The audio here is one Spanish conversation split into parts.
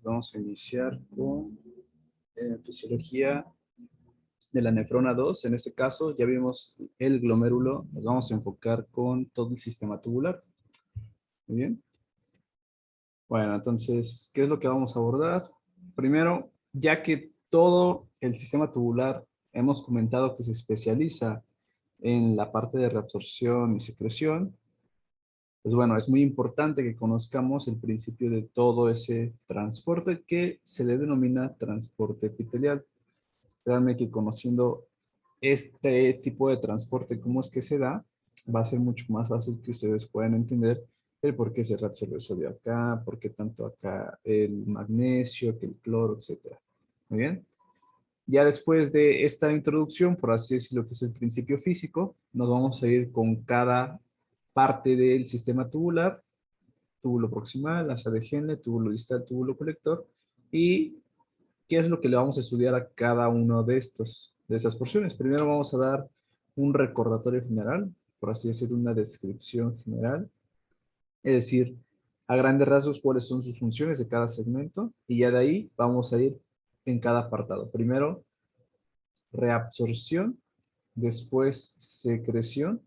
Vamos a iniciar con fisiología de la nefrona 2. En este caso ya vimos el glomérulo. Nos vamos a enfocar con todo el sistema tubular. Muy bien. Bueno, entonces, ¿qué es lo que vamos a abordar? Primero, ya que todo el sistema tubular hemos comentado que se especializa en la parte de reabsorción y secreción, pues bueno, es muy importante que conozcamos el principio de todo ese transporte que se le denomina transporte epitelial. Créanme que conociendo este tipo de transporte, cómo es que se da, va a ser mucho más fácil que ustedes puedan entender el por qué se reabsorbe el sodio acá, por qué tanto acá el magnesio, que el cloro, etcétera. Muy bien. Ya después de esta introducción, por así decirlo, que es el principio físico, nos vamos a ir con cada parte del sistema tubular, túbulo proximal, asa de Henle, túbulo distal, túbulo colector, y qué es lo que le vamos a estudiar a cada uno de estas porciones. Primero vamos a dar un recordatorio general, por así decir, una descripción general, es decir, a grandes rasgos cuáles son sus funciones de cada segmento, y ya de ahí vamos a ir en cada apartado. Primero, reabsorción, después secreción,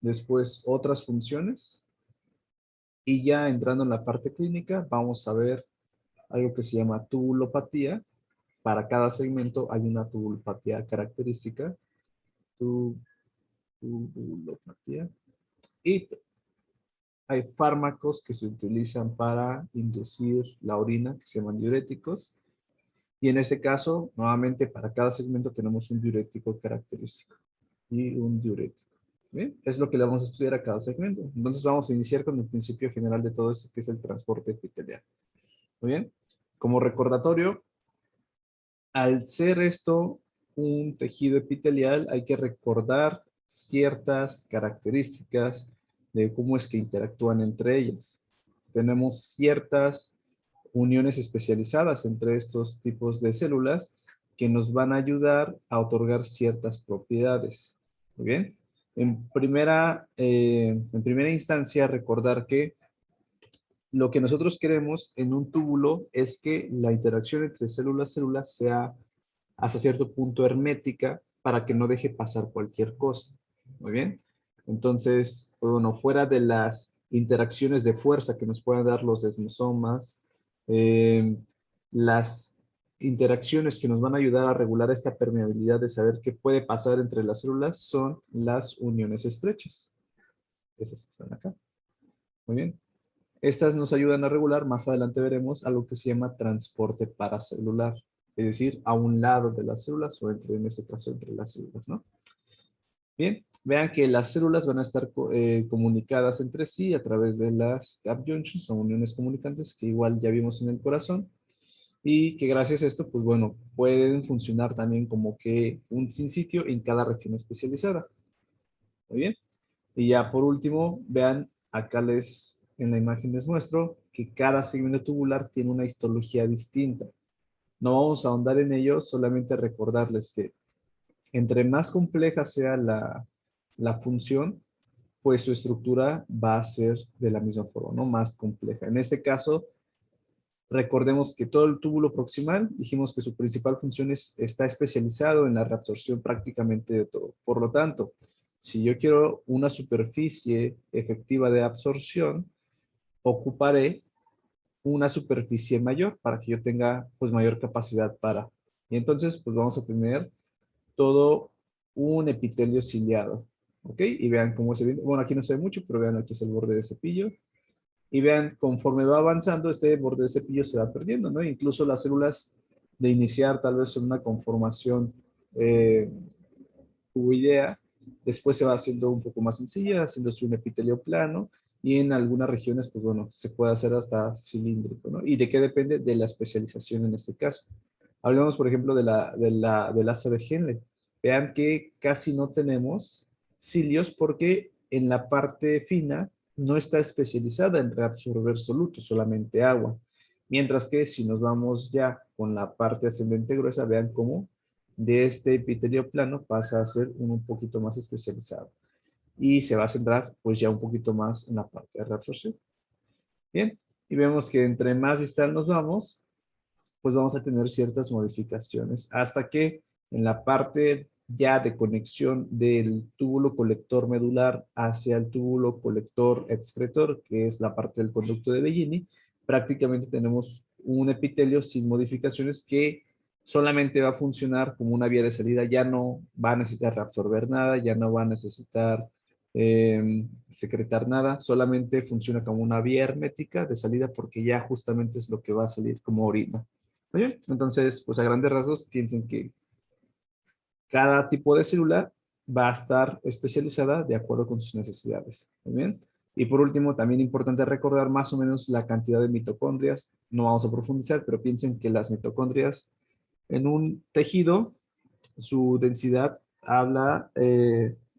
después otras funciones, y ya entrando en la parte clínica, vamos a ver algo que se llama tubulopatía. Para cada segmento hay una tubulopatía característica, tubulopatía, y hay fármacos que se utilizan para inducir la orina, que se llaman diuréticos, y en este caso, nuevamente, para cada segmento tenemos un diurético característico y un diurético. ¿Bien? Es lo que le vamos a estudiar a cada segmento. Entonces vamos a iniciar con el principio general de todo esto, que es el transporte epitelial. Muy bien. Como recordatorio, al ser esto un tejido epitelial, hay que recordar ciertas características de cómo es que interactúan entre ellas. Tenemos ciertas uniones especializadas entre estos tipos de células que nos van a ayudar a otorgar ciertas propiedades. Muy bien. En primera instancia, recordar que lo que nosotros queremos en un túbulo es que la interacción entre células sea hasta cierto punto hermética para que no deje pasar cualquier cosa. Muy bien. Entonces, bueno, fuera de las interacciones de fuerza que nos pueden dar los desmosomas, las interacciones que nos van a ayudar a regular esta permeabilidad de saber qué puede pasar entre las células son las uniones estrechas. Esas que están acá. Muy bien. Estas nos ayudan a regular, más adelante veremos, algo que se llama transporte paracelular, es decir, a un lado de las células o en este caso entre las células, ¿no? Bien, vean que las células van a estar comunicadas entre sí a través de las gap junctions o uniones comunicantes que igual ya vimos en el corazón y que gracias a esto, pues bueno, pueden funcionar también como que un sinsitio en cada región especializada. Muy bien. Y ya por último, vean, acá en la imagen les muestro que cada segmento tubular tiene una histología distinta. No vamos a ahondar en ello, solamente recordarles que entre más compleja sea la función, pues su estructura va a ser de la misma forma, ¿no? Más compleja. En este caso, recordemos que todo el túbulo proximal, dijimos que su principal función está especializado en la reabsorción prácticamente de todo. Por lo tanto, si yo quiero una superficie efectiva de absorción, ocuparé una superficie mayor para que yo tenga pues mayor capacidad para. Y entonces pues vamos a tener todo un epitelio ciliado. ¿Ok? Y vean cómo se ve. Bueno, aquí no se ve mucho, pero vean aquí es el borde de cepillo. Y vean, conforme va avanzando, este borde de cepillo se va perdiendo, ¿no? Incluso las células de iniciar tal vez en una conformación cuboidea, después se va haciendo un poco más sencilla, haciéndose un epitelio plano, y en algunas regiones, pues bueno, se puede hacer hasta cilíndrico, ¿no? ¿Y de qué depende? De la especialización en este caso. Hablemos, por ejemplo, del asa de Henle. Vean que casi no tenemos cilios porque en la parte fina no está especializada en reabsorber solutos, solamente agua. Mientras que si nos vamos ya con la parte ascendente gruesa, vean cómo de este epitelio plano pasa a ser un poquito más especializado. Y se va a centrar pues ya un poquito más en la parte de reabsorción. Bien, y vemos que entre más distal nos vamos, pues vamos a tener ciertas modificaciones hasta que en la parte ya de conexión del túbulo colector medular hacia el túbulo colector excretor, que es la parte del conducto de Bellini, prácticamente tenemos un epitelio sin modificaciones que solamente va a funcionar como una vía de salida, ya no va a necesitar reabsorber nada, ya no va a necesitar secretar nada, solamente funciona como una vía hermética de salida porque ya justamente es lo que va a salir como orina. Muy bien, entonces, pues a grandes rasgos, piensen que cada tipo de célula va a estar especializada de acuerdo con sus necesidades. Muy bien. Y por último, también importante recordar más o menos la cantidad de mitocondrias. No vamos a profundizar, pero piensen que las mitocondrias en un tejido, su densidad habla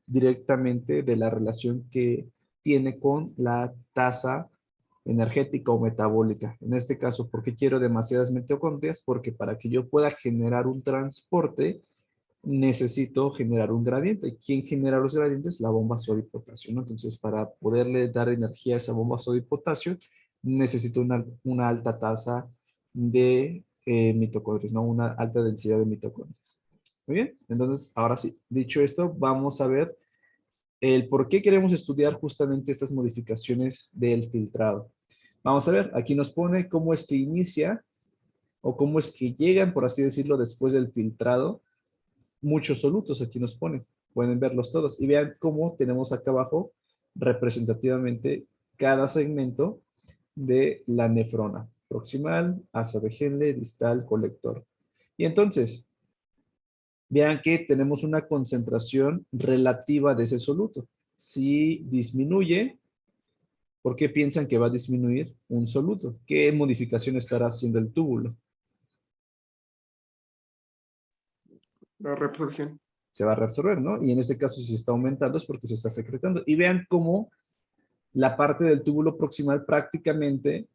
directamente de la relación que tiene con la tasa energética o metabólica. En este caso, ¿por qué quiero demasiadas mitocondrias? Porque para que yo pueda generar un transporte, necesito generar un gradiente. ¿Quién genera los gradientes? La bomba sodio y potasio, ¿no? Entonces, para poderle dar energía a esa bomba sodio y potasio, necesito una alta tasa de mitocondrias, ¿no? Una alta densidad de mitocondrias. Muy bien, entonces, ahora sí, dicho esto, vamos a ver el por qué queremos estudiar justamente estas modificaciones del filtrado. Vamos a ver, aquí nos pone cómo es que inicia o cómo es que llegan, por así decirlo, después del filtrado, muchos solutos. Aquí nos pone, pueden verlos todos. Y vean cómo tenemos acá abajo representativamente cada segmento de la nefrona. Proximal, asa de Henle, distal, colector. Y entonces, vean que tenemos una concentración relativa de ese soluto. Si disminuye, ¿por qué piensan que va a disminuir un soluto? ¿Qué modificación estará haciendo el túbulo? La reabsorción. Se va a reabsorber, ¿no? Y en este caso, si está aumentando, es porque se está secretando. Y vean cómo la parte del túbulo proximal prácticamente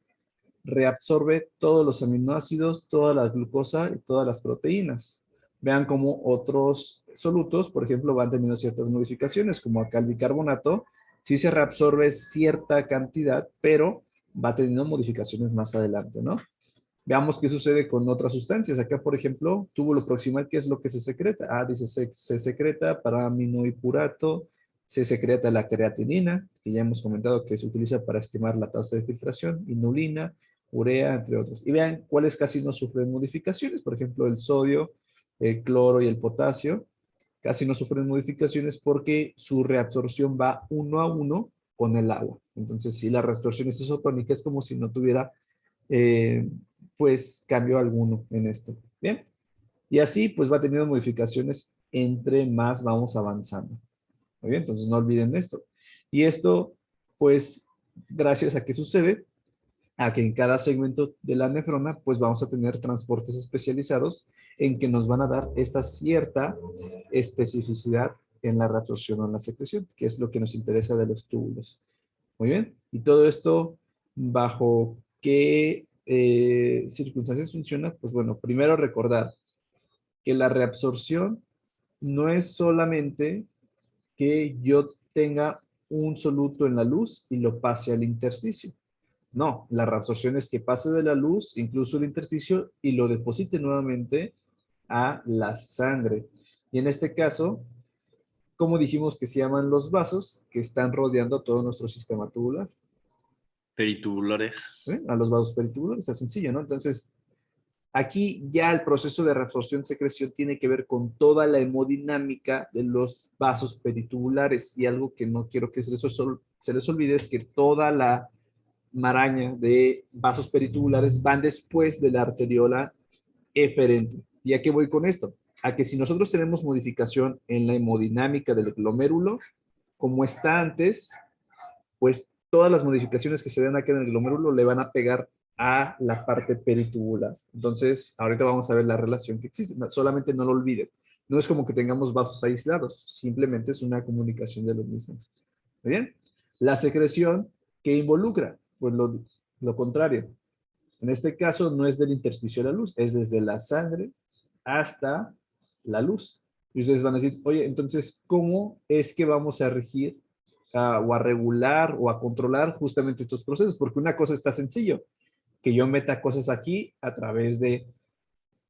reabsorbe todos los aminoácidos, toda la glucosa y todas las proteínas. Vean cómo otros solutos, por ejemplo, van teniendo ciertas modificaciones, como acá el bicarbonato, sí se reabsorbe cierta cantidad, pero va teniendo modificaciones más adelante, ¿no? Veamos qué sucede con otras sustancias. Acá, por ejemplo, túbulo proximal, ¿qué es lo que se secreta? Ah, dice, se secreta para aminohipurato, se secreta la creatinina, que ya hemos comentado que se utiliza para estimar la tasa de filtración, inulina, urea, entre otros. Y vean cuáles casi no sufren modificaciones. Por ejemplo, el sodio, el cloro y el potasio casi no sufren modificaciones porque su reabsorción va uno a uno con el agua. Entonces, si la reabsorción es isotónica, es como si no tuviera eh, pues cambio alguno en esto. Bien, y así pues va teniendo modificaciones entre más vamos avanzando. Muy bien, entonces no olviden esto. Y esto pues gracias a que sucede, a que en cada segmento de la nefrona pues vamos a tener transportes especializados en que nos van a dar esta cierta especificidad en la reabsorción o en la secreción, que es lo que nos interesa de los túbulos. Muy bien, y todo esto bajo qué circunstancias funciona, pues bueno, primero recordar que la reabsorción no es solamente que yo tenga un soluto en la luz y lo pase al intersticio. No, la reabsorción es que pase de la luz, incluso el intersticio, y lo deposite nuevamente a la sangre. Y en este caso, como dijimos que se llaman los vasos que están rodeando todo nuestro sistema tubular. Peritubulares. A los vasos peritubulares, está sencillo, ¿no? Entonces, aquí ya el proceso de reabsorción-secreción tiene que ver con toda la hemodinámica de los vasos peritubulares y algo que no quiero que se les olvide es que toda la maraña de vasos peritubulares van después de la arteriola eferente. ¿Y a qué voy con esto? A que si nosotros tenemos modificación en la hemodinámica del glomérulo, como está antes, pues todas las modificaciones que se den aquí en el glomérulo le van a pegar a la parte peritubular. Entonces, ahorita vamos a ver la relación que existe. Solamente no lo olviden. No es como que tengamos vasos aislados, simplemente es una comunicación de los mismos. ¿Muy bien? La secreción, ¿qué involucra? Pues lo contrario. En este caso no es del intersticio de la luz, es desde la sangre hasta la luz. Y ustedes van a decir, oye, entonces, ¿cómo es que vamos a regir o a regular o a controlar justamente estos procesos, porque una cosa está sencillo, que yo meta cosas aquí a través de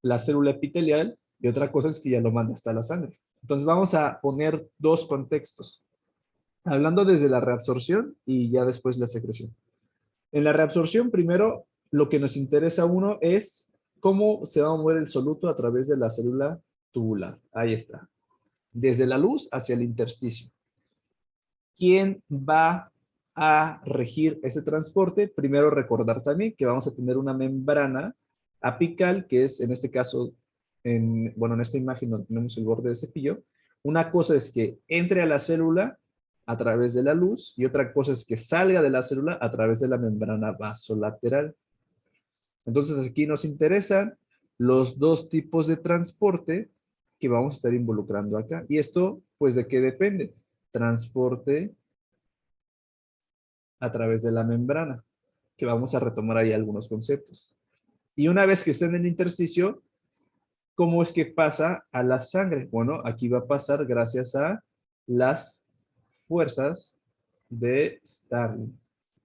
la célula epitelial y otra cosa es que ya lo manda hasta la sangre. Entonces vamos a poner dos contextos, hablando desde la reabsorción y ya después la secreción. En la reabsorción, primero, lo que nos interesa a uno es cómo se va a mover el soluto a través de la célula tubular. Ahí está. Desde la luz hacia el intersticio. ¿Quién va a regir ese transporte? Primero recordar también que vamos a tener una membrana apical, que es en este caso, en esta imagen donde tenemos el borde de cepillo. Una cosa es que entre a la célula a través de la luz y otra cosa es que salga de la célula a través de la membrana vasolateral. Entonces aquí nos interesan los dos tipos de transporte que vamos a estar involucrando acá. Y esto, pues, ¿de qué depende? Transporte a través de la membrana, que vamos a retomar ahí algunos conceptos. Y una vez que esté en el intersticio, ¿cómo es que pasa a la sangre? Bueno, aquí va a pasar gracias a las fuerzas de Starling.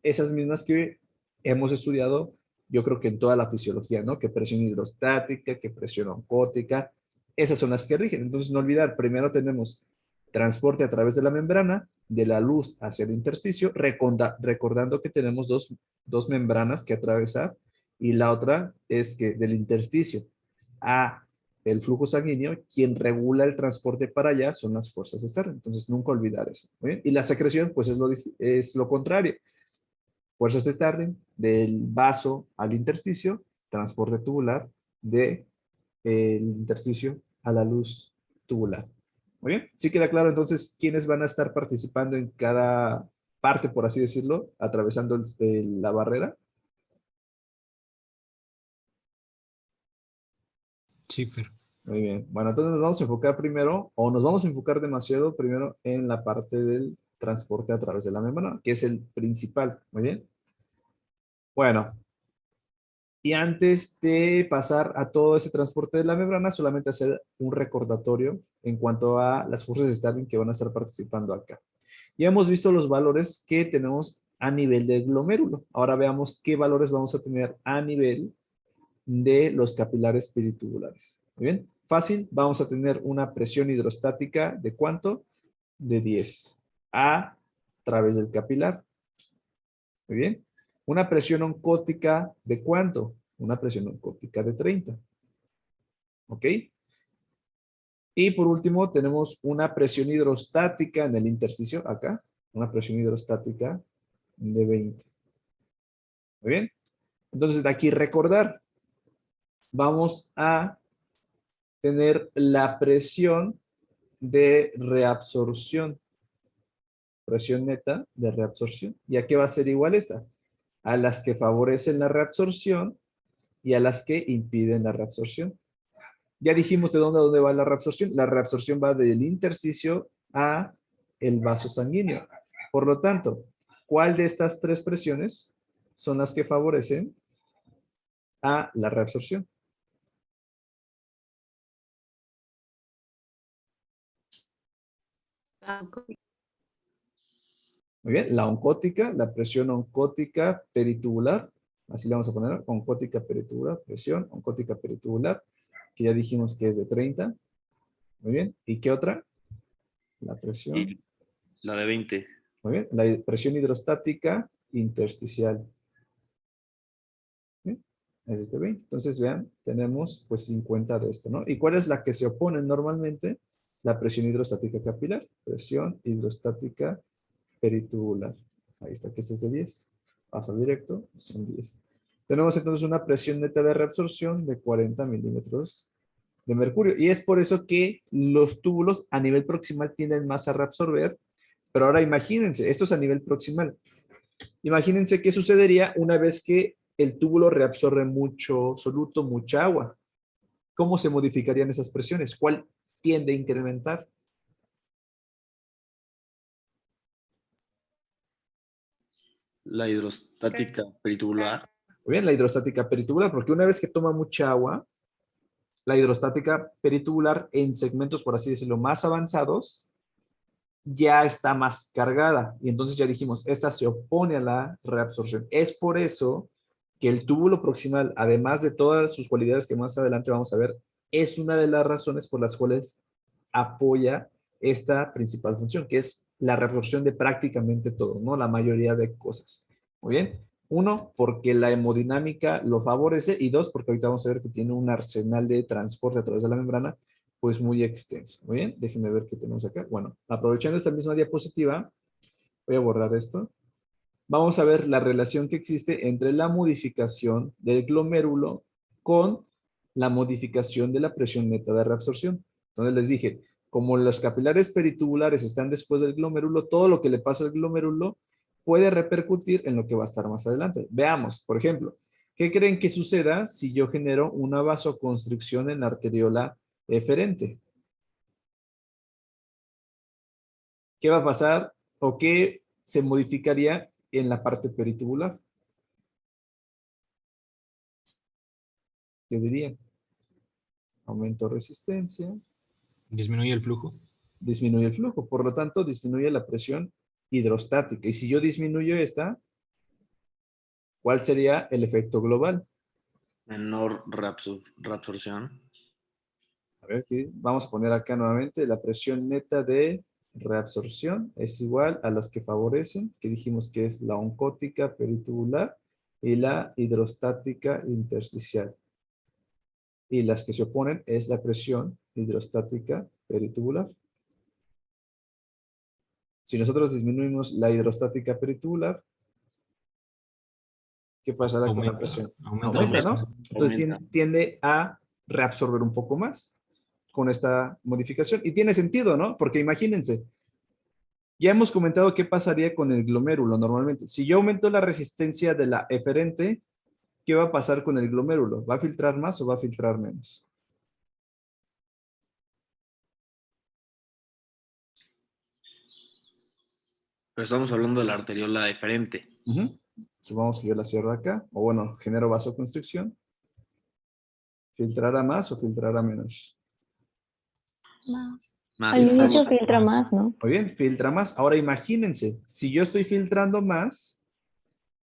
Esas mismas que hemos estudiado, yo creo que en toda la fisiología, ¿no? Que presión hidrostática, que presión oncótica, esas son las que rigen. Entonces, no olvidar, primero tenemos transporte a través de la membrana, de la luz hacia el intersticio, recordando que tenemos dos membranas que atravesar, y la otra es que del intersticio a el flujo sanguíneo, quien regula el transporte para allá son las fuerzas externas. Entonces, nunca olvidar eso. ¿Muy bien? Y la secreción, pues es lo contrario. Fuerzas de Starling, del vaso al intersticio, transporte tubular del intersticio a la luz tubular. Muy bien, sí queda claro entonces quiénes van a estar participando en cada parte, por así decirlo, atravesando la barrera. Sí, Fer. Muy bien. Bueno, entonces nos vamos a enfocar primero, o nos vamos a enfocar demasiado primero en la parte del transporte a través de la membrana, que es el principal. Muy bien. Bueno, y antes de pasar a todo ese transporte de la membrana, solamente hacer un recordatorio en cuanto a las fuerzas de Starling que van a estar participando acá. Ya hemos visto los valores que tenemos a nivel del glomérulo. Ahora veamos qué valores vamos a tener a nivel de los capilares peritubulares. Muy bien, fácil, vamos a tener una presión hidrostática de ¿cuánto? De 10 a través del capilar. Muy bien. Una presión oncótica de ¿cuánto? Una presión oncótica de 30. ¿Ok? Y por último tenemos una presión hidrostática en el intersticio, acá, una presión hidrostática de 20. Muy bien. Entonces de aquí recordar, vamos a tener la presión de reabsorción, presión neta de reabsorción. ¿Y a qué va a ser igual esta? A las que favorecen la reabsorción y a las que impiden la reabsorción. Ya dijimos de dónde va la reabsorción. La reabsorción va del intersticio a el vaso sanguíneo. Por lo tanto, ¿cuál de estas tres presiones son las que favorecen a la reabsorción? Muy bien, la oncótica, la presión oncótica peritubular, así le vamos a poner, oncótica peritubular, presión oncótica peritubular, que ya dijimos que es de 30. Muy bien, ¿y qué otra? La presión. Y la de 20. Muy bien, la presión hidrostática intersticial. ¿Bien? Es de 20. Entonces, vean, tenemos pues 50 de esto, ¿no? ¿Y cuál es la que se opone normalmente? La presión hidrostática capilar, presión hidrostática peritubular. Ahí está, que este es de 10. Paso directo, son 10. Tenemos entonces una presión neta de reabsorción de 40 milímetros de mercurio. Y es por eso que los túbulos a nivel proximal tienden más a reabsorber. Pero ahora imagínense, esto es a nivel proximal. Imagínense qué sucedería una vez que el túbulo reabsorbe mucho soluto, mucha agua. ¿Cómo se modificarían esas presiones? ¿Cuál tiende a incrementar? La hidrostática peritubular. Muy bien, la hidrostática peritubular, porque una vez que toma mucha agua, la hidrostática peritubular en segmentos, por así decirlo, más avanzados, ya está más cargada. Y entonces ya dijimos, esta se opone a la reabsorción. Es por eso que el túbulo proximal, además de todas sus cualidades que más adelante vamos a ver, es una de las razones por las cuales apoya esta principal función, que es la reabsorción de prácticamente todo, ¿no? La mayoría de cosas. Muy bien. Uno, porque la hemodinámica lo favorece, y dos, porque ahorita vamos a ver que tiene un arsenal de transporte a través de la membrana, pues muy extenso. Muy bien, déjenme ver qué tenemos acá. Bueno, aprovechando esta misma diapositiva, voy a borrar esto. Vamos a ver la relación que existe entre la modificación del glomérulo con la modificación de la presión neta de reabsorción. Entonces les dije, como los capilares peritubulares están después del glomérulo, todo lo que le pasa al glomérulo puede repercutir en lo que va a estar más adelante. Veamos, por ejemplo, ¿qué creen que suceda si yo genero una vasoconstricción en la arteriola eferente? ¿Qué va a pasar o qué se modificaría en la parte peritubular? ¿Qué diría? Aumento de resistencia, Disminuye el flujo. disminuye el flujo, por lo tanto disminuye la presión hidrostática. Y si yo disminuyo esta, ¿cuál sería el efecto global? Menor reabsorción. A ver, aquí vamos a poner acá nuevamente la presión neta de reabsorción es igual a las que favorecen, que dijimos que es la oncótica peritubular y la hidrostática intersticial. Y las que se oponen es la presión hidrostática peritubular. Si nosotros disminuimos la hidrostática peritubular, ¿qué pasará con la presión? Aumenta la Aumenta, presión. ¿no? Entonces Aumenta. tiende a reabsorber un poco más con esta modificación. Y tiene sentido, ¿no? Porque imagínense, ya hemos comentado qué pasaría con el glomérulo normalmente. Si yo aumento la resistencia de la eferente, ¿qué va a pasar con el glomérulo? ¿Va a filtrar más o va a filtrar menos? Pero estamos hablando de la arteriola deferente. Supongamos que yo la cierro acá, o bueno, genero vasoconstricción. ¿Filtrará más o filtrará menos? Más. Más. Al inicio filtra más, ¿no? Muy bien, filtra más. Ahora imagínense, si yo estoy filtrando más,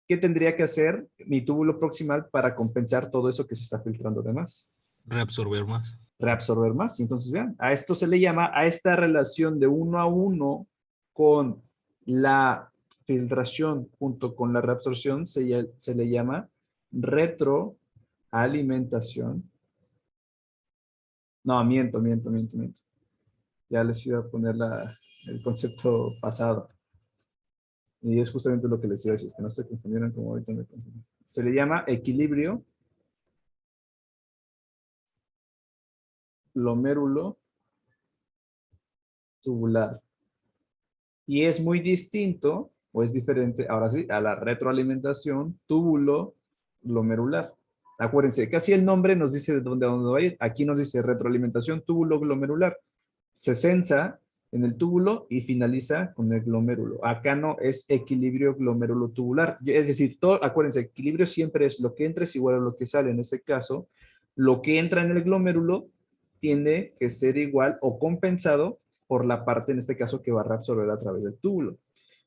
¿qué tendría que hacer mi túbulo proximal para compensar todo eso que se está filtrando de más? Reabsorber más. Reabsorber más. Entonces, vean, a esto se le llama, a esta relación de 1 a 1 con la filtración junto con la reabsorción, se le llama retroalimentación. No, miento. Ya les iba a poner el concepto pasado. Y es justamente lo que les iba a decir, que no se confundieran como ahorita me confundí. Se le llama equilibrio glomérulo tubular. Y es muy distinto, o es diferente, ahora sí, a la retroalimentación túbulo glomerular. Acuérdense, casi el nombre nos dice de dónde va a ir. Aquí nos dice retroalimentación túbulo glomerular. Se censa en el túbulo y finaliza con el glomérulo. Acá no es equilibrio glomérulo tubular. Es decir, todo, acuérdense, equilibrio siempre es lo que entra es igual a lo que sale. En este caso, lo que entra en el glomérulo tiene que ser igual o compensado por la parte, en este caso, que va a reabsorber a través del túbulo.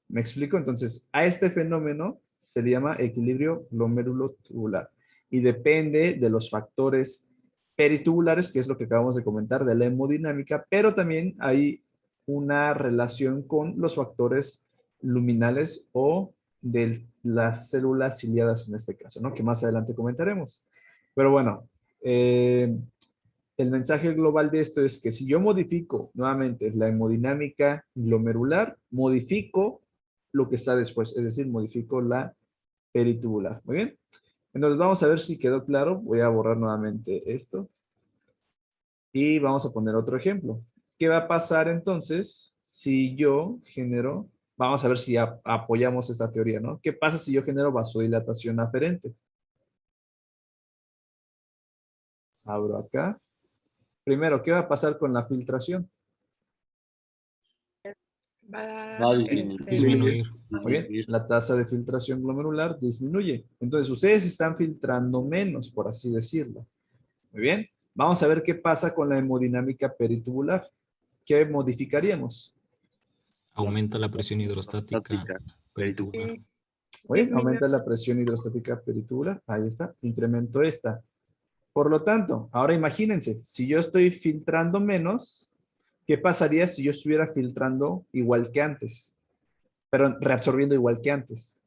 ¿Me explico? Entonces, a este fenómeno se le llama equilibrio glomérulo tubular y depende de los factores peritubulares, que es lo que acabamos de comentar, de la hemodinámica, pero también hay una relación con los factores luminales o de las células ciliadas en este caso, ¿no? Que más adelante comentaremos. Pero bueno, el mensaje global de esto es que si yo modifico nuevamente la hemodinámica glomerular, modifico lo que está después, es decir, modifico la peritubular. Muy bien. Entonces vamos a ver si quedó claro. Voy a borrar nuevamente esto. Y vamos a poner otro ejemplo. ¿Qué va a pasar entonces si yo genero, vamos a ver si apoyamos esta teoría, ¿no? ¿Qué pasa si yo genero vasodilatación aferente? Abro acá. Primero, ¿qué va a pasar con la filtración? Va a Disminuir. Muy bien, la tasa de filtración glomerular disminuye. Entonces, ustedes están filtrando menos, por así decirlo. Muy bien, vamos a ver qué pasa con la hemodinámica peritubular. ¿Qué modificaríamos? Aumenta la presión hidrostática Hidrostática peritubular. peritubular. Muy bien, Disminuye. aumenta la presión hidrostática peritubular. Ahí está, incremento esta. Por lo tanto, ahora imagínense, si yo estoy filtrando menos, ¿qué pasaría si yo estuviera filtrando igual que antes? Pero reabsorbiendo igual que antes.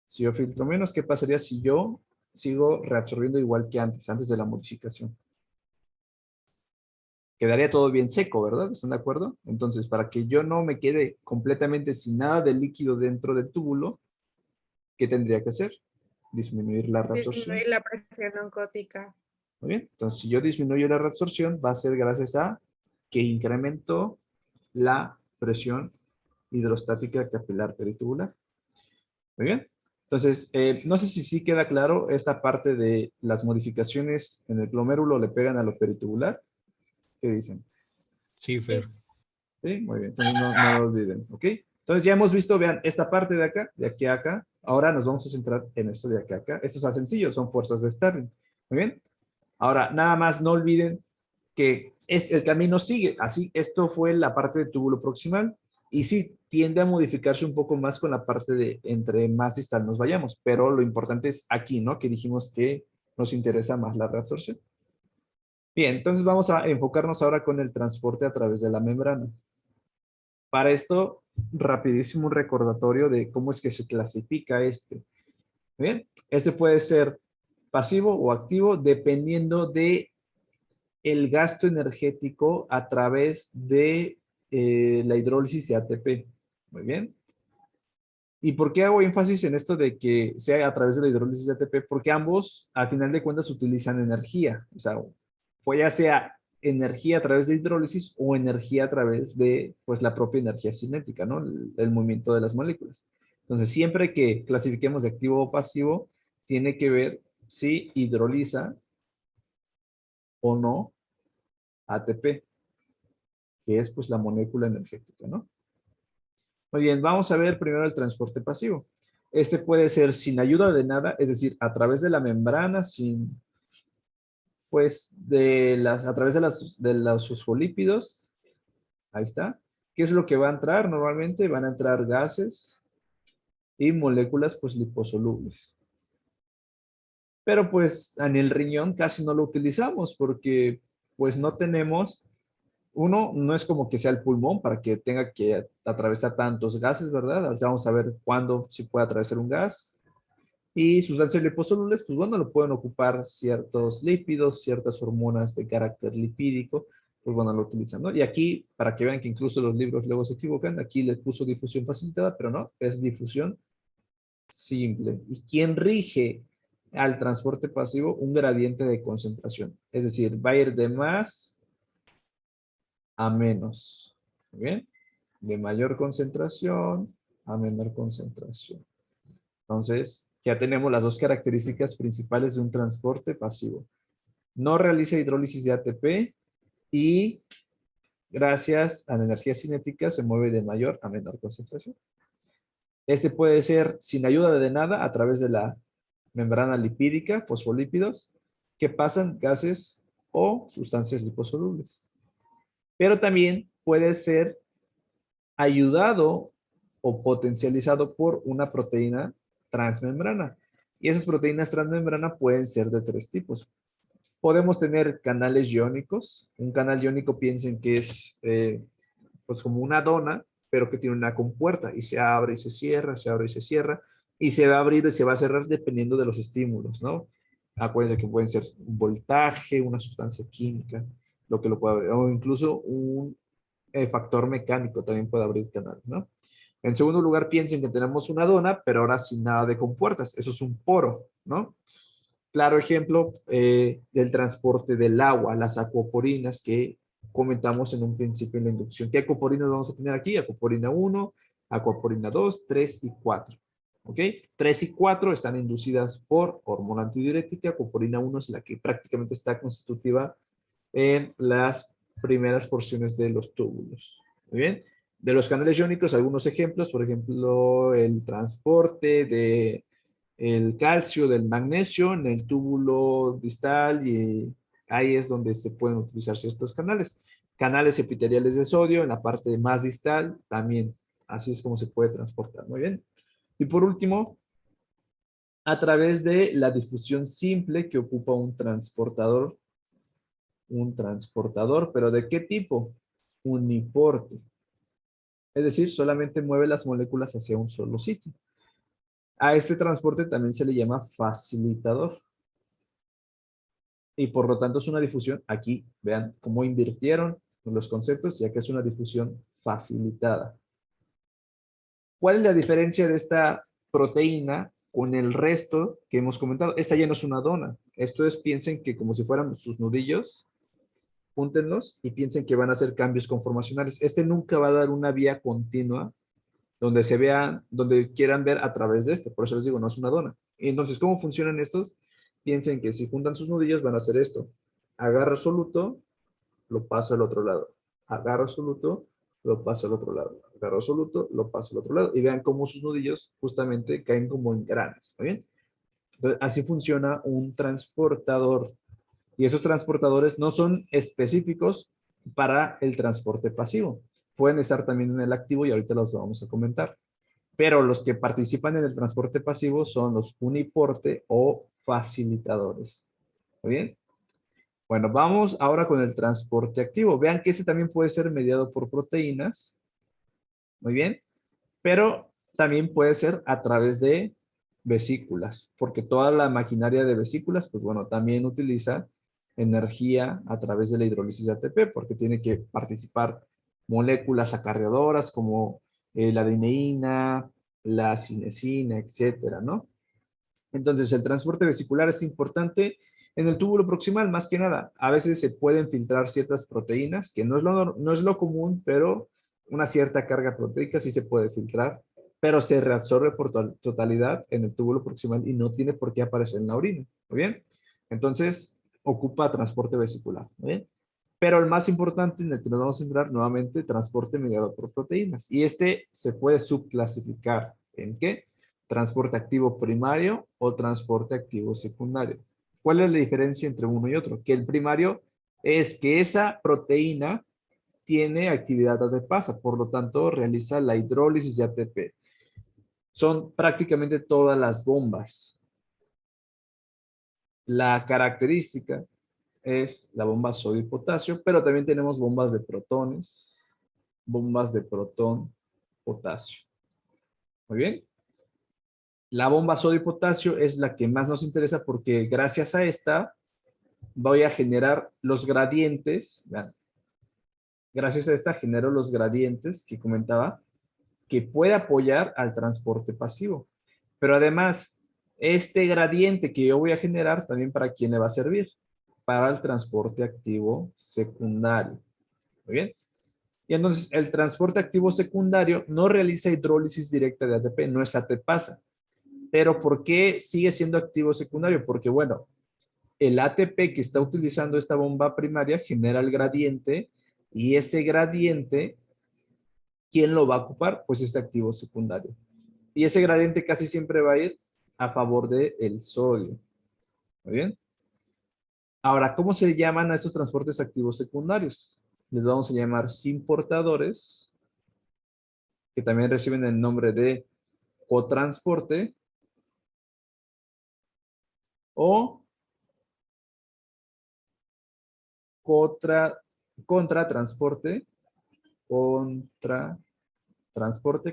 Si yo filtro menos, ¿qué pasaría si yo sigo reabsorbiendo igual que antes de la modificación? Quedaría todo bien seco, ¿verdad? ¿Están de acuerdo? Entonces, para que yo no me quede completamente sin nada de líquido dentro del túbulo, ¿qué tendría que hacer? Disminuir la reabsorción. Disminuye la presión oncótica. Muy bien, entonces si yo disminuyo la reabsorción, va a ser gracias a que incremento la presión hidrostática capilar peritubular. Muy bien, entonces no sé si sí queda claro esta parte de las modificaciones en el glomérulo le pegan a lo peritubular. ¿Qué dicen? Sí, Fer. Sí, muy bien, entonces no lo olviden, ¿ok? Entonces ya hemos visto, vean, esta parte de acá, de aquí a acá. Ahora nos vamos a centrar en esto de aquí a acá. Esto es sencillo, son fuerzas de Stirling. Muy bien. Ahora, nada más no olviden que el camino sigue. Así, esto fue la parte del túbulo proximal. Y sí, tiende a modificarse un poco más con la parte de entre más distal nos vayamos. Pero lo importante es aquí, ¿no? Que dijimos que nos interesa más la reabsorción. Bien, entonces vamos a enfocarnos ahora con el transporte a través de la membrana. Para esto, rapidísimo un recordatorio de cómo es que se clasifica este. Bien, este puede ser pasivo o activo dependiendo de el gasto energético a través de la hidrólisis de ATP. Muy bien. ¿Y por qué hago énfasis en esto de que sea a través de la hidrólisis de ATP? Porque ambos, al final de cuentas, utilizan energía. O sea, pues ya sea energía a través de hidrólisis o energía a través de, pues, la propia energía cinética, ¿no? El movimiento de las moléculas. Entonces, siempre que clasifiquemos de activo o pasivo, tiene que ver si hidroliza o no ATP, que es pues la molécula energética, ¿no? Muy bien, vamos a ver primero el transporte pasivo. Este puede ser sin ayuda de nada, es decir, a través de la membrana, sin, pues, a través de los fosfolípidos. Ahí está. ¿Qué es lo que va a entrar? Normalmente van a entrar gases y moléculas, pues, liposolubles. Pero, pues, en el riñón casi no lo utilizamos porque, pues, no tenemos. Uno, no es como que sea el pulmón para que tenga que atravesar tantos gases, ¿verdad? Ahorita vamos a ver cuándo sí puede atravesar un gas. Y sustancias liposolubles, pues bueno, lo pueden ocupar ciertos lípidos, ciertas hormonas de carácter lipídico, pues bueno, lo utilizan, ¿no? Y aquí, para que vean que incluso los libros luego se equivocan, aquí les puso difusión facilitada, pero no, es difusión simple. ¿Y quién rige al transporte pasivo? Un gradiente de concentración. Es decir, va a ir de más a menos. ¿Muy bien? De mayor concentración a menor concentración. Entonces, ya tenemos las dos características principales de un transporte pasivo. No realiza hidrólisis de ATP y gracias a la energía cinética se mueve de mayor a menor concentración. Este puede ser sin ayuda de nada a través de la membrana lipídica, fosfolípidos, que pasan gases o sustancias liposolubles. Pero también puede ser ayudado o potencializado por una proteína transmembrana. Y esas proteínas transmembrana pueden ser de tres tipos. Podemos tener canales iónicos. Un canal iónico, piensen que es pues como una dona, pero que tiene una compuerta y se abre y se cierra, se abre y se cierra, y se va a abrir y se va a cerrar dependiendo de los estímulos, ¿no? Acuérdense que pueden ser un voltaje, una sustancia química, lo que lo puede abrir, o incluso un factor mecánico también puede abrir canales, ¿no? En segundo lugar, piensen que tenemos una dona, pero ahora sin nada de compuertas. Eso es un poro, ¿no? Claro ejemplo del transporte del agua, las acuaporinas que comentamos en un principio en la inducción. ¿Qué acuaporinas vamos a tener aquí? Acuaporina 1, acuaporina 2, 3 y 4. ¿Ok? 3 y 4 están inducidas por hormona antidiurética. Acuaporina 1 es la que prácticamente está constitutiva en las primeras porciones de los túbulos. Muy bien. De los canales iónicos, algunos ejemplos, por ejemplo, el transporte de el calcio, del magnesio en el túbulo distal, y ahí es donde se pueden utilizar ciertos canales. Canales epiteliales de sodio en la parte más distal también. Así es como se puede transportar. Muy bien. Y por último, a través de la difusión simple que ocupa un transportador. Un transportador, pero ¿de qué tipo? Uniporte. Es decir, solamente mueve las moléculas hacia un solo sitio. A este transporte también se le llama facilitador. Y por lo tanto es una difusión, aquí vean cómo invirtieron los conceptos, ya que es una difusión facilitada. ¿Cuál es la diferencia de esta proteína con el resto que hemos comentado? Esta ya no es una dona. Esto es, piensen que como si fueran sus nudillos, júntenlos y piensen que van a hacer cambios conformacionales. Este nunca va a dar una vía continua donde se vean, donde quieran ver a través de este. Por eso les digo, no es una dona. Y entonces, ¿cómo funcionan estos? Piensen que si juntan sus nudillos van a hacer esto. Agarro soluto, lo paso al otro lado. Agarro soluto, lo paso al otro lado. Agarro soluto, lo paso al otro lado. Y vean cómo sus nudillos justamente caen como en granos. ¿Está bien? Entonces, así funciona un transportador. Y esos transportadores no son específicos para el transporte pasivo. Pueden estar también en el activo y ahorita los vamos a comentar. Pero los que participan en el transporte pasivo son los uniporte o facilitadores. ¿Muy bien? Bueno, vamos ahora con el transporte activo. Vean que este también puede ser mediado por proteínas. Muy bien. Pero también puede ser a través de vesículas, porque toda la maquinaria de vesículas, pues bueno, también utiliza energía a través de la hidrólisis de ATP, porque tiene que participar moléculas acarreadoras como la adeneína, la cinesina, etcétera, ¿no? Entonces, el transporte vesicular es importante en el túbulo proximal, más que nada. A veces se pueden filtrar ciertas proteínas, que no es lo común, pero una cierta carga proteica sí se puede filtrar, pero se reabsorbe por totalidad en el túbulo proximal y no tiene por qué aparecer en la orina. ¿Muy bien? Entonces, ocupa transporte vesicular. ¿Muy bien? Pero el más importante en el que nos vamos a centrar nuevamente, transporte mediado por proteínas. Y este se puede subclasificar. ¿En qué? Transporte activo primario o transporte activo secundario. ¿Cuál es la diferencia entre uno y otro? Que el primario es que esa proteína tiene actividad adipasa, por lo tanto realiza la hidrólisis de ATP. Son prácticamente todas las bombas. La característica es la bomba sodio y potasio, pero también tenemos bombas de protones, bombas de protón, potasio. Muy bien. La bomba sodio y potasio es la que más nos interesa porque gracias a esta voy a generar los gradientes. Vean, gracias a esta genero los gradientes que comentaba que puede apoyar al transporte pasivo. Pero además, este gradiente que yo voy a generar también para quién le va a servir. Para el transporte activo secundario. Muy bien. Y entonces el transporte activo secundario no realiza hidrólisis directa de ATP, no es ATPasa. Pero ¿por qué sigue siendo activo secundario? Porque, bueno, el ATP que está utilizando esta bomba primaria genera el gradiente y ese gradiente, ¿quién lo va a ocupar? Pues este activo secundario. Y ese gradiente casi siempre va a ir a favor del sodio. ¿Muy bien? Ahora, ¿cómo se llaman a esos transportes activos secundarios? Les vamos a llamar simportadores, que también reciben el nombre de cotransporte o contratransporte,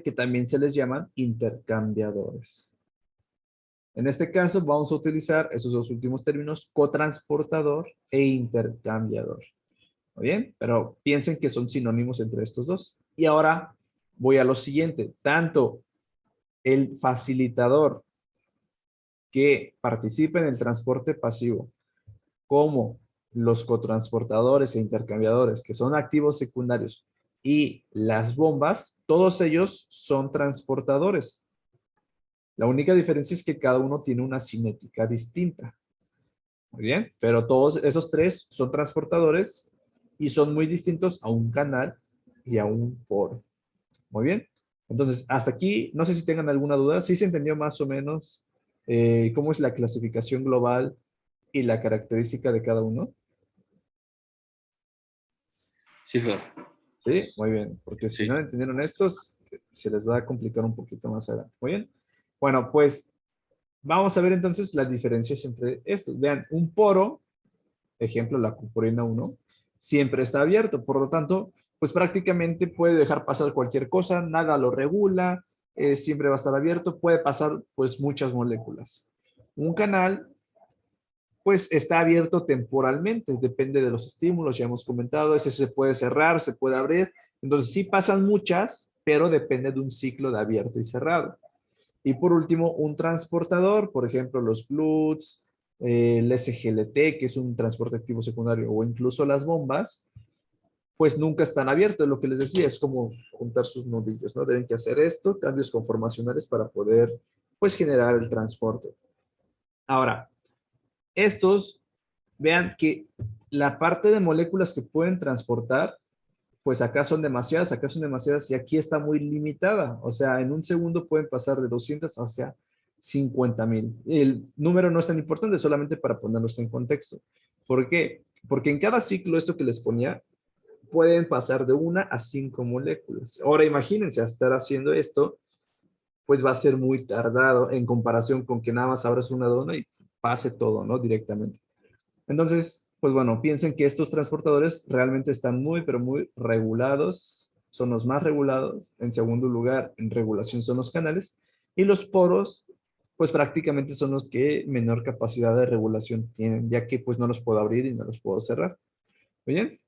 que también se les llaman intercambiadores. En este caso vamos a utilizar esos dos últimos términos, cotransportador e intercambiador. ¿Muy bien? Pero piensen que son sinónimos entre estos dos. Y ahora voy a lo siguiente. Tanto el facilitador que participa en el transporte pasivo como los cotransportadores e intercambiadores, que son activos secundarios, y las bombas, todos ellos son transportadores. La única diferencia es que cada uno tiene una cinética distinta. Muy bien, pero todos esos tres son transportadores y son muy distintos a un canal y a un poro. Muy bien. Entonces, hasta aquí, no sé si tengan alguna duda. ¿Sí se entendió más o menos cómo es la clasificación global y la característica de cada uno? Sí, Fer. ¿Sí? Muy bien, porque si Sí. no entendieron estos, se les va a complicar un poquito más adelante. Muy bien. Bueno, pues vamos a ver entonces las diferencias entre estos. Vean, un poro, ejemplo, la purpurina 1, siempre está abierto. Por lo tanto, pues prácticamente puede dejar pasar cualquier cosa, nada lo regula, siempre va a estar abierto, puede pasar pues muchas moléculas. Un canal pues está abierto temporalmente, depende de los estímulos, ya hemos comentado, ese se puede cerrar, se puede abrir, entonces sí pasan muchas, pero depende de un ciclo de abierto y cerrado. Y por último, un transportador, por ejemplo, los GLUTs, el SGLT, que es un transporte activo secundario, o incluso las bombas, pues nunca están abiertos, lo que les decía, es como juntar sus nudillos, ¿no? Deben que hacer esto, cambios conformacionales para poder, pues, generar el transporte. Ahora, estos, vean que la parte de moléculas que pueden transportar, pues acá son demasiadas y aquí está muy limitada. O sea, en un segundo pueden pasar de 200 hacia 50,000. El número no es tan importante, solamente para ponerlos en contexto. ¿Por qué? Porque en cada ciclo, esto que les ponía, pueden pasar de 1 a 5 moléculas. Ahora imagínense, estar haciendo esto, pues va a ser muy tardado en comparación con que nada más abras una dona y pase todo, ¿no? Directamente. Entonces, pues bueno, piensen que estos transportadores realmente están muy, pero muy regulados, son los más regulados. En segundo lugar, en regulación son los canales. Y los poros, pues prácticamente son los que menor capacidad de regulación tienen, ya que pues no los puedo abrir y no los puedo cerrar. ¿Muy bien?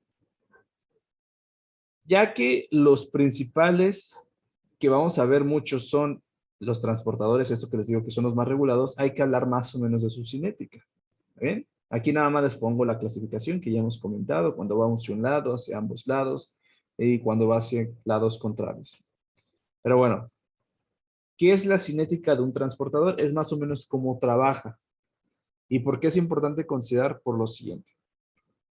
Ya que los principales que vamos a ver muchos son los transportadores, eso que les digo que son los más regulados, hay que hablar más o menos de su cinética. ¿Bien? Aquí nada más les pongo la clasificación que ya hemos comentado, cuando va hacia un lado, hacia ambos lados, y cuando va hacia lados contrarios. Pero bueno, ¿qué es la cinética de un transportador? Es más o menos cómo trabaja. ¿Y por qué es importante considerar? Por lo siguiente.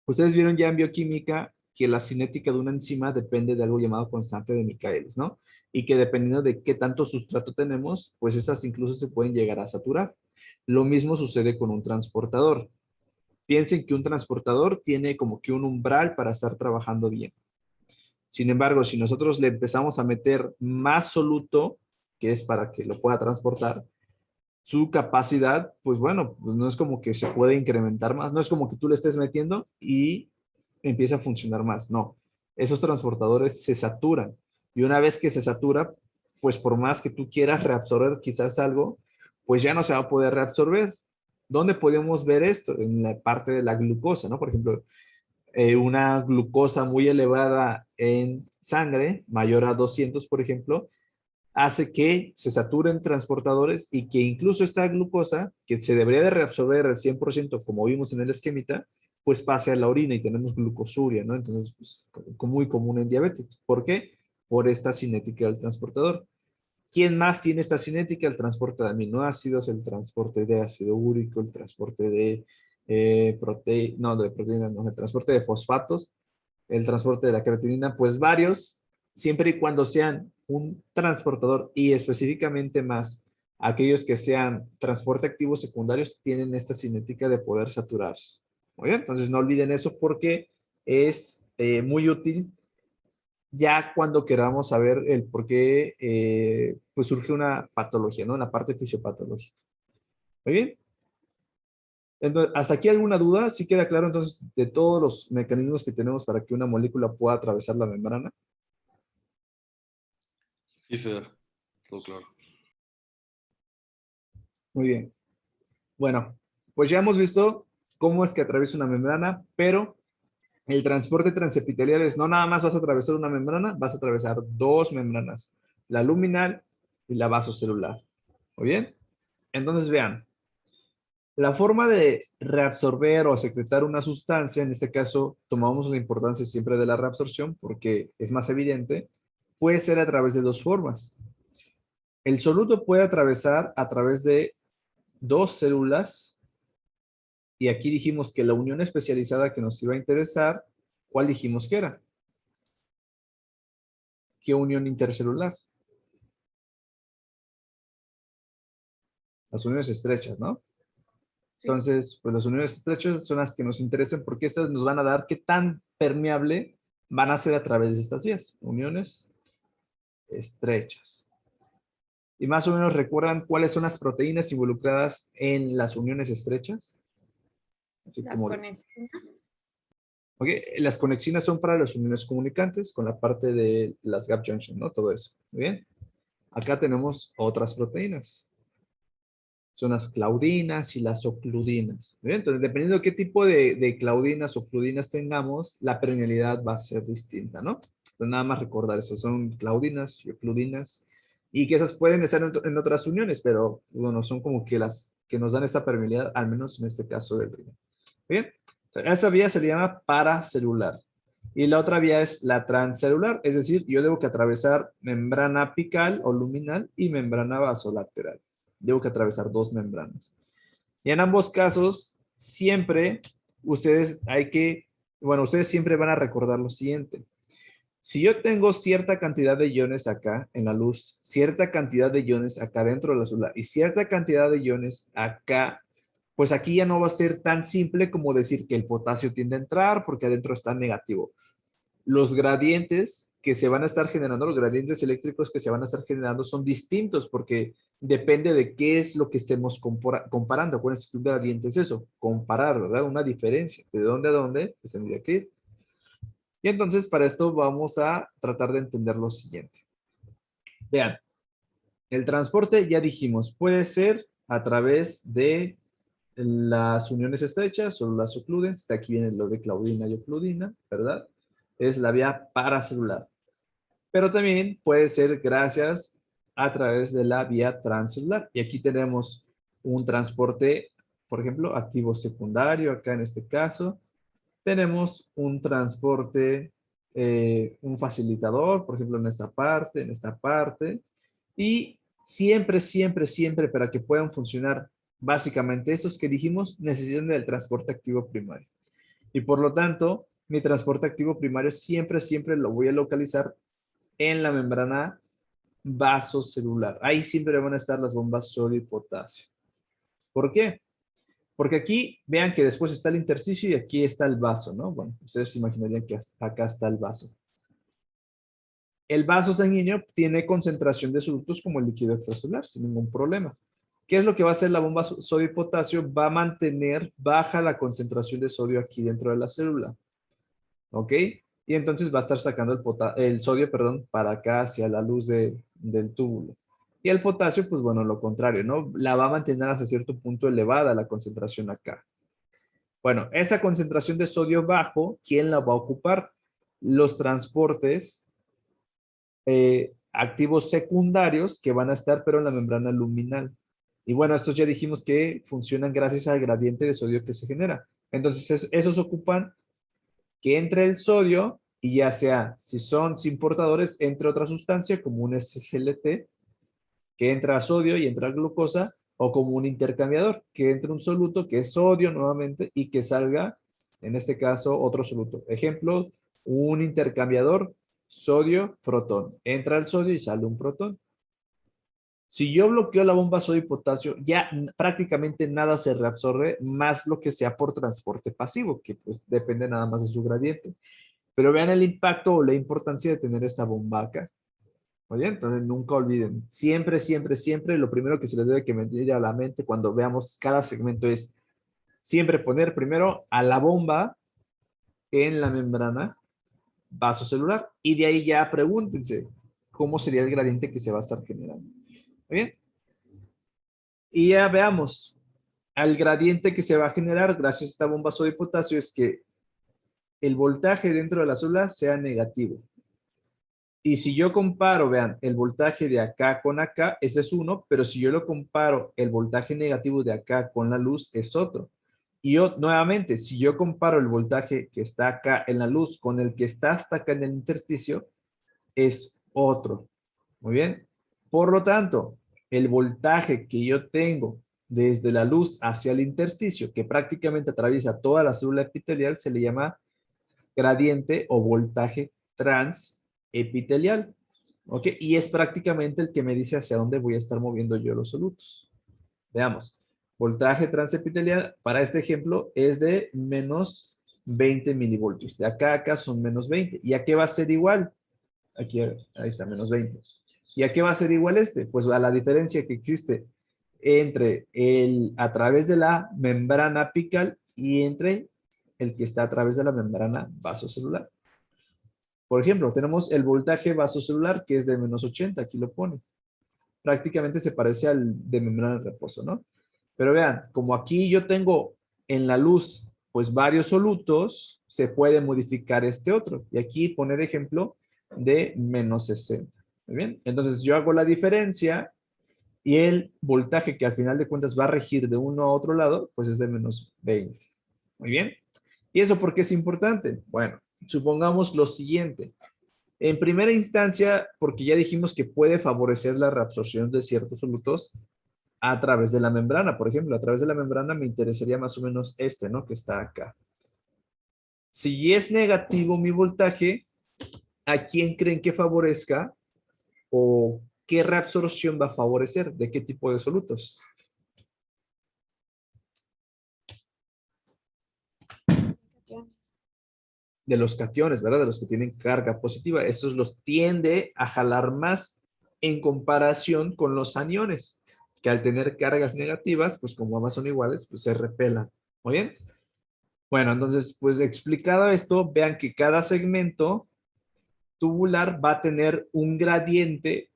Ustedes vieron ya en bioquímica que la cinética de una enzima depende de algo llamado constante de Michaelis, ¿no? Y que dependiendo de qué tanto sustrato tenemos, pues esas incluso se pueden llegar a saturar. Lo mismo sucede con un transportador. Piensen que un transportador tiene como que un umbral para estar trabajando bien. Sin embargo, si nosotros le empezamos a meter más soluto, que es para que lo pueda transportar, su capacidad, pues bueno, pues no es como que se puede incrementar más, no es como que tú le estés metiendo y empieza a funcionar más, no. Esos transportadores se saturan y una vez que se satura, pues por más que tú quieras reabsorber quizás algo, pues ya no se va a poder reabsorber. ¿Dónde podemos ver esto? En la parte de la glucosa, ¿no? Por ejemplo, una glucosa muy elevada en sangre, mayor a 200, por ejemplo, hace que se saturen transportadores y que incluso esta glucosa, que se debería de reabsorber al 100%, como vimos en el esquemita, pues pase a la orina y tenemos glucosuria, ¿no? Entonces, pues, muy común en diabéticos. ¿Por qué? Por esta cinética del transportador. ¿Quién más tiene esta cinética? El transporte de aminoácidos, el transporte de ácido úrico, el transporte de proteínas, no, el transporte de fosfatos, el transporte de la creatinina, pues varios, siempre y cuando sean un transportador y específicamente más aquellos que sean transporte activos secundarios, tienen esta cinética de poder saturarse. Muy bien, entonces no olviden eso porque es muy útil ya cuando queramos saber el por qué pues surge una patología, ¿no? En la parte fisiopatológica. Muy bien. Entonces, ¿hasta aquí alguna duda? ¿Sí queda claro entonces de todos los mecanismos que tenemos para que una molécula pueda atravesar la membrana? Sí, Fer. Todo claro. Muy bien. Bueno, pues ya hemos visto cómo es que atraviesa una membrana, pero el transporte transepitelial es no nada más vas a atravesar una membrana, vas a atravesar dos membranas, la luminal y la vasocelular. Muy bien. Entonces vean, la forma de reabsorber o secretar una sustancia, en este caso tomamos la importancia siempre de la reabsorción porque es más evidente, puede ser a través de dos formas. El soluto puede atravesar a través de dos células y aquí dijimos que la unión especializada que nos iba a interesar, ¿cuál dijimos que era? ¿Qué unión intercelular? Las uniones estrechas, ¿no? Sí. Entonces, pues las uniones estrechas son las que nos interesan porque estas nos van a dar qué tan permeable van a ser a través de estas vías, uniones estrechas. Y más o menos recuerdan cuáles son las proteínas involucradas en las uniones estrechas. Así Las como, conexiones. ok, las conexinas son para las uniones comunicantes con la parte de las gap junction, ¿no? Todo eso. Muy bien. Acá tenemos otras proteínas. Son las claudinas y las ocludinas. Muy bien. Entonces, dependiendo de qué tipo de claudinas o ocludinas tengamos, la permeabilidad va a ser distinta, ¿no? Entonces, nada más recordar eso. Son claudinas y ocludinas. Y que esas pueden estar en otras uniones, pero bueno, son como que las que nos dan esta permeabilidad, al menos en este caso del riñón. Bien. Esta vía se llama paracelular. Y la otra vía es la transcelular, es decir, yo debo que atravesar membrana apical o luminal y membrana vasolateral. Debo que atravesar dos membranas. Y en ambos casos, siempre ustedes ustedes siempre van a recordar lo siguiente. Si yo tengo cierta cantidad de iones acá en la luz, cierta cantidad de iones acá dentro de la célula y cierta cantidad de iones acá, pues aquí ya no va a ser tan simple como decir que el potasio tiende a entrar porque adentro está negativo. Los gradientes que se van a estar generando, los gradientes eléctricos que se van a estar generando son distintos porque depende de qué es lo que estemos comparando. Acuérdense que un gradiente es eso, comparar, ¿verdad? Una diferencia. ¿De dónde a dónde? Pues tendría que ir. Y entonces para esto vamos a tratar de entender lo siguiente. Vean, el transporte ya dijimos, puede ser a través de las uniones estrechas o las ocludens. De aquí viene lo de claudina y ocludina, ¿verdad? Es la vía paracelular. Pero también puede ser gracias a través de la vía transcelular. Y aquí tenemos un transporte, por ejemplo, activo secundario, acá en este caso. Tenemos un transporte, un facilitador, por ejemplo, en esta parte. Y siempre, siempre, siempre, para que puedan funcionar básicamente estos que dijimos, necesitan del transporte activo primario. Y por lo tanto, mi transporte activo primario siempre, siempre lo voy a localizar en la membrana vasocelular. Ahí siempre van a estar las bombas sodio y potasio. ¿Por qué? Porque aquí, vean que después está el intersticio y aquí está el vaso, ¿no? Bueno, ustedes imaginarían que acá está el vaso. El vaso sanguíneo tiene concentración de solutos como el líquido extracelular, sin ningún problema. ¿Qué es lo que va a hacer la bomba sodio y potasio? Va a mantener baja la concentración de sodio aquí dentro de la célula. ¿Ok? Y entonces va a estar sacando el sodio, perdón, para acá hacia la luz del túbulo. Y el potasio, pues bueno, lo contrario, ¿no? La va a mantener hasta cierto punto elevada la concentración acá. Bueno, esa concentración de sodio bajo, ¿quién la va a ocupar? Los transportes activos secundarios que van a estar, pero en la membrana luminal. Y bueno, estos ya dijimos que funcionan gracias al gradiente de sodio que se genera. Entonces, esos ocupan que entre el sodio y ya sea, si son sin portadores, entre otra sustancia como un SGLT, que entra sodio y entra glucosa, o como un intercambiador, que entre un soluto que es sodio nuevamente y que salga, en este caso, otro soluto. Ejemplo, un intercambiador sodio-protón. Entra el sodio y sale un protón. Si yo bloqueo la bomba sodio y potasio, ya prácticamente nada se reabsorbe, más lo que sea por transporte pasivo, que pues depende nada más de su gradiente. Pero vean el impacto o la importancia de tener esta bomba acá. Oye, entonces nunca olviden, siempre, siempre, siempre, lo primero que se les debe que venir a la mente cuando veamos cada segmento es siempre poner primero a la bomba en la membrana vasocelular y de ahí ya pregúntense cómo sería el gradiente que se va a estar generando. ¿Muy bien? Y ya veamos, al gradiente que se va a generar gracias a esta bomba sodio y potasio es que el voltaje dentro de la célula sea negativo. Y si yo comparo, vean, el voltaje de acá con acá, ese es uno, pero si yo lo comparo, el voltaje negativo de acá con la luz es otro. Y yo, nuevamente, si yo comparo el voltaje que está acá en la luz con el que está hasta acá en el intersticio, es otro. Muy bien. Por lo tanto, el voltaje que yo tengo desde la luz hacia el intersticio, que prácticamente atraviesa toda la célula epitelial, se le llama gradiente o voltaje transepitelial. ¿Ok? Y es prácticamente el que me dice hacia dónde voy a estar moviendo yo los solutos. Veamos. Voltaje transepitelial, para este ejemplo, es de menos 20 milivoltios. De acá a acá son menos 20. ¿Y a qué va a ser igual? Aquí, ahí está, menos 20. ¿Y a qué va a ser igual este? Pues a la diferencia que existe entre el a través de la membrana apical y entre el que está a través de la membrana vasocelular. Por ejemplo, tenemos el voltaje vasocelular que es de menos 80, aquí lo pone. Prácticamente se parece al de membrana de reposo, ¿no? Pero vean, como aquí yo tengo en la luz, pues varios solutos, se puede modificar este otro. Y aquí poner ejemplo de menos 60. Muy bien, entonces yo hago la diferencia y el voltaje que al final de cuentas va a regir de uno a otro lado, pues es de menos 20. Muy bien. ¿Y eso por qué es importante? Bueno, supongamos lo siguiente. En primera instancia, porque ya dijimos que puede favorecer la reabsorción de ciertos solutos a través de la membrana. Por ejemplo, a través de la membrana me interesaría más o menos este, ¿no? Que está acá. Si es negativo mi voltaje, ¿a quién creen que favorezca? ¿O qué reabsorción va a favorecer? ¿De qué tipo de solutos? De los cationes, ¿verdad? De los que tienen carga positiva. Esos los tiende a jalar más en comparación con los aniones, que al tener cargas negativas, pues como ambas son iguales, pues se repelan. ¿Muy bien? Bueno, entonces, pues explicado esto, vean que cada segmento tubular va a tener un gradiente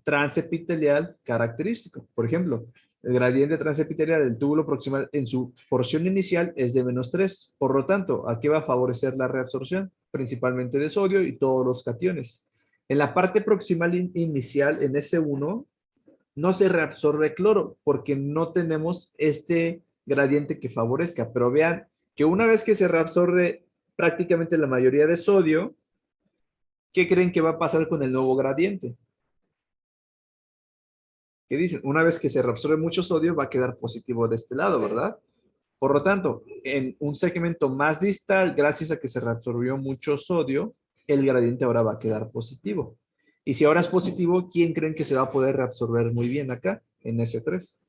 transepitelial característico. Por ejemplo, el gradiente transepitelial del túbulo proximal en su porción inicial es de menos 3. Por lo tanto, ¿a qué va a favorecer la reabsorción? Principalmente de sodio y todos los cationes. En la parte proximal inicial, en S1, no se reabsorbe cloro porque no tenemos este gradiente que favorezca. Pero vean que una vez que se reabsorbe prácticamente la mayoría de sodio, ¿qué creen que va a pasar con el nuevo gradiente? ¿Qué dicen? Una vez que se reabsorbe mucho sodio, va a quedar positivo de este lado, ¿verdad? Por lo tanto, en un segmento más distal, gracias a que se reabsorbió mucho sodio, el gradiente ahora va a quedar positivo. Y si ahora es positivo, ¿quién creen que se va a poder reabsorber muy bien acá, en S3?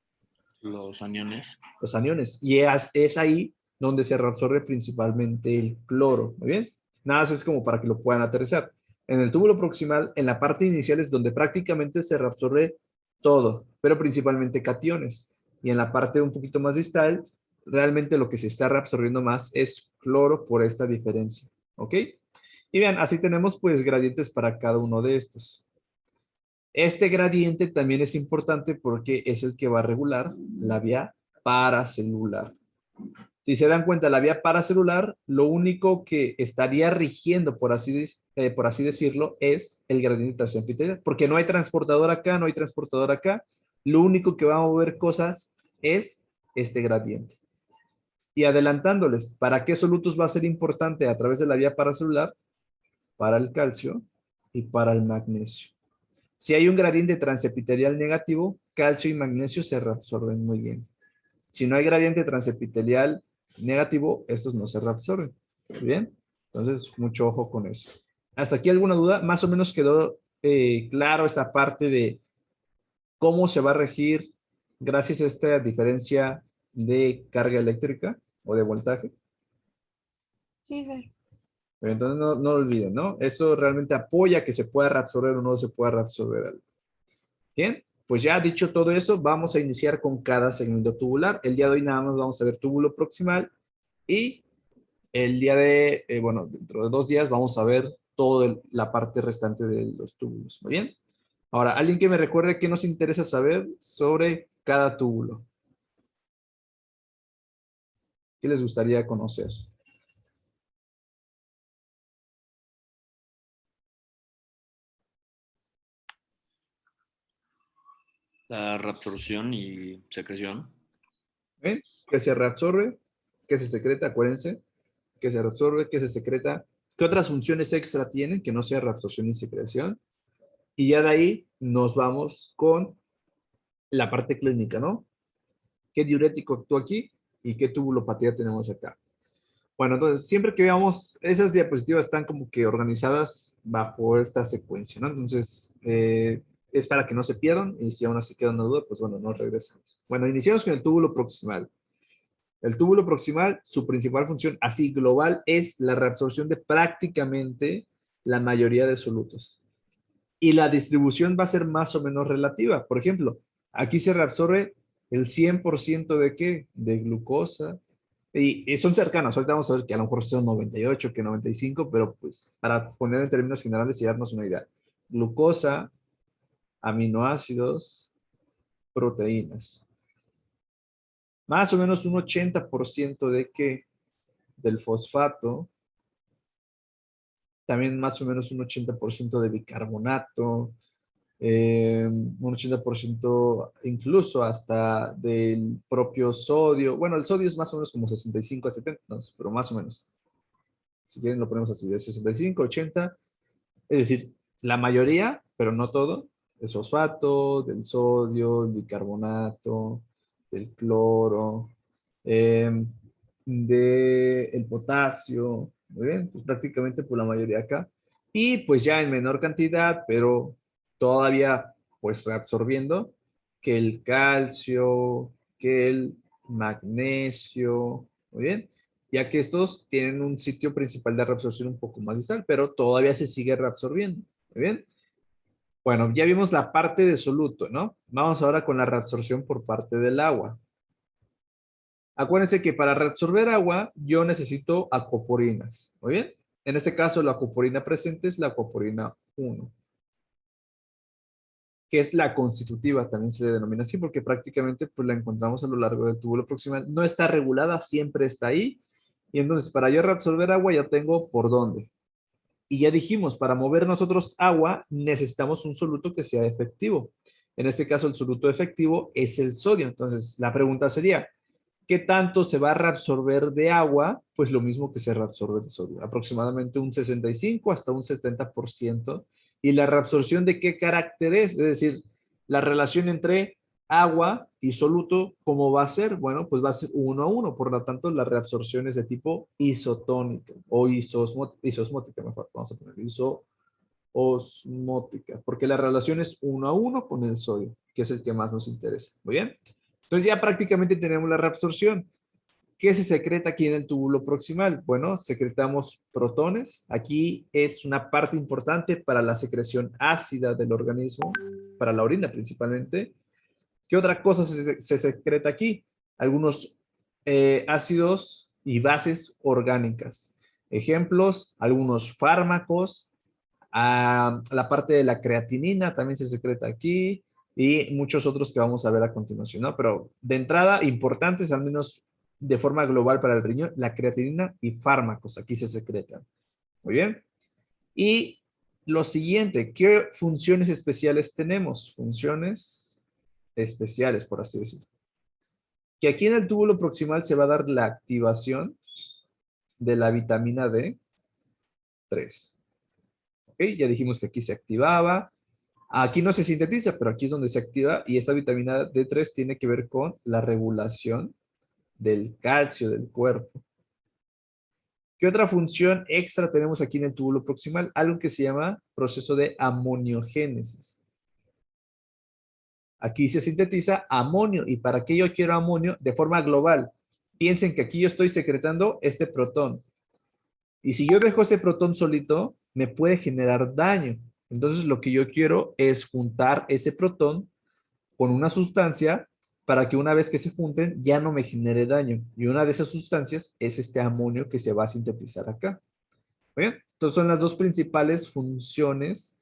Los aniones. Los aniones. Y es ahí donde se reabsorbe principalmente el cloro. ¿Muy bien? Nada más es como para que lo puedan aterrizar. En el túbulo proximal, en la parte inicial es donde prácticamente se reabsorbe todo, pero principalmente cationes. Y en la parte un poquito más distal, realmente lo que se está reabsorbiendo más es cloro por esta diferencia. ¿Ok? Y vean, así tenemos pues gradientes para cada uno de estos. Este gradiente también es importante porque es el que va a regular la vía paracelular. Si se dan cuenta, la vía paracelular, lo único que estaría rigiendo, por así decirlo, es el gradiente transepitelial, porque no hay transportador acá, no hay transportador acá. Lo único que va a mover cosas es este gradiente. Y adelantándoles, ¿para qué solutos va a ser importante a través de la vía paracelular? Para el calcio y para el magnesio. Si hay un gradiente transepitelial negativo, calcio y magnesio se reabsorben muy bien. Si no hay gradiente transepitelial negativo, estos no se reabsorben. ¿Muy bien? Entonces, mucho ojo con eso. ¿Hasta aquí alguna duda? Más o menos quedó claro esta parte de cómo se va a regir gracias a esta diferencia de carga eléctrica o de voltaje. Sí, Fer. Pero entonces no lo olviden, ¿no? Esto realmente apoya que se pueda reabsorber o no se pueda reabsorber algo. Bien, pues ya dicho todo eso, vamos a iniciar con cada segmento tubular. El día de hoy nada más vamos a ver túbulo proximal y el día de, bueno, dentro de 2 días vamos a ver toda la parte restante de los túbulos. Muy bien. Ahora, alguien que me recuerde qué nos interesa saber sobre cada túbulo. ¿Qué les gustaría conocer? La reabsorción y secreción. ¿Bien? ¿Qué se reabsorbe? ¿Qué se secreta? Acuérdense. ¿Qué se reabsorbe? ¿Qué se secreta? ¿Qué otras funciones extra tienen que no sea reabsorción y secreción? Y ya de ahí nos vamos con la parte clínica, ¿no? ¿Qué diurético actúa aquí y qué tubulopatía tenemos acá? Bueno, entonces, siempre que veamos, esas diapositivas están como que organizadas bajo esta secuencia, ¿no? Entonces, es para que no se pierdan y si aún así queda una duda, pues bueno, no regresamos. Bueno, iniciamos con el túbulo proximal. El túbulo proximal, su principal función, así global, es la reabsorción de prácticamente la mayoría de solutos. Y la distribución va a ser más o menos relativa. Por ejemplo, aquí se reabsorbe el 100% de ¿qué? De glucosa. Y son cercanos. Ahorita vamos a ver que a lo mejor son 98, que 95, pero pues para poner en términos generales y darnos una idea. Glucosa, aminoácidos, proteínas. Más o menos un 80% de ¿qué? Del fosfato. También más o menos un 80% de bicarbonato. Un 80% incluso hasta del propio sodio. Bueno, el sodio es más o menos como 65 a 70, no, pero más o menos. Si quieren lo ponemos así, de 65 a 80. Es decir, la mayoría, pero no todo, es fosfato, del sodio, el bicarbonato, del cloro, del potasio. Muy bien, pues prácticamente por la mayoría acá. Y pues ya en menor cantidad, pero todavía pues reabsorbiendo, que el calcio, que el magnesio. Muy bien, ya que estos tienen un sitio principal de reabsorción un poco más distal, pero todavía se sigue reabsorbiendo. Muy bien. Bueno, ya vimos la parte de soluto, ¿no? Vamos ahora con la reabsorción por parte del agua. Acuérdense que para reabsorber agua yo necesito acoporinas. Muy bien. En este caso la acoporina presente es la acoporina 1, que es la constitutiva, también se le denomina así porque prácticamente pues la encontramos a lo largo del túbulo proximal. No está regulada, siempre está ahí. Y entonces para yo reabsorber agua ya tengo por dónde. Y ya dijimos, para mover nosotros agua necesitamos un soluto que sea efectivo. En este caso el soluto efectivo es el sodio. Entonces la pregunta sería, ¿qué tanto se va a reabsorber de agua? Pues lo mismo que se reabsorbe de sodio, aproximadamente un 65 hasta un 70%. ¿Y la reabsorción de qué carácter es? Es decir, la relación entre agua y soluto, ¿cómo va a ser? Bueno, pues va a ser 1 a 1, por lo tanto la reabsorción es de tipo isotónica o isosmótica, mejor, vamos a poner isosmótica, porque la relación es 1 a 1 con el sodio, que es el que más nos interesa. ¿Muy bien? Entonces ya prácticamente tenemos la reabsorción. ¿Qué se secreta aquí en el túbulo proximal? Bueno, secretamos protones. Aquí es una parte importante para la secreción ácida del organismo, para la orina principalmente. ¿Qué otra cosa se secreta aquí? Algunos ácidos y bases orgánicas. Ejemplos, algunos fármacos, la parte de la creatinina también se secreta aquí y muchos otros que vamos a ver a continuación, ¿no? Pero de entrada, importantes, al menos de forma global para el riñón, la creatinina y fármacos aquí se secretan. Muy bien. Y lo siguiente, ¿qué funciones especiales tenemos? Funciones especiales, por así decirlo. Que aquí en el túbulo proximal se va a dar la activación de la vitamina D3. ¿Ok? Ya dijimos que aquí se activaba. Aquí no se sintetiza, pero aquí es donde se activa y esta vitamina D3 tiene que ver con la regulación del calcio del cuerpo. ¿Qué otra función extra tenemos aquí en el túbulo proximal? Algo que se llama proceso de amoniogénesis. Aquí se sintetiza amonio. ¿Y para qué yo quiero amonio? De forma global. Piensen que aquí yo estoy secretando este protón. Y si yo dejo ese protón solito, me puede generar daño. Entonces lo que yo quiero es juntar ese protón con una sustancia para que una vez que se junten ya no me genere daño. Y una de esas sustancias es este amonio que se va a sintetizar acá. ¿Bien? Entonces son las dos principales funciones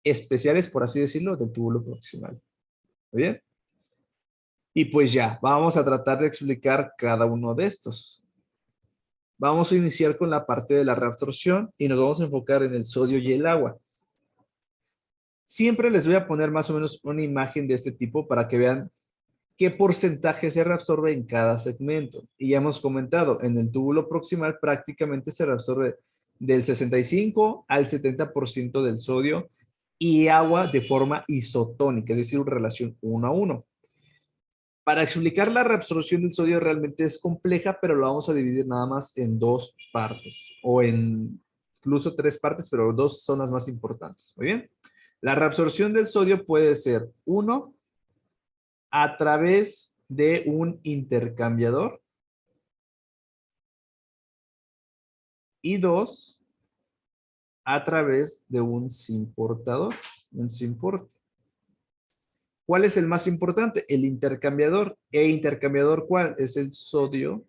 especiales, por así decirlo, del túbulo proximal. ¿Bien? Y pues ya, vamos a tratar de explicar cada uno de estos. Vamos a iniciar con la parte de la reabsorción y nos vamos a enfocar en el sodio y el agua. Siempre les voy a poner más o menos una imagen de este tipo para que vean qué porcentaje se reabsorbe en cada segmento. Y ya hemos comentado, en el túbulo proximal prácticamente se reabsorbe del 65 al 70% del sodio y agua de forma isotónica, es decir, una relación 1 a 1. Para explicar la reabsorción del sodio realmente es compleja, pero lo vamos a dividir nada más en dos partes, o en incluso tres partes, pero dos son las más importantes. Muy bien. La reabsorción del sodio puede ser, uno, a través de un intercambiador, y 2 a través de un simportador, un simporte. ¿Cuál es el más importante? El intercambiador. ¿E intercambiador cuál? Es el sodio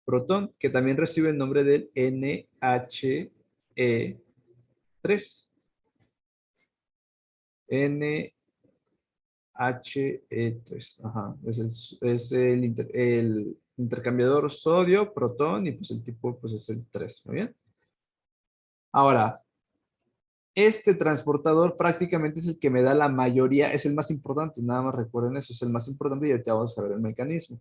protón, que también recibe el nombre del NHE3. NHE3. Ajá. Es el intercambiador sodio, protón, y pues el tipo pues es el 3. Muy bien. Ahora, este transportador prácticamente es el que me da la mayoría, es el más importante, nada más recuerden eso, es el más importante y ahorita vamos a ver el mecanismo.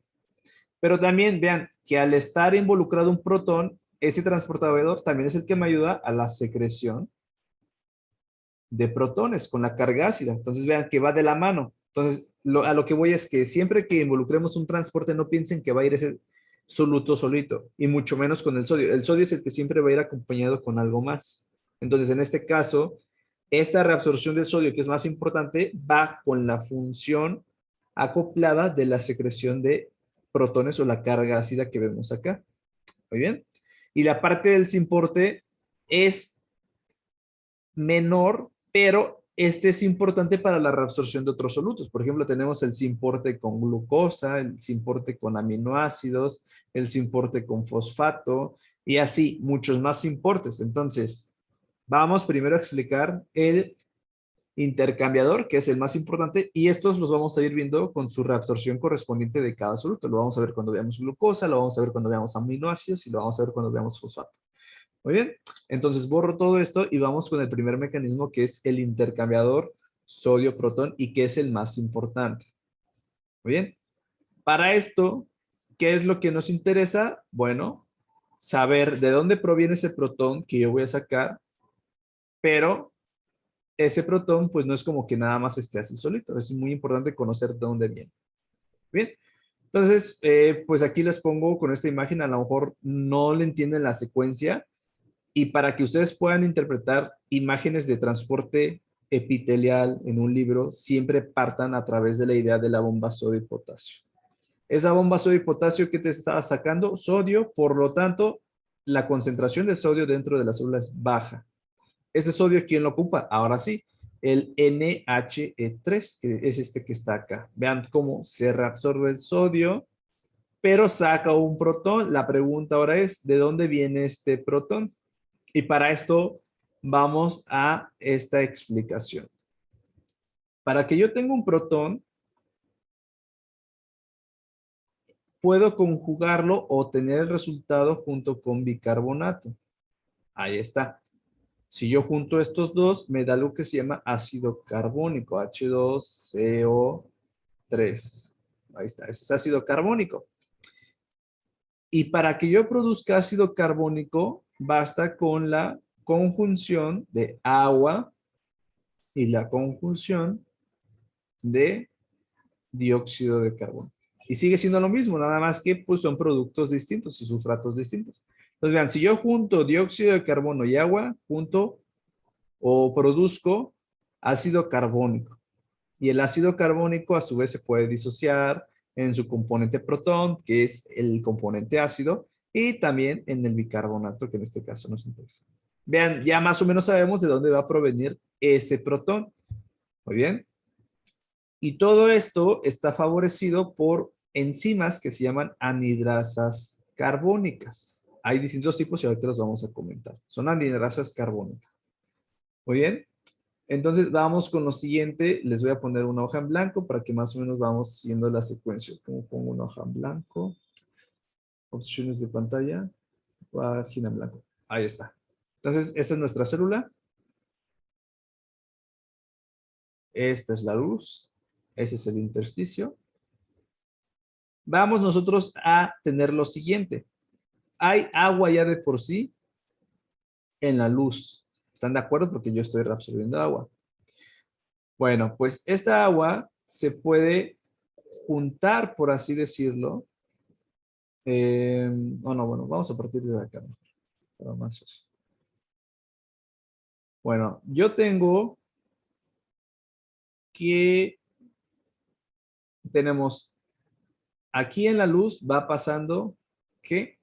Pero también vean que al estar involucrado un protón, ese transportador también es el que me ayuda a la secreción de protones con la carga ácida. Entonces vean que va de la mano. Entonces a lo que voy es que siempre que involucremos un transporte no piensen que va a ir ese soluto solito y mucho menos con el sodio. El sodio es el que siempre va a ir acompañado con algo más. Entonces en este caso, esta reabsorción del sodio que es más importante va con la función acoplada de la secreción de protones o la carga ácida que vemos acá. Muy bien. Y la parte del simporte es menor, pero este es importante para la reabsorción de otros solutos. Por ejemplo, tenemos el simporte con glucosa, el simporte con aminoácidos, el simporte con fosfato y así muchos más simportes. Entonces, vamos primero a explicar el intercambiador, que es el más importante, y estos los vamos a ir viendo con su reabsorción correspondiente de cada soluto. Lo vamos a ver cuando veamos glucosa, lo vamos a ver cuando veamos aminoácidos y lo vamos a ver cuando veamos fosfato. Muy bien, entonces borro todo esto y vamos con el primer mecanismo que es el intercambiador sodio-protón y que es el más importante. Muy bien, para esto, ¿qué es lo que nos interesa? Bueno, saber de dónde proviene ese protón que yo voy a sacar, pero ese protón pues no es como que nada más esté así solito, es muy importante conocer de dónde viene. Bien, entonces pues aquí les pongo con esta imagen, a lo mejor no le entienden la secuencia, y para que ustedes puedan interpretar imágenes de transporte epitelial en un libro, siempre partan a través de la idea de la bomba sodio y potasio. Esa bomba sodio y potasio que te está sacando sodio, por lo tanto, la concentración de sodio dentro de la célula es baja. Ese sodio, ¿quién lo ocupa? Ahora sí, el NHE3, que es este que está acá. Vean cómo se reabsorbe el sodio, pero saca un protón. La pregunta ahora es, ¿de dónde viene este protón? Y para esto vamos a esta explicación. Para que yo tenga un protón, puedo conjugarlo o tener el resultado junto con bicarbonato. Ahí está. Si yo junto estos dos, me da lo que se llama ácido carbónico, H2CO3. Ahí está, ese es ácido carbónico. Y para que yo produzca ácido carbónico, basta con la conjunción de agua y la conjunción de dióxido de carbono. Y sigue siendo lo mismo, nada más que pues son productos distintos y sustratos distintos. Entonces vean, si yo junto dióxido de carbono y agua, junto o produzco ácido carbónico. Y el ácido carbónico a su vez se puede disociar en su componente protón, que es el componente ácido, y también en el bicarbonato, que en este caso nos interesa. Vean, ya más o menos sabemos de dónde va a provenir ese protón. Muy bien. Y todo esto está favorecido por enzimas que se llaman anhidrasas carbónicas. Hay distintos tipos y ahorita los vamos a comentar. Son anhidrasas carbónicas. Muy bien. Entonces vamos con lo siguiente. Les voy a poner una hoja en blanco para que más o menos vamos siguiendo la secuencia. Como pongo una hoja en blanco. Opciones de pantalla. Página en blanco. Ahí está. Entonces, esta es nuestra célula. Esta es la luz. Ese es el intersticio. Vamos nosotros a tener lo siguiente. Hay agua ya de por sí en la luz. ¿Están de acuerdo? Porque yo estoy reabsorbiendo agua. Bueno, pues esta agua se puede juntar, por así decirlo. No, bueno, vamos a partir de acá. Para más fácil. Bueno, yo tengo que tenemos aquí en la luz va pasando, ¿qué?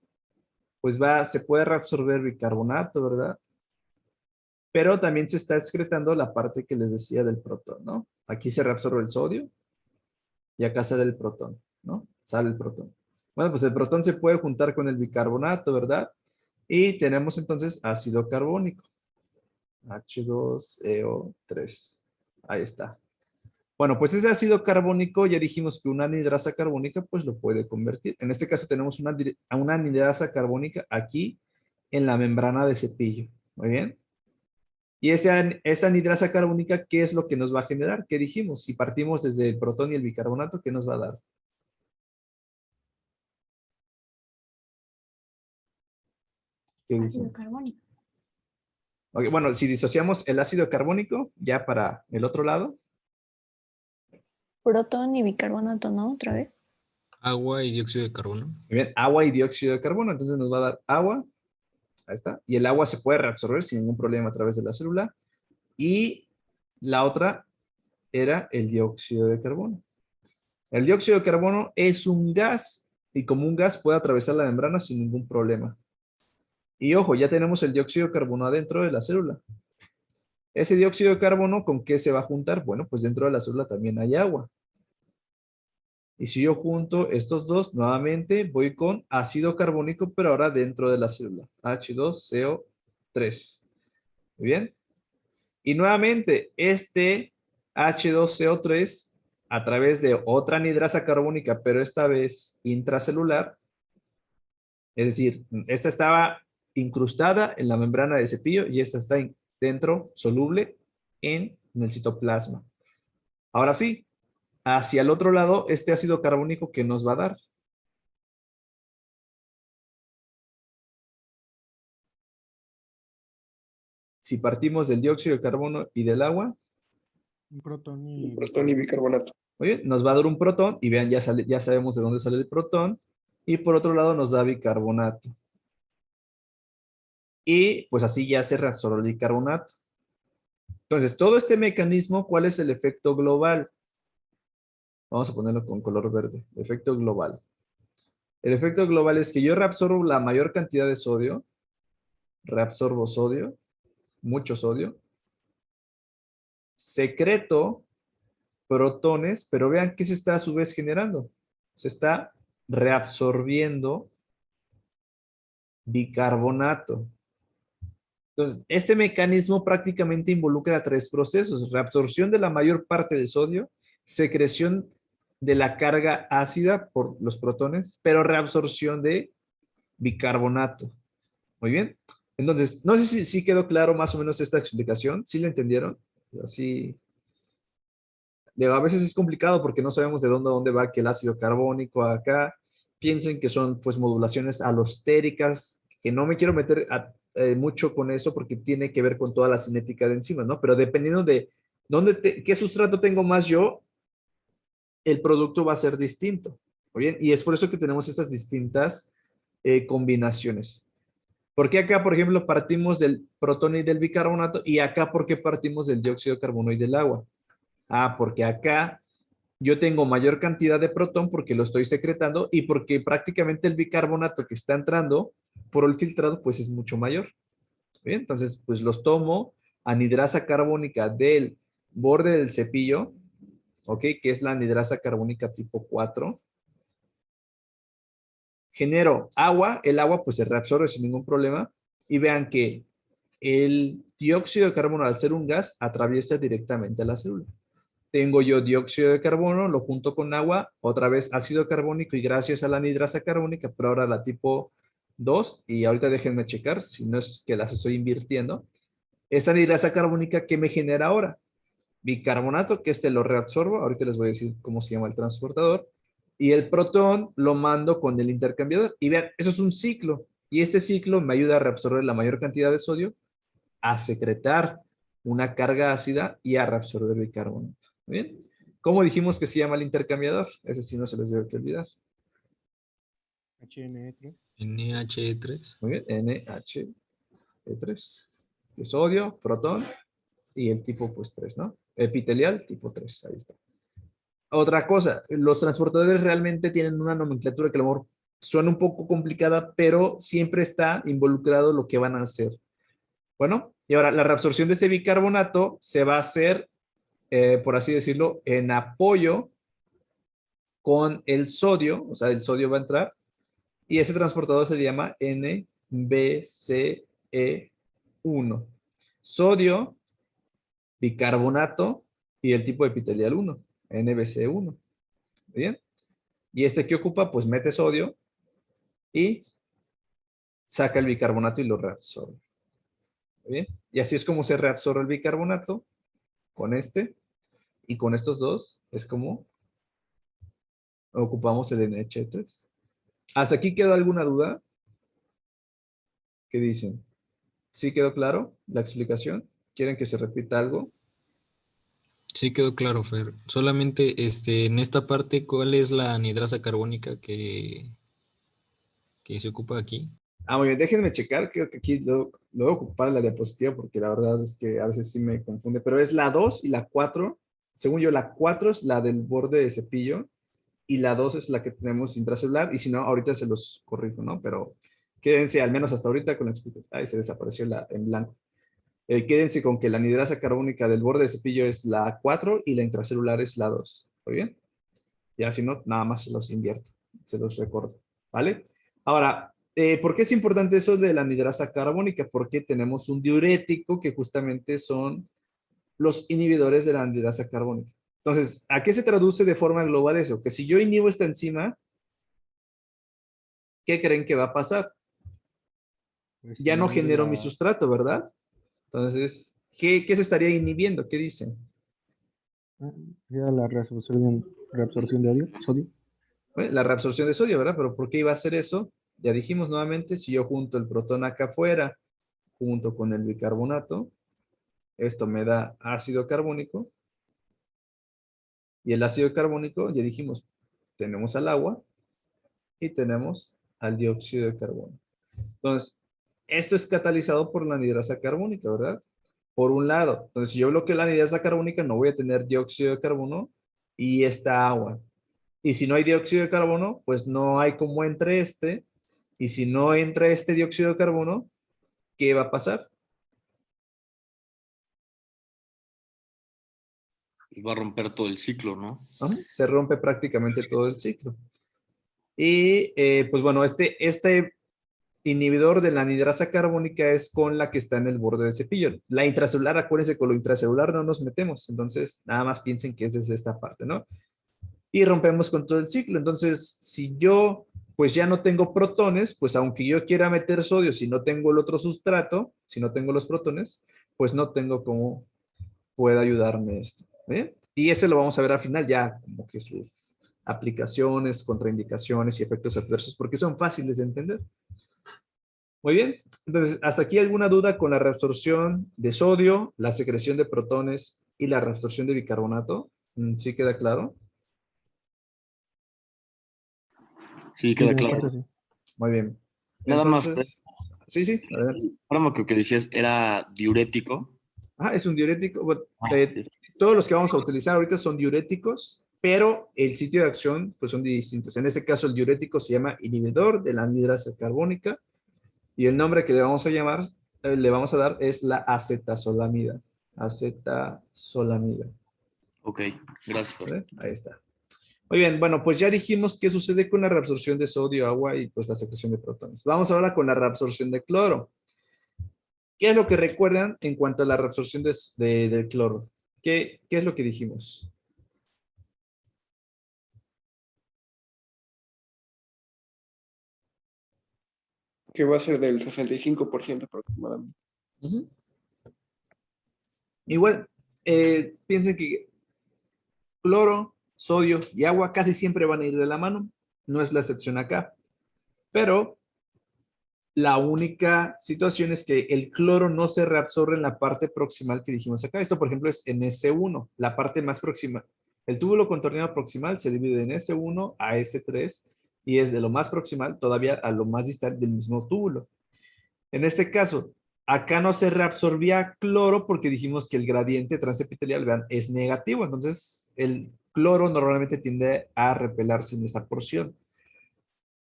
pues se puede reabsorber bicarbonato, ¿verdad? Pero también se está excretando la parte que les decía del protón, ¿no? Aquí se reabsorbe el sodio y acá sale el protón, ¿no? Sale el protón. Bueno, pues el protón se puede juntar con el bicarbonato, ¿verdad? Y tenemos entonces ácido carbónico. H2SO3. Ahí está. Bueno, pues ese ácido carbónico, ya dijimos que una anhidrasa carbónica, pues lo puede convertir. En este caso tenemos una anhidrasa carbónica aquí en la membrana de cepillo. Muy bien. Y esa anhidrasa carbónica, ¿qué es lo que nos va a generar? ¿Qué dijimos? Si partimos desde el protón y el bicarbonato, ¿qué nos va a dar? ¿Qué Ácido dicen? carbónico. Ok, bueno, si disociamos el ácido carbónico, ya para el otro lado, Protón y bicarbonato, ¿no? Otra vez. Agua y dióxido de carbono. muy bien, agua y dióxido de carbono, entonces nos va a dar agua, ahí está, y el agua se puede reabsorber sin ningún problema a través de la célula, y la otra era el dióxido de carbono. El dióxido de carbono es un gas, y como un gas puede atravesar la membrana sin ningún problema. Y ojo, ya tenemos el dióxido de carbono adentro de la célula. Ese dióxido de carbono, ¿con qué se va a juntar? Bueno, pues dentro de la célula también hay agua. Y si yo junto estos dos, nuevamente voy con ácido carbónico, pero ahora dentro de la célula. H2CO3. Muy bien. Y nuevamente, este H2CO3, a través de otra anhidrasa carbónica, pero esta vez intracelular, es decir, esta estaba incrustada en la membrana de cepillo y esta está dentro, soluble, en el citoplasma. Ahora sí, hacia el otro lado, este ácido carbónico que nos va a dar. Si partimos del dióxido de carbono y del agua, Un protón y bicarbonato. muy bien, nos va a dar un protón y vean, ya sabemos de dónde sale el protón. Y por otro lado nos da bicarbonato. Y pues así ya se reabsorbe el bicarbonato. Entonces, todo este mecanismo, ¿cuál es el efecto global? Vamos a ponerlo con color verde. Efecto global. El efecto global es que yo reabsorbo la mayor cantidad de sodio. Reabsorbo sodio. Mucho sodio. Secreto protones, pero vean qué se está a su vez generando. Se está reabsorbiendo bicarbonato. Entonces, este mecanismo prácticamente involucra tres procesos: reabsorción de la mayor parte de sodio, secreción de la carga ácida por los protones, pero reabsorción de bicarbonato. Muy bien. Entonces, no sé si quedó claro más o menos esta explicación. ¿Sí lo entendieron? Así. A veces es complicado porque no sabemos de dónde va que el ácido carbónico acá. Piensen que son pues modulaciones alostéricas, que no me quiero meter mucho con eso porque tiene que ver con toda la cinética de enzimas, ¿no? Pero dependiendo de qué sustrato tengo más yo, el producto va a ser distinto. Muy bien, y es por eso que tenemos estas distintas combinaciones. ¿Por qué acá, por ejemplo, partimos del protón y del bicarbonato y acá por qué partimos del dióxido de carbono y del agua? Ah, porque acá yo tengo mayor cantidad de protón porque lo estoy secretando y porque prácticamente el bicarbonato que está entrando por el filtrado pues es mucho mayor. Bien, entonces pues los tomo, anhidrasa carbónica del borde del cepillo, ¿ok? Que es la anhidrasa carbónica tipo 4. Genero agua, el agua pues se reabsorbe sin ningún problema y vean que el dióxido de carbono al ser un gas atraviesa directamente a la célula. Tengo yo dióxido de carbono, lo junto con agua, otra vez ácido carbónico y gracias a la anhidrasa carbónica, pero ahora la tipo 2, y ahorita déjenme checar, si no es que las estoy invirtiendo. Esta anhidrasa carbónica, ¿qué me genera ahora? Bicarbonato, que este lo reabsorbo, ahorita les voy a decir cómo se llama el transportador, y el protón lo mando con el intercambiador. Y vean, eso es un ciclo, y este ciclo me ayuda a reabsorber la mayor cantidad de sodio, a secretar una carga ácida y a reabsorber bicarbonato. ¿Bien? ¿Cómo dijimos que se llama el intercambiador? Ese sí no se les debe que olvidar. HNE3. NH3. Muy bien, NH3. De sodio, protón y el tipo pues 3, ¿no? Epitelial, tipo 3, ahí está. Otra cosa, los transportadores realmente tienen una nomenclatura que a lo mejor suena un poco complicada, pero siempre está involucrado lo que van a hacer. Bueno, y ahora la reabsorción de este bicarbonato se va a hacer, por así decirlo, en apoyo con el sodio, o sea, el sodio va a entrar, y ese transportador se llama NBCE1. Sodio, bicarbonato y el tipo epitelial 1, NBCE1. ¿Bien? Y este que ocupa, pues mete sodio y saca el bicarbonato y lo reabsorbe. ¿Bien? Y así es como se reabsorbe el bicarbonato con este y con estos dos es como ocupamos el NH3. ¿Hasta aquí quedó alguna duda? ¿Qué dicen? ¿Sí quedó claro la explicación? ¿Quieren que se repita algo? Sí quedó claro, Fer. Solamente en esta parte, ¿cuál es la anhidrasa carbónica que se ocupa aquí? Muy bien, déjenme checar, creo que aquí lo voy a ocupar en la diapositiva porque la verdad es que a veces sí me confunde, pero es la 2 y la 4. Según yo, la 4 es la del borde de cepillo y la 2 es la que tenemos intracelular y si no, ahorita se los corrijo, ¿no? Pero quédense al menos hasta ahorita con la explicación. Ahí se desapareció en blanco. Quédense con que la anhidrasa carbónica del borde de cepillo es la 4 y la intracelular es la 2. ¿Muy bien? Ya si no, nada más se los invierto, se los recuerdo, ¿vale? Ahora, ¿por qué es importante eso de la anhidrasa carbónica? Porque tenemos un diurético que justamente son los inhibidores de la anhidrasa carbónica. Entonces, ¿a qué se traduce de forma global eso? Que si yo inhibo esta enzima, ¿qué creen que va a pasar? Pues Ya no inhibe genero mi la, sustrato, ¿verdad? Entonces, ¿qué se estaría inhibiendo? ¿Qué dicen? sería la reabsorción de sodio. Bueno, la reabsorción de sodio, ¿verdad? Pero ¿por qué iba a hacer eso? Ya dijimos nuevamente, si yo junto el protón acá afuera, junto con el bicarbonato, esto me da ácido carbónico, y el ácido carbónico, ya dijimos, tenemos al agua y tenemos al dióxido de carbono. Entonces, esto es catalizado por la anhidrasa carbónica, ¿verdad? Por un lado, entonces si yo bloqueo la anhidrasa carbónica, no voy a tener dióxido de carbono y esta agua. Y si no hay dióxido de carbono, pues no hay cómo entre este. Y si no entra este dióxido de carbono, ¿qué va a pasar? Va a romper todo el ciclo, ¿no? Se rompe prácticamente todo el ciclo. Y pues bueno, este inhibidor de la anhidrasa carbónica es con la que está en el borde del cepillo. La intracelular, acuérdense, con lo intracelular no nos metemos. Entonces, nada más piensen que es desde esta parte, ¿no? Y rompemos con todo el ciclo. Entonces, si yo pues ya no tengo protones, pues aunque yo quiera meter sodio, si no tengo el otro sustrato, si no tengo los protones, pues no tengo cómo puede ayudarme esto. ¿Bien? Y ese lo vamos a ver al final ya, como que sus aplicaciones, contraindicaciones y efectos adversos, porque son fáciles de entender. Muy bien, entonces, ¿hasta aquí alguna duda con la reabsorción de sodio, la secreción de protones y la reabsorción de bicarbonato? ¿Sí queda claro? Sí, Sí, queda de mi claro. parte sí. Muy bien. Nada más, Entonces, sí, a ver. el fármaco que decías era diurético. Es un diurético. Bueno, Sí. todos los que vamos a utilizar ahorita son diuréticos, pero el sitio de acción pues son distintos. En este caso, el diurético se llama inhibidor de la anhidrasa carbónica y el nombre que le vamos a llamar, le vamos a dar es la acetazolamida. Acetazolamida. Ok, gracias, Fer. ¿Vale? Ahí está. Muy bien, bueno, pues ya dijimos qué sucede con la reabsorción de sodio, agua y pues la secreción de protones. Vamos ahora con la reabsorción de cloro. ¿Qué es lo que recuerdan en cuanto a la reabsorción del cloro? ¿Qué es lo que dijimos? Que va a ser del 65% aproximadamente. Ujú. Igual, piensen que cloro, sodio y agua casi siempre van a ir de la mano. No es la excepción acá. Pero la única situación es que el cloro no se reabsorbe en la parte proximal que dijimos acá. Esto, por ejemplo, es en S1, la parte más próxima. El túbulo contorneado proximal se divide en S1 a S3 y es de lo más proximal todavía a lo más distal del mismo túbulo. En este caso, acá no se reabsorbía cloro porque dijimos que el gradiente transepitelial, vean, es negativo. Entonces, el cloro normalmente tiende a repelarse en esta porción.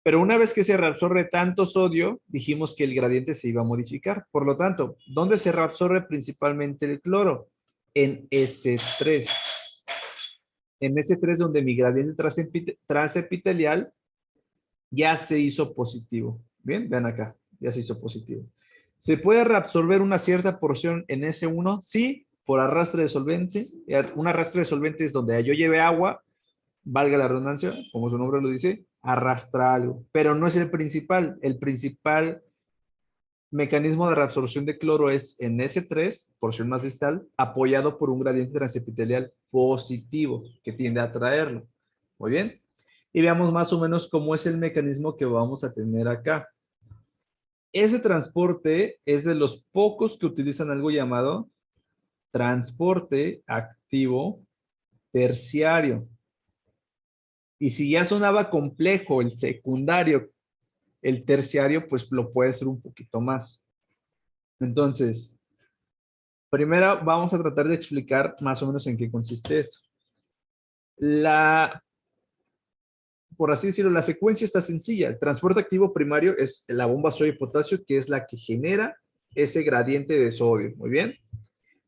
Pero una vez que se reabsorbe tanto sodio, dijimos que el gradiente se iba a modificar. Por lo tanto, ¿dónde se reabsorbe principalmente el cloro? En S3. En S3 donde mi gradiente transepitelial ya se hizo positivo. Bien, vean acá, ya se hizo positivo. ¿Se puede reabsorber una cierta porción en S1? Sí, por arrastre de solvente. Un arrastre de solvente es donde yo lleve agua, valga la redundancia, como su nombre lo dice, arrastra algo. Pero no es el principal. El principal mecanismo de reabsorción de cloro es en S3, porción más distal, apoyado por un gradiente transepitelial positivo que tiende a atraerlo. Muy bien. Y veamos más o menos cómo es el mecanismo que vamos a tener acá. Ese transporte es de los pocos que utilizan algo llamado transporte activo terciario. Y si ya sonaba complejo el secundario, el terciario, pues lo puede ser un poquito más. Entonces, primero vamos a tratar de explicar más o menos en qué consiste esto. Por así decirlo, la secuencia está sencilla. El transporte activo primario es la bomba sodio y potasio, que es la que genera ese gradiente de sodio. Muy bien.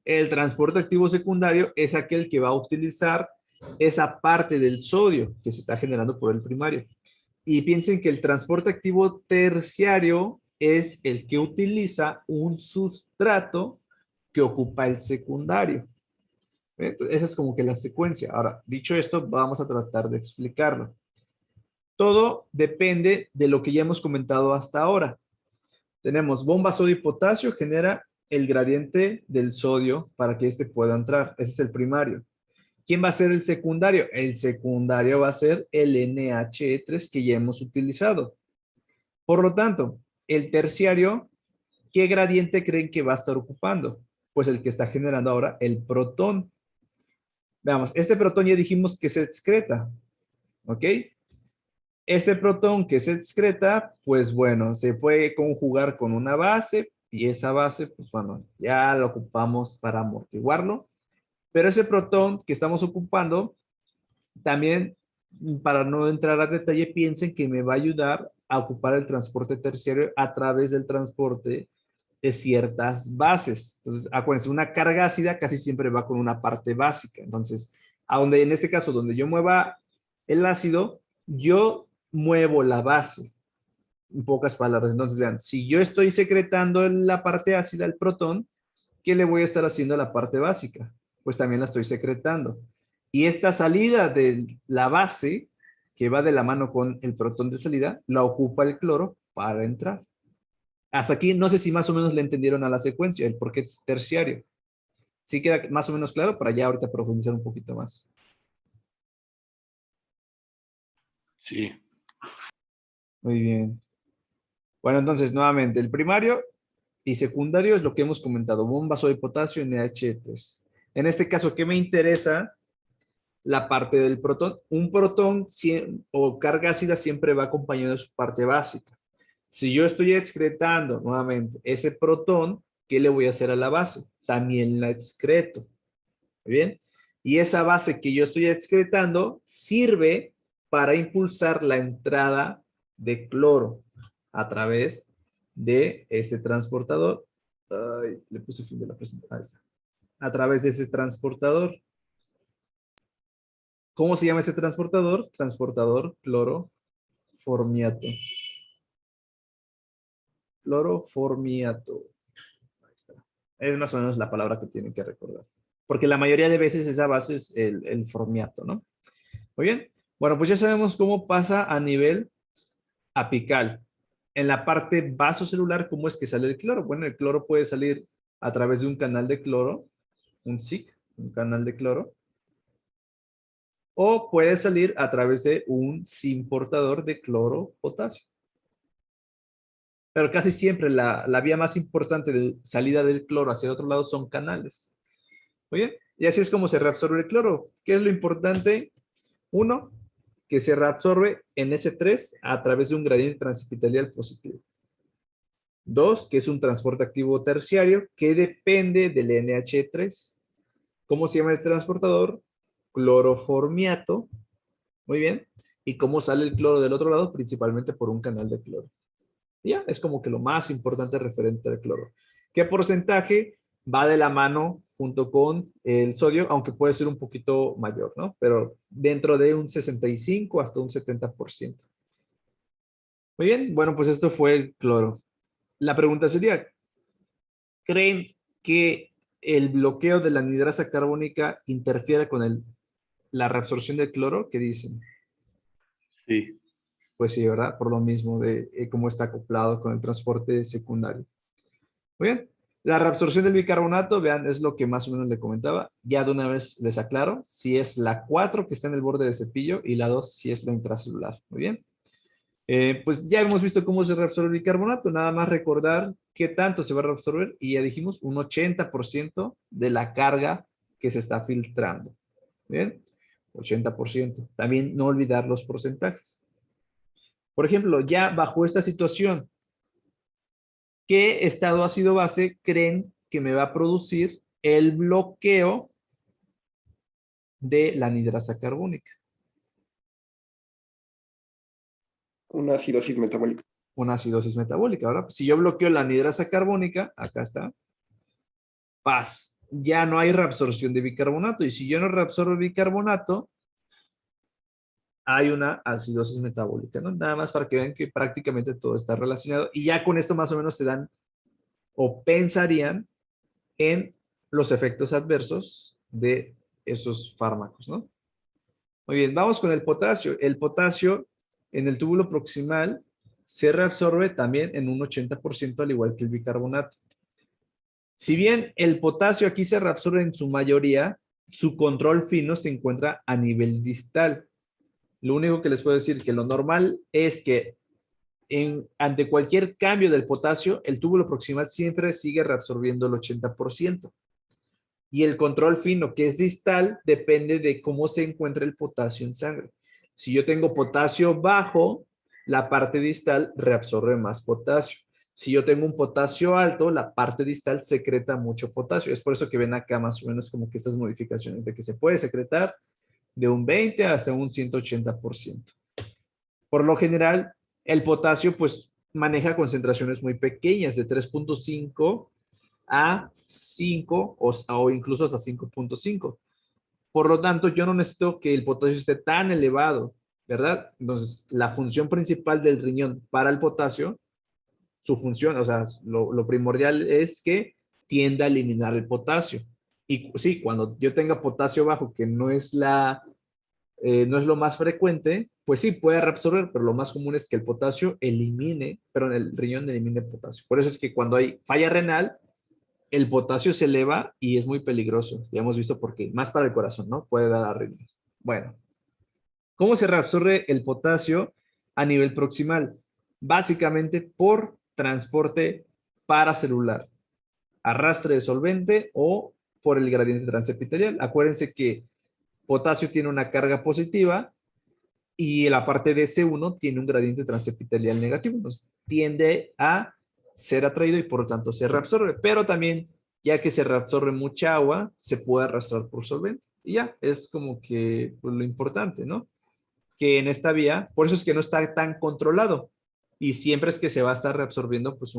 El transporte activo secundario es aquel que va a utilizar esa parte del sodio que se está generando por el primario. Y piensen que el transporte activo terciario es el que utiliza un sustrato que ocupa el secundario. Entonces, esa es como que la secuencia. Ahora, dicho esto, vamos a tratar de explicarlo. Todo depende de lo que ya hemos comentado hasta ahora. Tenemos bomba sodio y potasio, genera el gradiente del sodio para que éste pueda entrar. Ese es el primario. ¿Quién va a ser el secundario? El secundario va a ser el NHE3 que ya hemos utilizado. Por lo tanto, el terciario, ¿qué gradiente creen que va a estar ocupando? Pues el que está generando ahora el protón. Veamos, este protón ya dijimos que se excreta. ¿Ok? Este protón que se excreta, pues bueno, se puede conjugar con una base y esa base, pues bueno, ya la ocupamos para amortiguarlo. Pero ese protón que estamos ocupando, también, para no entrar a detalle, piensen que me va a ayudar a ocupar el transporte terciario a través del transporte de ciertas bases. Entonces, acuérdense, una carga ácida casi siempre va con una parte básica. Entonces, a donde en este caso, donde yo mueva el ácido, yo muevo la base. En pocas palabras. Entonces, vean, si yo estoy secretando la parte ácida, el protón, ¿qué le voy a estar haciendo a la parte básica? Pues también la estoy secretando. Y esta salida de la base, que va de la mano con el protón de salida, la ocupa el cloro para entrar. Hasta aquí, no sé si más o menos le entendieron a la secuencia, el por qué es terciario. ¿Sí queda más o menos claro? Para ya ahorita profundizar un poquito más. Sí. Muy bien. Bueno, entonces, nuevamente, el primario y secundario es lo que hemos comentado. Bomba sodio de potasio, NH3. En este caso, ¿qué me interesa? La parte del protón. Un protón o carga ácida siempre va acompañado de su parte básica. Si yo estoy excretando nuevamente ese protón, ¿qué le voy a hacer a la base? También la excreto. ¿Muy bien? Y esa base que yo estoy excretando sirve para impulsar la entrada de cloro a través de este transportador. Ay, le puse fin de la presentación. A través de ese transportador. ¿Cómo se llama ese transportador? Transportador cloroformiato. Cloroformiato. Ahí está. Es más o menos la palabra que tienen que recordar. Porque la mayoría de veces esa base es el formiato, ¿no? Muy bien. Bueno, pues ya sabemos cómo pasa a nivel apical. En la parte vasocelular, ¿cómo es que sale el cloro? Bueno, el cloro puede salir a través de un canal de cloro, un SIC, un canal de cloro, o puede salir a través de un SIM portador de cloro potasio. Pero casi siempre la vía más importante de salida del cloro hacia el otro lado son canales. Muy bien, y así es como se reabsorbe el cloro. ¿Qué es lo importante? Uno, que se reabsorbe en S3 a través de un gradiente transepitelial positivo. Dos, que es un transporte activo terciario que depende del NH3. ¿Cómo se llama el transportador? Cloroformiato. Muy bien. ¿Y cómo sale el cloro del otro lado? Principalmente por un canal de cloro. Ya, es como que lo más importante referente al cloro. ¿Qué porcentaje va de la mano junto con el sodio? Aunque puede ser un poquito mayor, ¿no? Pero dentro de un 65 hasta un 70%. Muy bien, bueno, pues esto fue el cloro. La pregunta sería, ¿creen que el bloqueo de la anhidrasa carbónica interfiere con la reabsorción del cloro? ¿Qué dicen? Sí. Pues sí, ¿verdad? Por lo mismo de cómo está acoplado con el transporte secundario. Muy bien. La reabsorción del bicarbonato, vean, es lo que más o menos le comentaba. Ya de una vez les aclaro, si es la 4 que está en el borde del cepillo y la 2 si es la intracelular. Muy bien. Pues ya hemos visto cómo se reabsorbe el bicarbonato. Nada más recordar qué tanto se va a reabsorber y ya dijimos un 80% de la carga que se está filtrando. Bien, 80%. También no olvidar los porcentajes. Por ejemplo, ya bajo esta situación, ¿qué estado ácido base creen que me va a producir el bloqueo de la anhidrasa carbónica? Una acidosis metabólica. Una acidosis metabólica. Ahora, si yo bloqueo la anhidrasa carbónica, acá está, paz, ya no hay reabsorción de bicarbonato. Y si yo no reabsorbo bicarbonato, hay una acidosis metabólica, ¿no? Nada más para que vean que prácticamente todo está relacionado. Y ya con esto más o menos se dan o pensarían en los efectos adversos de esos fármacos, ¿no? Muy bien, vamos con el potasio. El potasio en el túbulo proximal se reabsorbe también en un 80% al igual que el bicarbonato. Si bien el potasio aquí se reabsorbe en su mayoría, su control fino se encuentra a nivel distal. Lo único que les puedo decir que lo normal es que ante cualquier cambio del potasio, el túbulo proximal siempre sigue reabsorbiendo el 80%. Y el control fino, que es distal, depende de cómo se encuentra el potasio en sangre. Si yo tengo potasio bajo, la parte distal reabsorbe más potasio. Si yo tengo un potasio alto, la parte distal secreta mucho potasio. Es por eso que ven acá más o menos como que estas modificaciones de que se puede secretar de un 20 hasta un 180%. Por lo general, el potasio pues maneja concentraciones muy pequeñas de 3.5 a 5 o incluso hasta 5.5. Por lo tanto, yo no necesito que el potasio esté tan elevado, ¿verdad? Entonces, la función principal del riñón para el potasio, su función, o sea, lo primordial es que tienda a eliminar el potasio. Y sí, cuando yo tenga potasio bajo, que no es no es lo más frecuente, pues sí, puede reabsorber, pero lo más común es que el potasio elimine, pero en el riñón elimine el potasio. Por eso es que cuando hay falla renal, el potasio se eleva y es muy peligroso. Ya hemos visto por qué. Más para el corazón, ¿no? Puede dar arritmias. Bueno, ¿cómo se reabsorbe el potasio a nivel proximal? Básicamente por transporte paracelular, arrastre de solvente o por el gradiente transepitelial. Acuérdense que potasio tiene una carga positiva y la parte de S1 tiene un gradiente transepitelial negativo. Entonces tiende a ser atraído y por lo tanto se reabsorbe. Pero también, ya que se reabsorbe mucha agua, se puede arrastrar por solvente. Y ya, es como que pues, lo importante, ¿no? Que en esta vía, por eso es que no está tan controlado. Y siempre es que se va a estar reabsorbiendo pues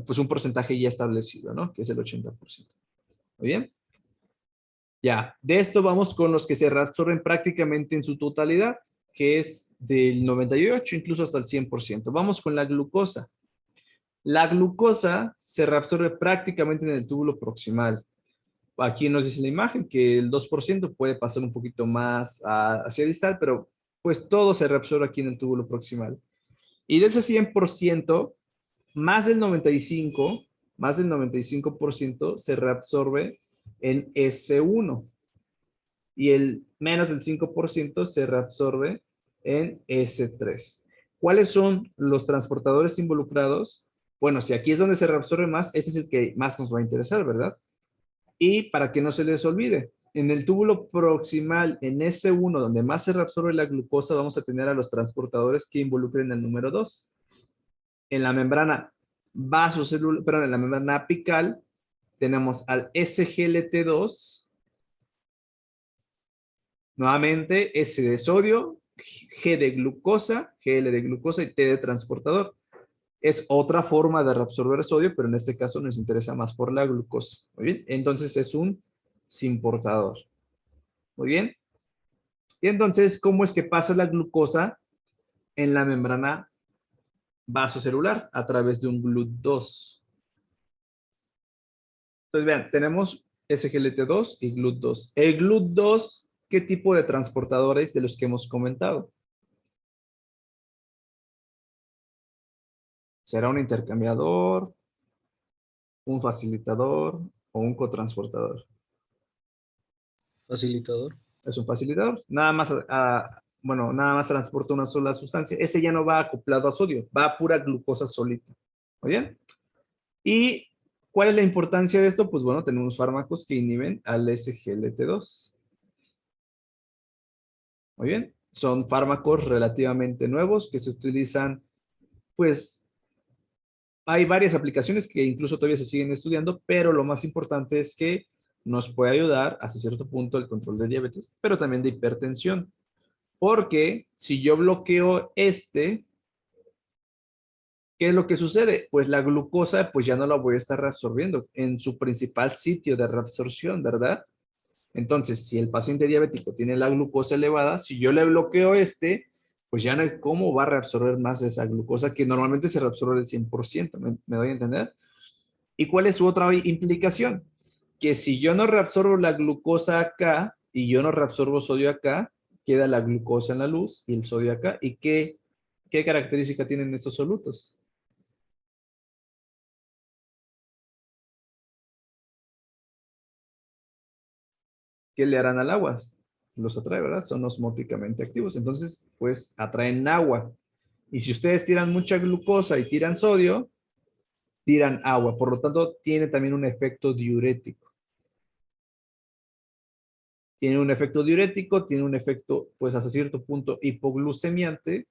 pues un porcentaje ya establecido, ¿no? Que es el 80%. ¿Muy bien? Ya, de esto vamos con los que se reabsorben prácticamente en su totalidad, que es del 98, incluso hasta el 100%. Vamos con la glucosa. La glucosa se reabsorbe prácticamente en el túbulo proximal. Aquí nos dice la imagen que el 2% puede pasar un poquito más hacia distal, pero pues todo se reabsorbe aquí en el túbulo proximal. Y de ese 100%, más del 95% se reabsorbe en S1 y el menos del 5% se reabsorbe en S3. ¿Cuáles son los transportadores involucrados? Bueno, si aquí es donde se reabsorbe más, ese es el que más nos va a interesar, ¿verdad? Y para que no se les olvide, en el túbulo proximal, en S1, donde más se reabsorbe la glucosa, vamos a tener a los transportadores que involucren el número 2. En la membrana vasocelular, perdón, en la membrana apical, tenemos al SGLT2, nuevamente S de sodio, G de glucosa, GL de glucosa y T de transportador. Es otra forma de reabsorber sodio, pero en este caso nos interesa más por la glucosa. Muy bien, entonces es un simportador. Muy bien. Y entonces, ¿cómo es que pasa la glucosa en la membrana vasocelular? A través de un GLUT2. Entonces, vean, tenemos SGLT2 y GLUT2. El GLUT2, ¿qué tipo de transportadores de los que hemos comentado? ¿Será un intercambiador, un facilitador o un cotransportador? Facilitador. Es un facilitador. Nada más, bueno, nada más transporta una sola sustancia. Ese ya no va acoplado a sodio, va a pura glucosa solita. ¿Muy bien? ¿Y cuál es la importancia de esto? Pues bueno, tenemos fármacos que inhiben al SGLT2. Muy bien. Son fármacos relativamente nuevos que se utilizan, pues, hay varias aplicaciones que incluso todavía se siguen estudiando, pero lo más importante es que nos puede ayudar hasta cierto punto el control de diabetes, pero también de hipertensión. Porque si yo bloqueo ¿qué es lo que sucede? Pues la glucosa, pues ya no la voy a estar reabsorbiendo en su principal sitio de reabsorción, ¿verdad? Entonces, si el paciente diabético tiene la glucosa elevada, si yo le bloqueo pues ya no hay cómo va a reabsorber más esa glucosa que normalmente se reabsorbe del 100%, ¿me doy a entender? ¿Y cuál es su otra implicación? Que si yo no reabsorbo la glucosa acá y yo no reabsorbo sodio acá, queda la glucosa en la luz y el sodio acá. ¿Y qué característica tienen estos solutos? ¿Qué le harán al agua? Los atrae, ¿verdad? Son osmóticamente activos. Entonces, pues atraen agua. Y si ustedes tiran mucha glucosa y tiran sodio, tiran agua. Por lo tanto, tiene también un efecto diurético. Tiene un efecto diurético, tiene un efecto, pues hasta cierto punto, hipoglucemiante.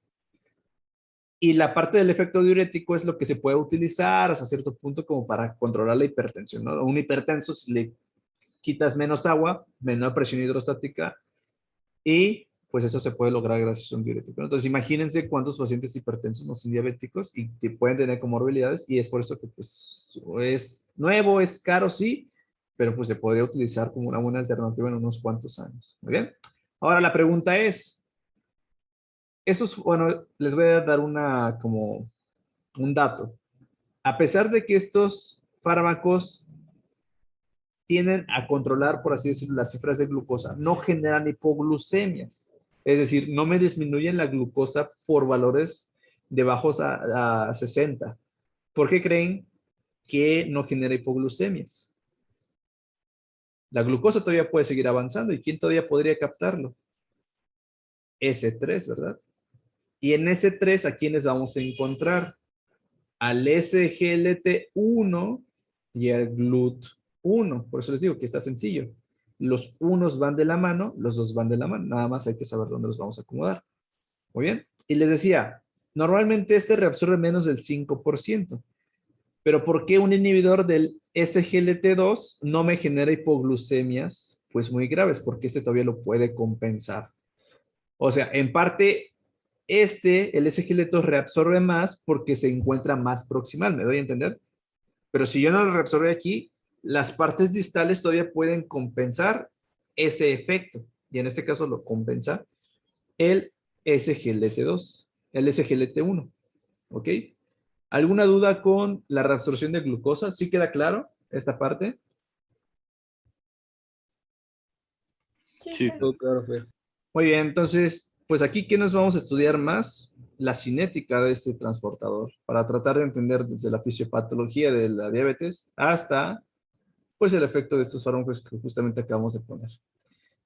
Y la parte del efecto diurético es lo que se puede utilizar hasta cierto punto como para controlar la hipertensión, ¿no? Un hipertenso, si le quitas menos agua, menor presión hidrostática, y pues eso se puede lograr gracias a un diurético, ¿no? Entonces imagínense cuántos pacientes hipertensos no son diabéticos y que pueden tener comorbilidades, y es por eso que pues es nuevo, es caro, sí, pero pues se podría utilizar como una buena alternativa en unos cuantos años. Muy bien. Ahora la pregunta es, bueno, les voy a dar como un dato. A pesar de que estos fármacos tienden a controlar, por así decirlo, las cifras de glucosa, no generan hipoglucemias. Es decir, no me disminuyen la glucosa por valores de bajos a 60. ¿Por qué creen que no genera hipoglucemias? La glucosa todavía puede seguir avanzando. ¿Y quién todavía podría captarlo? S3, ¿verdad? Y en S3, ¿a quiénes vamos a encontrar? Al SGLT1 y al GLUT1. Por eso les digo que está sencillo. Los unos van de la mano, los dos van de la mano. Nada más hay que saber dónde los vamos a acomodar. Muy bien. Y les decía, normalmente este reabsorbe menos del 5%. Pero ¿por qué un inhibidor del SGLT2 no me genera hipoglucemias? Pues muy graves, porque este todavía lo puede compensar. O sea, en parte, el SGLT2 reabsorbe más porque se encuentra más proximal, ¿me doy a entender? Pero si yo no lo reabsorbe aquí, las partes distales todavía pueden compensar ese efecto. Y en este caso lo compensa el SGLT2, el SGLT1. ¿Ok? ¿Alguna duda con la reabsorción de glucosa? ¿Sí queda claro esta parte? Sí, Sí. Fer. Todo claro, Fer. Muy bien, entonces, pues aquí, ¿qué nos vamos a estudiar más? La cinética de este transportador, para tratar de entender desde la fisiopatología de la diabetes hasta, pues, el efecto de estos fármacos que justamente acabamos de poner.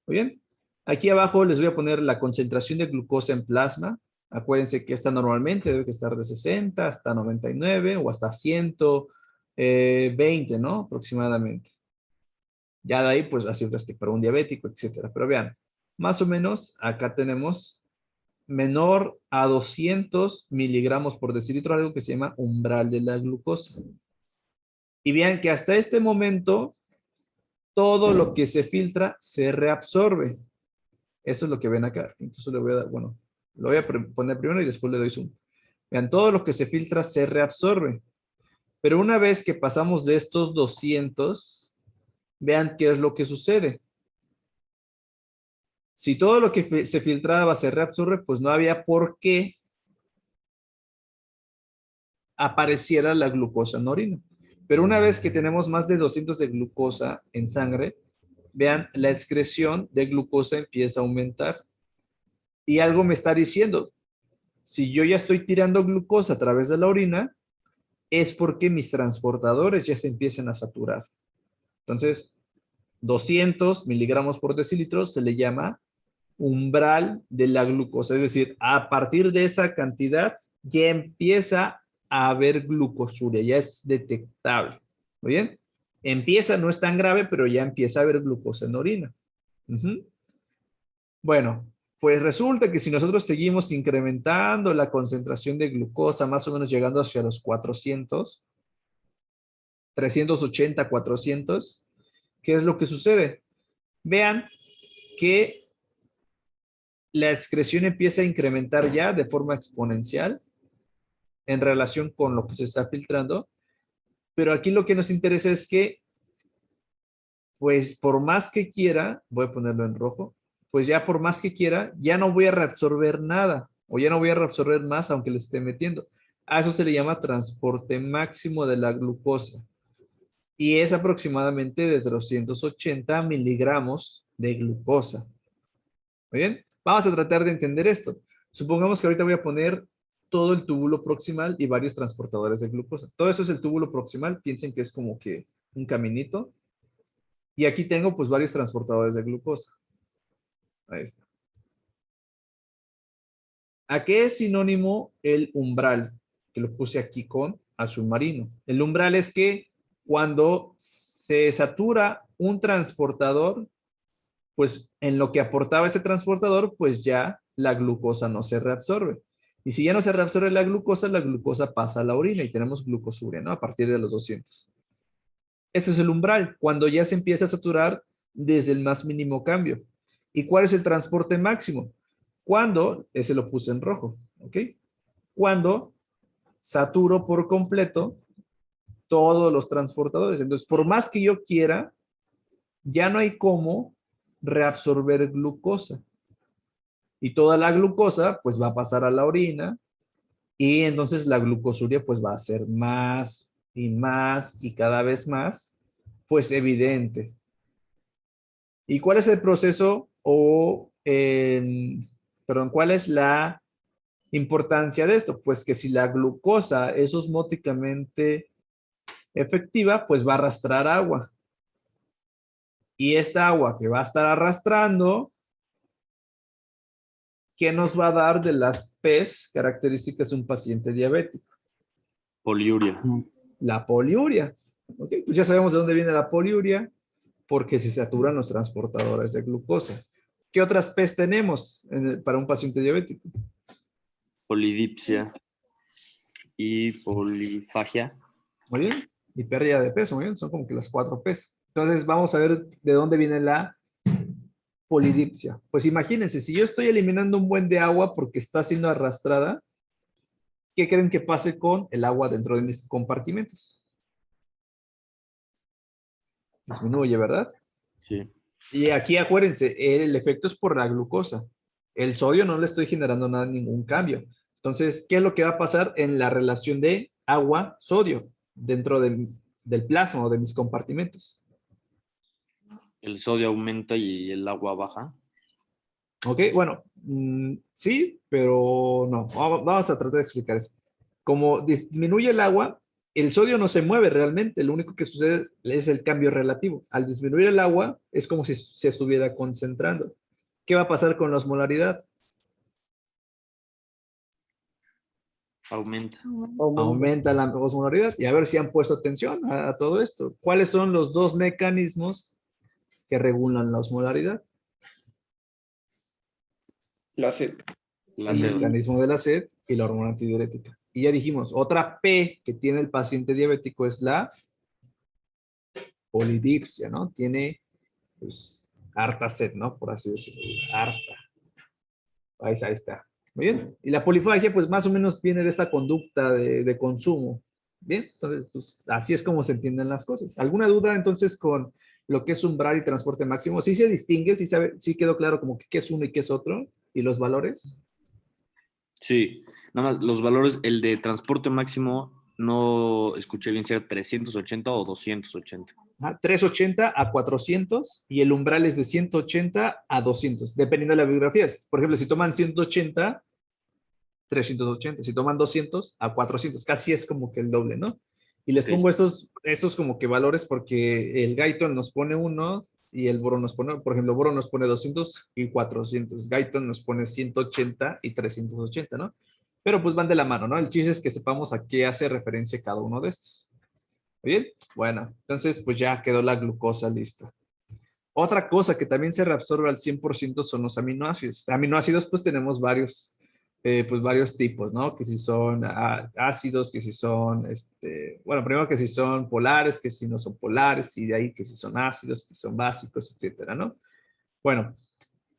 Muy bien. Aquí abajo les voy a poner la concentración de glucosa en plasma. Acuérdense que esta normalmente debe estar de 60 hasta 99 o hasta 120, ¿no? Aproximadamente. Ya de ahí, pues, las cifras que para un diabético, etcétera. Pero vean, más o menos acá tenemos menor a 200 miligramos por decilitro, algo que se llama umbral de la glucosa. Y vean que hasta este momento, todo lo que se filtra se reabsorbe. Eso es lo que ven acá. Incluso le voy a dar, bueno, Lo voy a poner primero y después le doy zoom. Vean, todo lo que se filtra se reabsorbe. Pero una vez que pasamos de estos 200, vean qué es lo que sucede. Si todo lo que se filtraba se reabsorbe, pues no había por qué apareciera la glucosa en orina. Pero una vez que tenemos más de 200 de glucosa en sangre, vean, la excreción de glucosa empieza a aumentar. Y algo me está diciendo, si yo ya estoy tirando glucosa a través de la orina, es porque mis transportadores ya se empiezan a saturar. Entonces, 200 miligramos por decilitro se le llama umbral de la glucosa. Es decir, a partir de esa cantidad ya empieza a haber glucosuria, ya es detectable. ¿Muy bien? Empieza, no es tan grave, pero ya empieza a haber glucosa en orina. Bueno, pues resulta que si nosotros seguimos incrementando la concentración de glucosa, más o menos llegando hacia los 400, 380, 400, ¿qué es lo que sucede? Vean que la excreción empieza a incrementar ya de forma exponencial en relación con lo que se está filtrando, pero aquí lo que nos interesa es que, pues por más que quiera, voy a ponerlo en rojo, pues ya por más que quiera, ya no voy a reabsorber nada, o ya no voy a reabsorber más aunque le esté metiendo. A eso se le llama transporte máximo de la glucosa. Y es aproximadamente de 280 miligramos de glucosa. ¿Muy bien? Vamos a tratar de entender esto. Supongamos que ahorita voy a poner todo el túbulo proximal y varios transportadores de glucosa. Todo eso es el túbulo proximal. Piensen que es como que un caminito. Y aquí tengo pues varios transportadores de glucosa. Ahí está. ¿A qué es sinónimo el umbral? Que lo puse aquí con azul marino. El umbral es que cuando se satura un transportador, pues en lo que aportaba ese transportador, pues ya la glucosa no se reabsorbe. Y si ya no se reabsorbe la glucosa pasa a la orina y tenemos glucosuria, ¿no? A partir de los 200. Ese es el umbral, cuando ya se empieza a saturar desde el más mínimo cambio. ¿Y cuál es el transporte máximo? Cuando, ese lo puse en rojo, ¿ok? Cuando saturo por completo todos los transportadores. Entonces, por más que yo quiera, ya no hay cómo reabsorber glucosa. Y toda la glucosa, pues va a pasar a la orina y entonces la glucosuria, pues va a ser más y cada vez más, pues evidente. ¿Y cuál es el proceso perdón, cuál es la importancia de esto? Pues que si la glucosa es osmóticamente efectiva, pues va a arrastrar agua. Y esta agua que va a estar arrastrando, ¿qué nos va a dar de las P's características de un paciente diabético? Poliuria. La poliuria. ¿Ok? Pues ya sabemos de dónde viene la poliuria, porque se saturan los transportadores de glucosa. ¿Qué otras P's tenemos para un paciente diabético? Polidipsia y polifagia. Muy bien. Y pérdida de peso, muy bien. Son como que las 4 P's. Entonces vamos a ver de dónde viene la polidipsia. Pues imagínense, si yo estoy eliminando un buen de agua porque está siendo arrastrada, ¿qué creen que pase con el agua dentro de mis compartimentos? Disminuye, ¿verdad? Sí. Y aquí acuérdense, el efecto es por la glucosa. El sodio no le estoy generando nada, ningún cambio. Entonces, ¿qué es lo que va a pasar en la relación de agua-sodio dentro del plasma o de mis compartimentos? El sodio aumenta y el agua baja. Ok, bueno, sí, pero no. Vamos a tratar de explicar eso. Como disminuye el agua, el sodio no se mueve realmente. Lo único que sucede es el cambio relativo. Al disminuir el agua, es como si se estuviera concentrando. ¿Qué va a pasar con la osmolaridad? Aumenta. Aumenta la osmolaridad. Y a ver si han puesto atención a todo esto. ¿Cuáles son los dos mecanismos que regulan la osmolaridad? La sed. El mecanismo de la sed y la hormona antidiurética. Y ya dijimos, otra P que tiene el paciente diabético es la polidipsia, ¿no? Tiene, pues, harta sed, ¿no? Por así decirlo. Harta. Ahí está. Muy bien. Y la polifagia, pues más o menos viene de esta conducta de consumo. Bien, entonces, pues así es como se entienden las cosas. ¿Alguna duda entonces con lo que es umbral y transporte máximo? ¿Sí se distingue? ¿Sí quedó claro como que qué es uno y qué es otro? ¿Y los valores? Sí, nada más los valores, el de transporte máximo, no escuché bien si era 380 o 280. 380 a 400 y el umbral es de 180 a 200, dependiendo de la bibliografía. Por ejemplo, si toman 180, 380. Si toman 200 a 400, casi es como que el doble, ¿no? Y les Ok. pongo estos como que valores porque el Guyton nos pone unos y el Boron nos pone, por ejemplo, Boron nos pone 200 y 400. Guyton nos pone 180 y 380, ¿no? Pero pues van de la mano, ¿no? El chiste es que sepamos a qué hace referencia cada uno de estos. ¿Muy bien? Bueno, entonces pues ya quedó la glucosa lista. Otra cosa que también se reabsorbe al 100% son los aminoácidos. Aminoácidos pues tenemos varios tipos, ¿no? Que si son ácidos, que si son, bueno, primero que si son polares, que si no son polares, y de ahí que si son ácidos, que son básicos, etcétera, ¿no? Bueno,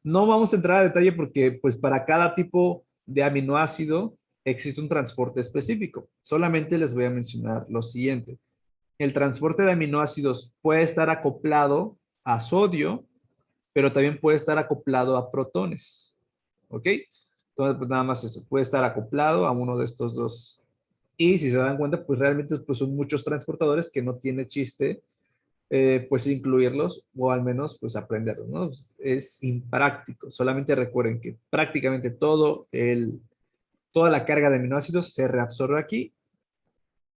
no vamos a entrar a detalle porque pues para cada tipo de aminoácido existe un transporte específico. Solamente les voy a mencionar lo siguiente. El transporte de aminoácidos puede estar acoplado a sodio, pero también puede estar acoplado a protones. ¿Ok? Entonces, pues nada más eso. Puede estar acoplado a uno de estos dos. Y si se dan cuenta, pues realmente pues, son muchos transportadores que no tiene chiste pues incluirlos o al menos pues aprenderlos, ¿no? Es impráctico. Solamente recuerden que prácticamente toda la carga de aminoácidos se reabsorbe aquí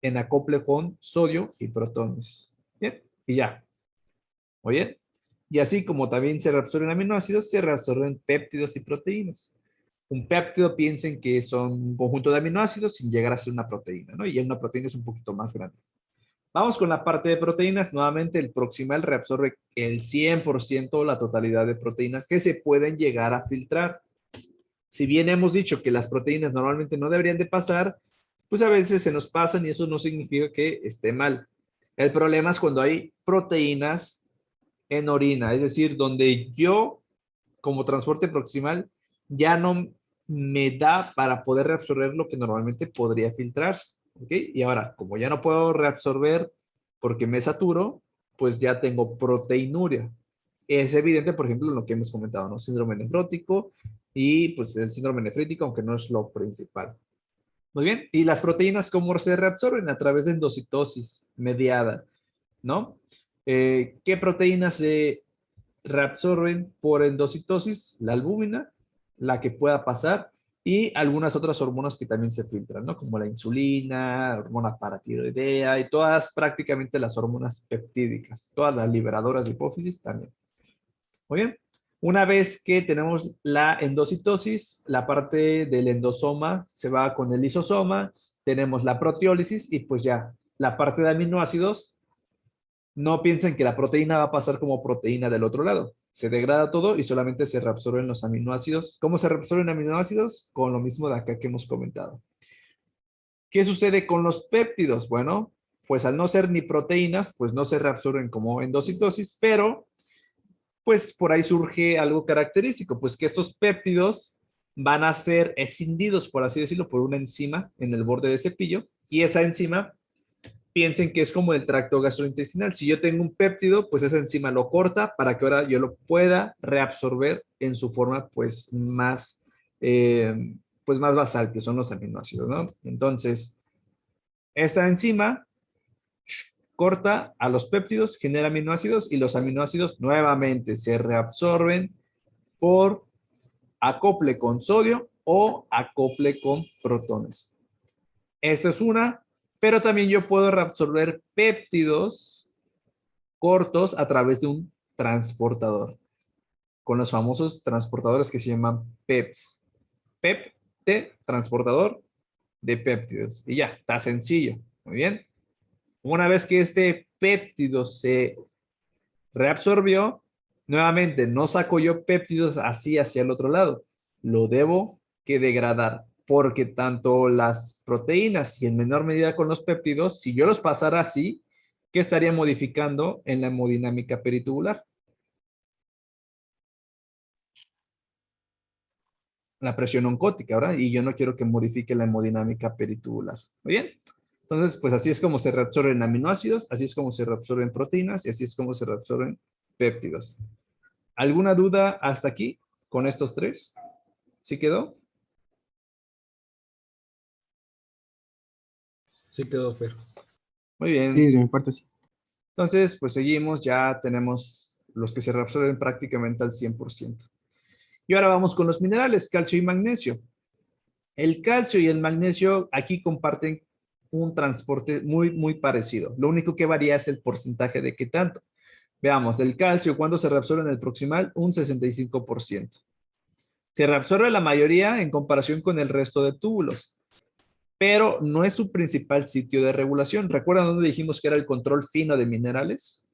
en acople con sodio y protones. Bien, y ya. Muy bien. Y así como también se reabsorben aminoácidos, se reabsorben péptidos y proteínas. Un péptido piensen que son un conjunto de aminoácidos sin llegar a ser una proteína, ¿no? Y una proteína es un poquito más grande. Vamos con la parte de proteínas. Nuevamente, el proximal reabsorbe el 100%, la totalidad de proteínas que se pueden llegar a filtrar. Si bien hemos dicho que las proteínas normalmente no deberían de pasar, pues a veces se nos pasan y eso no significa que esté mal. El problema es cuando hay proteínas en orina, es decir, donde yo, como transporte proximal, ya no me da para poder reabsorber lo que normalmente podría filtrarse. ¿Ok? Y ahora, como ya no puedo reabsorber porque me saturo, pues ya tengo proteinuria. Es evidente, por ejemplo, en lo que hemos comentado, ¿no? Síndrome nefrótico y pues el síndrome nefrítico, aunque no es lo principal. Muy bien. ¿Y las proteínas cómo se reabsorben? A través de endocitosis mediada, ¿no? ¿Qué proteínas se reabsorben por endocitosis? La albúmina, la que pueda pasar, y algunas otras hormonas que también se filtran, ¿no? Como la insulina, hormona paratiroidea y todas prácticamente las hormonas peptídicas, todas las liberadoras de hipófisis también. Muy bien. Una vez que tenemos la endocitosis, la parte del endosoma se va con el lisosoma, tenemos la proteólisis y pues ya la parte de aminoácidos, no piensen que la proteína va a pasar como proteína del otro lado. Se degrada todo y solamente se reabsorben los aminoácidos. ¿Cómo se reabsorben aminoácidos? Con lo mismo de acá que hemos comentado. ¿Qué sucede con los péptidos? Bueno, pues al no ser ni proteínas, pues no se reabsorben como endocitosis, pero pues por ahí surge algo característico, pues que estos péptidos van a ser escindidos, por así decirlo, por una enzima en el borde del cepillo, y esa enzima, piensen que es como el tracto gastrointestinal. Si yo tengo un péptido, pues esa enzima lo corta para que ahora yo lo pueda reabsorber en su forma, pues más basal, que son los aminoácidos, ¿no? Entonces, esta enzima corta a los péptidos, genera aminoácidos y los aminoácidos nuevamente se reabsorben por acople con sodio o acople con protones. Esta es una, pero también yo puedo reabsorber péptidos cortos a través de un transportador, con los famosos transportadores que se llaman PEPs. PEP de transportador de péptidos. Y ya, está sencillo. Muy bien. Una vez que este péptido se reabsorbió, nuevamente no saco yo péptidos así hacia el otro lado. Lo debo que degradar porque tanto las proteínas y en menor medida con los péptidos, si yo los pasara así, ¿qué estaría modificando en la hemodinámica peritubular? la presión oncótica, ¿verdad? Y yo no quiero que modifique la hemodinámica peritubular. ¿Muy bien? Entonces, pues así es como se reabsorben aminoácidos, así es como se reabsorben proteínas y así es como se reabsorben péptidos. ¿Alguna duda hasta aquí con estos tres? ¿Sí quedó? Sí quedó, Fer. Muy Sí, bien. de mi parte sí. Entonces, pues seguimos, ya tenemos los que se reabsorben prácticamente al 100%. Y ahora vamos con los minerales, calcio y magnesio. El calcio y el magnesio aquí comparten un transporte muy parecido. Lo único que varía es el porcentaje de qué tanto. Veamos, el calcio, ¿cuándo se reabsorbe en el proximal? Un 65%. Se reabsorbe la mayoría en comparación con el resto de túbulos, pero no es su principal sitio de regulación. ¿Recuerdan dónde dijimos que era el control fino de minerales?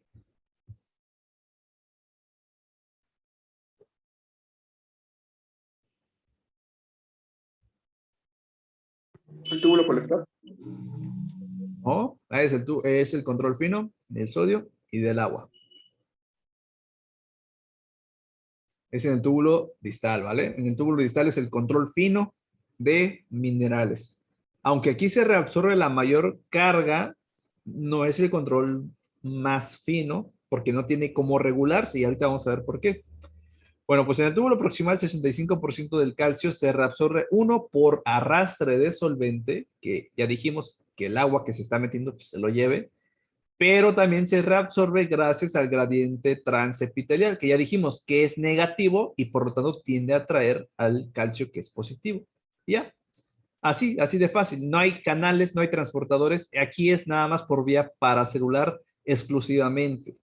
El túbulo colector. ¿No? Es el control fino del sodio y del agua. Es en el túbulo distal, ¿vale? En el túbulo distal es el control fino de minerales. Aunque aquí se reabsorbe la mayor carga, no es el control más fino porque no tiene cómo regularse y ahorita vamos a ver por qué. Bueno, pues en el túbulo proximal 65% del calcio se reabsorbe uno por arrastre de solvente, que ya dijimos que el agua que se está metiendo pues, se lo lleve, pero también se reabsorbe gracias al gradiente transepitelial, que ya dijimos que es negativo y por lo tanto tiende a atraer al calcio que es positivo. ¿Ya? Así de fácil. No hay canales, no hay transportadores. Aquí es nada más por vía paracelular exclusivamente.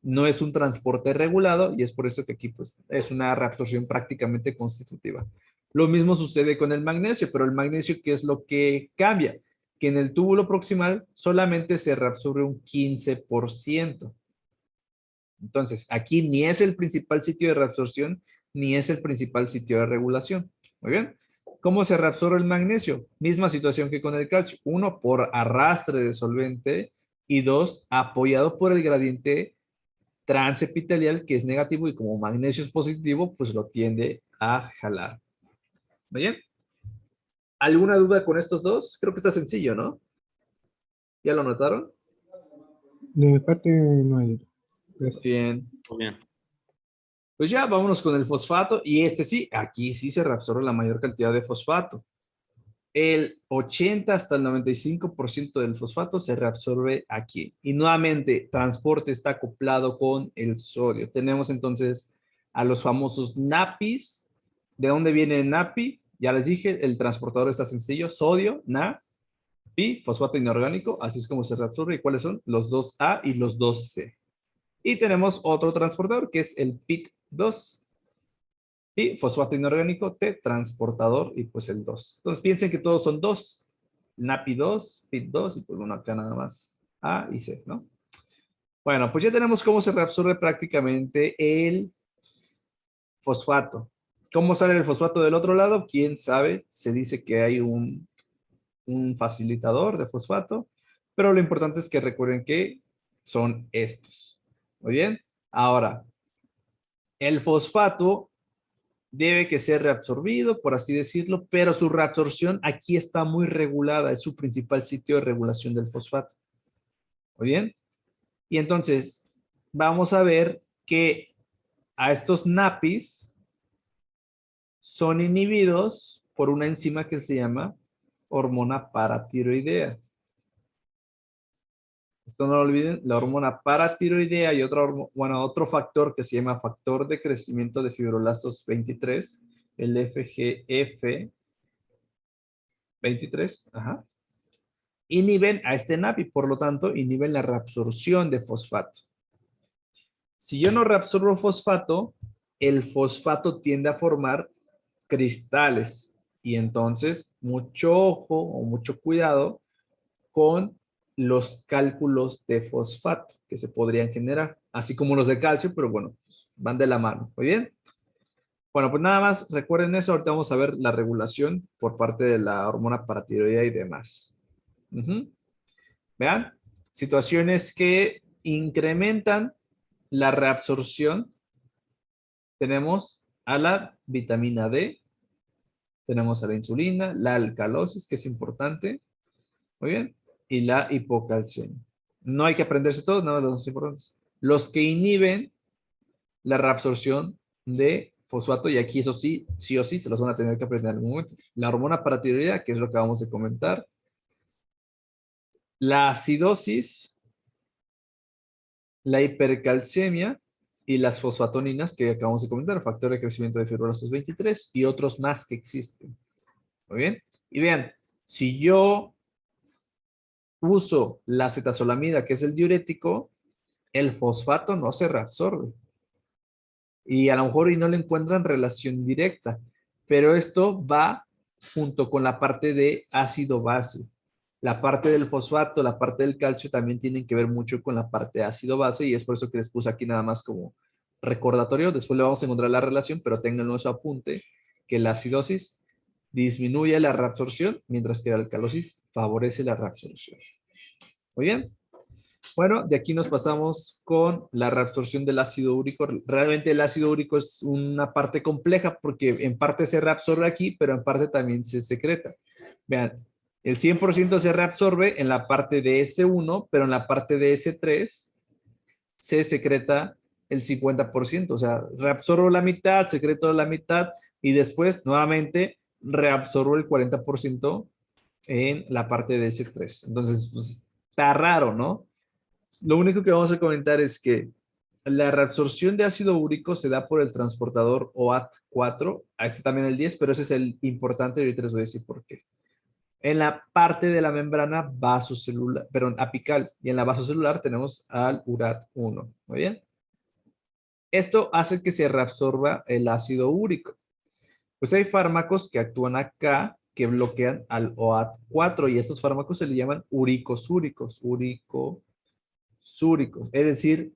No es un transporte regulado y es por eso que aquí pues, es una reabsorción prácticamente constitutiva. Lo mismo sucede con el magnesio, pero el magnesio, ¿qué es lo que cambia? Que en el túbulo proximal solamente se reabsorbe un 15%. Entonces, aquí ni es el principal sitio de reabsorción, ni es el principal sitio de regulación. Muy bien. ¿Cómo se reabsorbe el magnesio? Misma situación que con el calcio. Uno, por arrastre de solvente y dos, apoyado por el gradiente transepitelial, que es negativo y como magnesio es positivo, pues lo tiende a jalar. ¿Muy bien? ¿Alguna duda con estos dos? Creo que está sencillo, ¿no? ¿Ya lo notaron? De mi parte no hay duda. Gracias. Bien. Muy bien. Pues ya, vámonos con el fosfato. Y este sí, aquí sí se reabsorbe la mayor cantidad de fosfato. El 80 hasta el 95% del fosfato se reabsorbe aquí. Y nuevamente, transporte está acoplado con el sodio. Tenemos entonces a los famosos NAPIs. ¿De dónde viene el NAPI? Ya les dije, el transportador está sencillo. Sodio, Na, Pi, fosfato inorgánico. Así es como se reabsorbe. ¿Y cuáles son? Los 2A y los 2C. Y tenemos otro transportador que es el PIT2. Y fosfato inorgánico, T, transportador y pues el 2. Entonces piensen que todos son 2. NAPI 2, PIT 2 y pues uno acá nada más. A y C, ¿no? Bueno, pues ya tenemos cómo se reabsorbe prácticamente el fosfato. ¿Cómo sale el fosfato del otro lado? ¿Quién sabe? Se dice que hay un facilitador de fosfato, pero lo importante es que recuerden que son estos. Muy bien. Ahora, el fosfato debe que ser reabsorbido, por así decirlo, pero su reabsorción aquí está muy regulada, es su principal sitio de regulación del fosfato. Muy bien. Y entonces, vamos a ver que a estos NAPIs son inhibidos por una enzima que se llama hormona paratiroidea. Esto no lo olviden, la hormona paratiroidea y otro factor que se llama factor de crecimiento de fibroblastos 23, el FGF 23, inhiben a este NAPI, por lo tanto, inhiben la reabsorción de fosfato. Si yo no reabsorbo fosfato, el fosfato tiende a formar cristales y entonces mucho ojo o mucho cuidado con los cálculos de fosfato que se podrían generar, así como los de calcio, pero bueno, pues van de la mano. ¿Muy bien? Bueno, pues nada más recuerden eso. Ahorita vamos a ver la regulación por parte de la hormona paratiroidea y demás. Vean, situaciones que incrementan la reabsorción. Tenemos a la vitamina D, Tenemos a la insulina, la alcalosis, que es importante. Muy bien. Y la hipocalcemia. No hay que aprenderse todos, nada más los más importantes. Los que inhiben la reabsorción de fosfato, y aquí eso sí, sí o sí, se los van a tener que aprender en algún momento. La hormona paratiroidea, que es lo que vamos a comentar. La acidosis, la hipercalcemia y las fosfatoninas que acabamos de comentar, factor de crecimiento de fibroblastos 23 y otros más que existen. Muy bien. Y vean, si yo uso la acetazolamida, que es el diurético, el fosfato no se reabsorbe. Y a lo mejor y no le encuentran relación directa, pero esto va junto con la parte de ácido base. La parte del fosfato, la parte del calcio también tienen que ver mucho con la parte de ácido base y es por eso que les puse aquí nada más como recordatorio. Después le vamos a encontrar la relación, pero tengan eso apunte, que la acidosis disminuye la reabsorción, mientras que la alcalosis favorece la reabsorción. Muy bien. Bueno, de aquí nos pasamos con la reabsorción del ácido úrico. Realmente el ácido úrico es una parte compleja porque en parte se reabsorbe aquí, pero en parte también se secreta. Vean, el 100% se reabsorbe en la parte de S1, pero en la parte de S3 se secreta el 50%. O sea, reabsorbo la mitad, secreto la mitad y después nuevamente reabsorbo el 40% en la parte de S3. Entonces, pues, está raro, ¿no? Lo único que vamos a comentar es que la reabsorción de ácido úrico se da por el transportador OAT4, a este también el 10, pero ese es el importante y ahorita les voy a decir por qué. En la parte de la membrana vasocelular, perdón, apical, y en la vasocelular tenemos al URAT1, ¿muy bien? Esto hace que se reabsorba el ácido úrico. Pues hay fármacos que actúan acá que bloquean al OAT4 y esos fármacos se le llaman uricosúricos, es decir,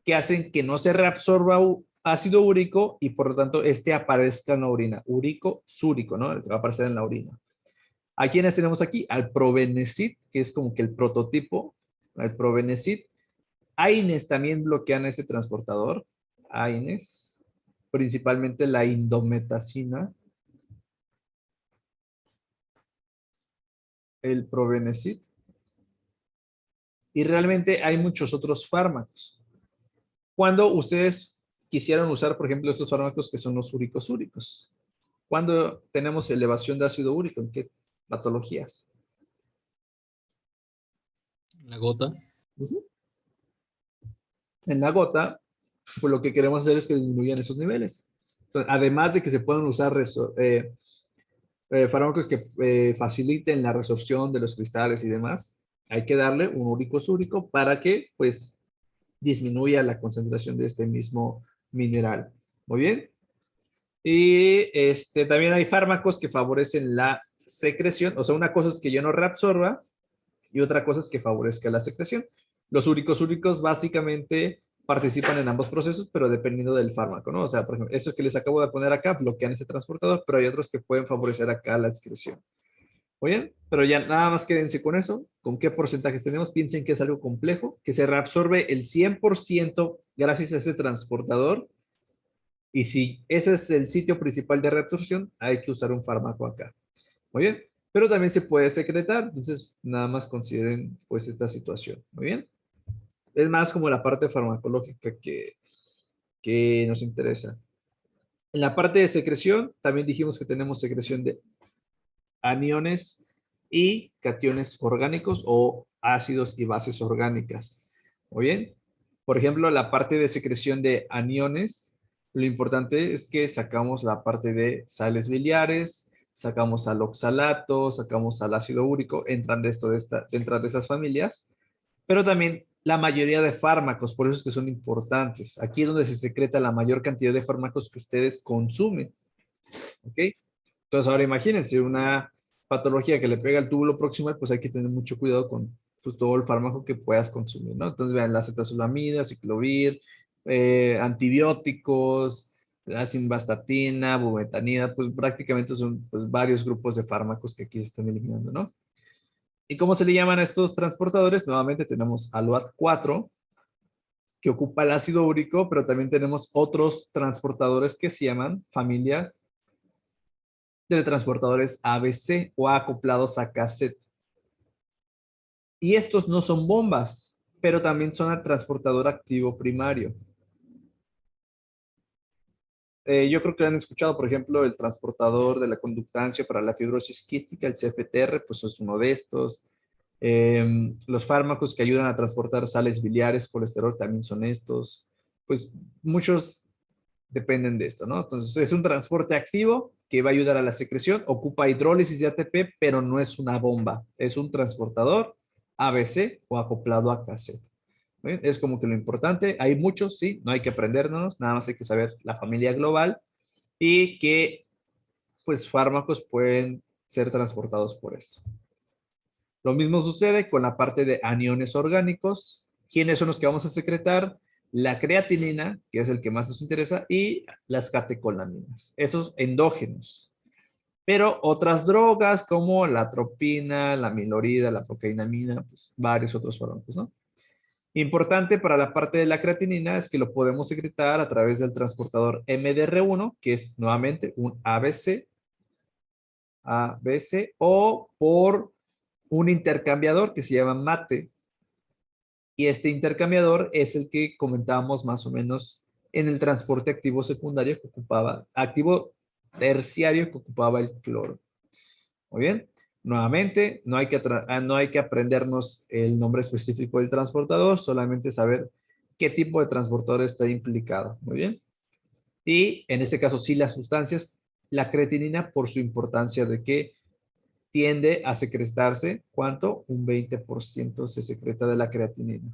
que hacen que no se reabsorba ácido úrico y por lo tanto este aparezca en la orina. Úrico-súrico, ¿no? El que va a aparecer en la orina. ¿A quiénes tenemos aquí? Al Probenecid, que es como que el prototipo, el Probenecid. AINES también bloquean ese transportador. AINES, principalmente la indometacina. El Probenecid. Y realmente hay muchos otros fármacos. Cuando ustedes quisieran usar, por ejemplo, estos fármacos que son los uricosúricos, cuando tenemos elevación de ácido úrico, ¿en qué patologías? La gota. En la gota, pues lo que queremos hacer es que disminuyan esos niveles. Entonces, además de que se pueden usar fármacos que faciliten la resorción de los cristales y demás, hay que darle un uricosúrico para que, pues, disminuya la concentración de este mismo mineral. Muy bien. Y también hay fármacos que favorecen la secreción. O sea, una cosa es que yo no reabsorba y otra cosa es que favorezca la secreción. Los uricosúricos básicamente participan en ambos procesos, pero dependiendo del fármaco, ¿no? O sea, por ejemplo, estos que les acabo de poner acá bloquean ese transportador, pero hay otros que pueden favorecer acá la excreción. Muy bien, pero ya nada más quédense con eso. ¿Con qué porcentajes tenemos? Piensen que es algo complejo, que se reabsorbe el 100% gracias a ese transportador. Y si ese es el sitio principal de reabsorción, hay que usar un fármaco acá. Muy bien, pero también se puede secretar, entonces nada más consideren pues esta situación. Muy bien. Es más como la parte farmacológica que nos interesa. En la parte de secreción, también dijimos que tenemos secreción de aniones y cationes orgánicos o ácidos y bases orgánicas. Muy bien. Por ejemplo, la parte de secreción de aniones, lo importante es que sacamos la parte de sales biliares, sacamos al oxalato, sacamos al ácido úrico, entran de esas familias, pero también la mayoría de fármacos, por eso es que son importantes. Aquí es donde se secreta la mayor cantidad de fármacos que ustedes consumen. ¿Ok? Entonces ahora imagínense una patología que le pega al túbulo proximal, pues hay que tener mucho cuidado con pues, todo el fármaco que puedas consumir, ¿no? Entonces vean la acetazolamida, ciclovir, antibióticos, la simvastatina, bumetanida, pues prácticamente son pues, varios grupos de fármacos que aquí se están eliminando, ¿no? ¿Y cómo se le llaman a estos transportadores? Nuevamente tenemos al OAT4, que ocupa el ácido úrico, pero también tenemos otros transportadores que se llaman familia teletransportadores ABC o acoplados a cassette. Y estos no son bombas, pero también son el transportador activo primario. Yo creo que han escuchado, por ejemplo, el transportador de la conductancia para la fibrosis quística, el CFTR, pues es uno de estos. Los fármacos que ayudan a transportar sales biliares, colesterol, también son estos. Pues muchos dependen de esto, ¿no? Entonces es un transporte activo que va a ayudar a la secreción, ocupa hidrólisis de ATP, pero no es una bomba, es un transportador ABC o acoplado a cassette. ¿Bien? Es como que lo importante, hay muchos, sí, no hay que aprendernos, nada más hay que saber la familia global y que pues fármacos pueden ser transportados por esto. Lo mismo sucede con la parte de aniones orgánicos. ¿Quiénes son los que vamos a secretar? La creatinina, que es el que más nos interesa, y las catecolaminas, esos endógenos. Pero otras drogas como la atropina, la milorida, la procainamina, pues varios otros fármacos, ¿no? Importante para la parte de la creatinina es que lo podemos secretar a través del transportador MDR1, que es nuevamente un ABC, o por un intercambiador que se llama MATE. Y este intercambiador es el que comentábamos más o menos en el transporte activo secundario que ocupaba, activo terciario que ocupaba el cloro. Muy bien. Nuevamente, no hay que aprendernos el nombre específico del transportador, solamente saber qué tipo de transportador está implicado. Muy bien. Y en este caso sí las sustancias, la creatinina por su importancia de que tiende a secretarse, ¿cuánto? Un 20% se secreta de la creatinina.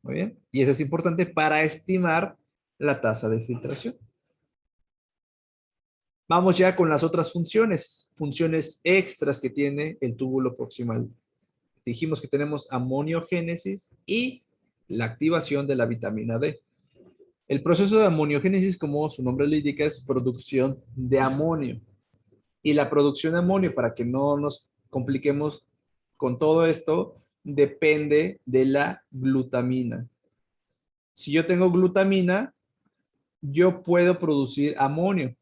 Muy bien. Y eso es importante para estimar la tasa de filtración. Vamos ya con las otras funciones extras que tiene el túbulo proximal. Dijimos que tenemos amoniogénesis y la activación de la vitamina D. El proceso de amoniogénesis, como su nombre le indica, es producción de amonio. Y la producción de amonio, para que no nos compliquemos con todo esto, depende de la glutamina. Si yo tengo glutamina, yo puedo producir amonio.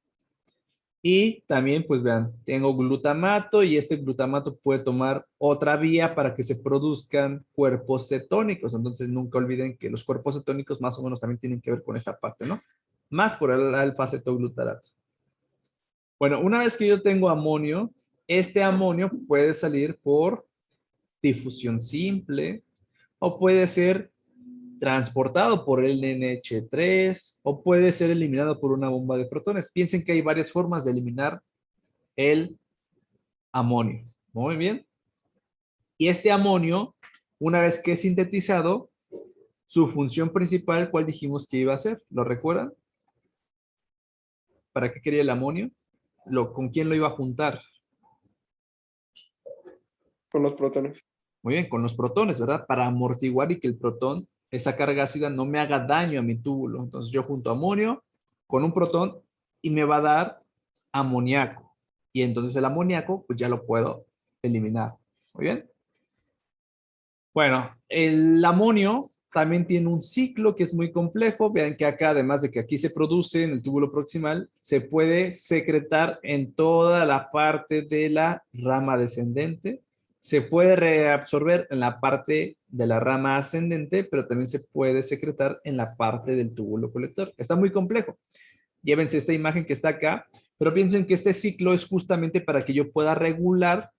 Y también, pues vean, tengo glutamato y este glutamato puede tomar otra vía para que se produzcan cuerpos cetónicos. Entonces, nunca olviden que los cuerpos cetónicos más o menos también tienen que ver con esta parte, ¿no? Más por el alfa-cetoglutarato. Bueno, una vez que yo tengo amonio, este amonio puede salir por difusión simple o puede ser transportado por el NH3 o puede ser eliminado por una bomba de protones. Piensen que hay varias formas de eliminar el amonio. Muy bien. Y este amonio, una vez que es sintetizado, su función principal, ¿cuál dijimos que iba a ser? ¿Lo recuerdan? ¿Para qué quería el amonio? ¿Con quién lo iba a juntar? Con los protones. Muy bien, con los protones, ¿verdad? Para amortiguar y que el protón, esa carga ácida, no me haga daño a mi túbulo. Entonces yo junto amonio con un protón y me va a dar amoníaco. Y entonces el amoníaco, pues ya lo puedo eliminar. Muy bien. Bueno, el amonio también tiene un ciclo que es muy complejo. Vean que acá, además de que aquí se produce en el túbulo proximal, se puede secretar en toda la parte de la rama descendente. Se puede reabsorber en la parte de la rama ascendente, pero también se puede secretar en la parte del túbulo colector. Está muy complejo. Llévense esta imagen que está acá, pero piensen que este ciclo es justamente para que yo pueda regular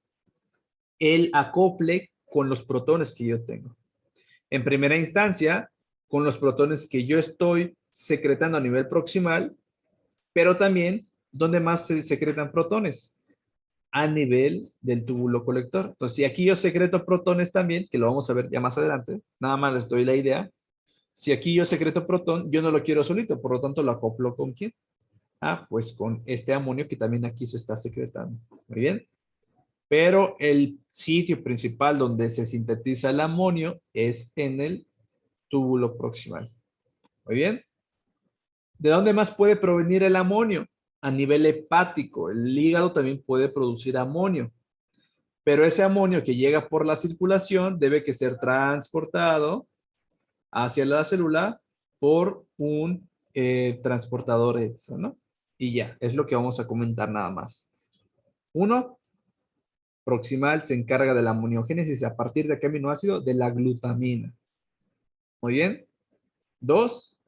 el acople con los protones que yo tengo. En primera instancia, con los protones que yo estoy secretando a nivel proximal, pero también, ¿dónde más se secretan protones? A nivel del túbulo colector. Entonces, si aquí yo secreto protones también, que lo vamos a ver ya más adelante, nada más les doy la idea. Si aquí yo secreto protón, yo no lo quiero solito, por lo tanto lo acoplo ¿con quién? Ah, pues con este amonio que también aquí se está secretando. Muy bien. Pero el sitio principal donde se sintetiza el amonio es en el túbulo proximal. Muy bien. ¿De dónde más puede provenir el amonio? A nivel hepático. El hígado también puede producir amonio. Pero ese amonio que llega por la circulación debe que ser transportado hacia la célula por un transportador extra, ¿no? Y ya, es lo que vamos a comentar nada más. Uno, proximal se encarga de la amoniogénesis a partir de qué aminoácido, de la glutamina. Muy bien. Dos,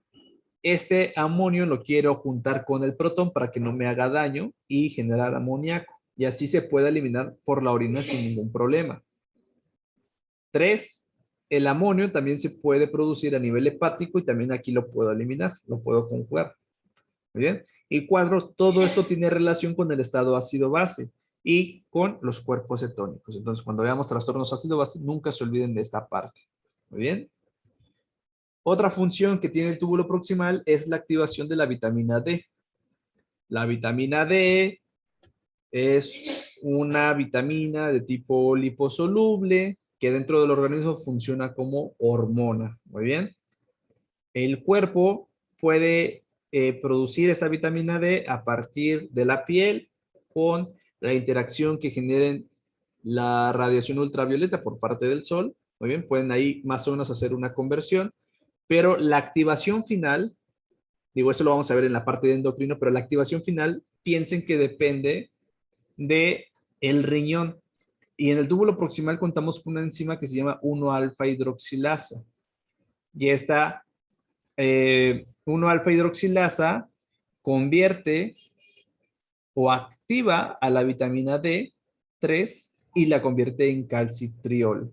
este amonio lo quiero juntar con el protón para que no me haga daño y generar amoníaco. Y así se puede eliminar por la orina sin ningún problema. Tres, el amonio también se puede producir a nivel hepático y también aquí lo puedo eliminar, lo puedo conjugar. Muy bien. Y cuatro, todo esto tiene relación con el estado ácido-base y con los cuerpos cetónicos. Entonces, cuando veamos trastornos ácido-base, nunca se olviden de esta parte. Muy bien. Otra función que tiene el túbulo proximal es la activación de la vitamina D. La vitamina D es una vitamina de tipo liposoluble que dentro del organismo funciona como hormona. Muy bien. El cuerpo puede producir esta vitamina D a partir de la piel con la interacción que generen la radiación ultravioleta por parte del sol. Muy bien, pueden ahí más o menos hacer una conversión, pero la activación final, digo, esto lo vamos a ver en la parte de endocrino, pero la activación final, piensen que depende de el riñón. Y en el túbulo proximal contamos con una enzima que se llama 1-alfa hidroxilasa. Y esta 1-alfa hidroxilasa convierte o activa a la vitamina D3 y la convierte en calcitriol.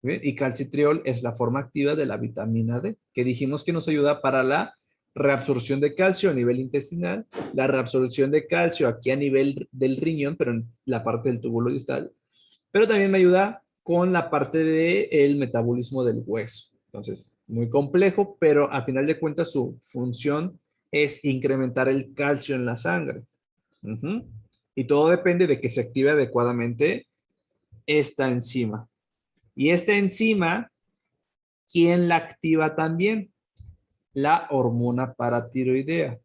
¿Bien? Y calcitriol es la forma activa de la vitamina D, que dijimos que nos ayuda para la reabsorción de calcio a nivel intestinal, la reabsorción de calcio aquí a nivel del riñón, pero en la parte del túbulo distal, pero también me ayuda con la parte del metabolismo del hueso. Entonces, muy complejo, pero a final de cuentas su función es incrementar el calcio en la sangre. Y todo depende de que se active adecuadamente esta enzima. Y esta enzima, ¿quién la activa también? La hormona paratiroidea.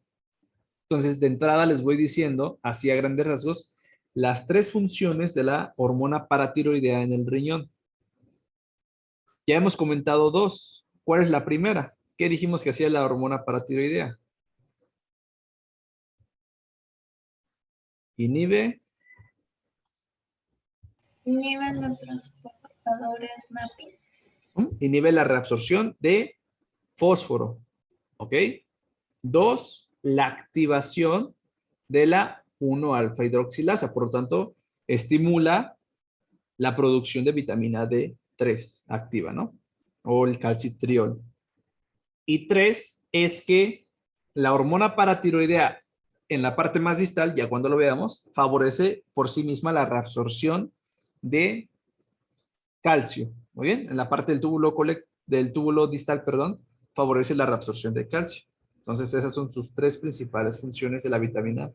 Entonces, de entrada les voy diciendo, así a grandes rasgos, las tres funciones de la hormona paratiroidea en el riñón. Ya hemos comentado dos. ¿Cuál es la primera? ¿Qué dijimos que hacía la hormona paratiroidea? Inhibe. Inhiben los transportadores NAPI. Inhibe la reabsorción de fósforo. ¿Ok? Dos, la activación de la 1-alfa hidroxilasa. Por lo tanto, estimula la producción de vitamina D3 activa, ¿no? O el calcitriol. Y tres, es que la hormona paratiroidea en la parte más distal, ya cuando lo veamos, favorece por sí misma la reabsorción de calcio. Muy bien, en la parte del túbulo distal, perdón, favorece la reabsorción de calcio. Entonces, esas son sus tres principales funciones de la vitamina,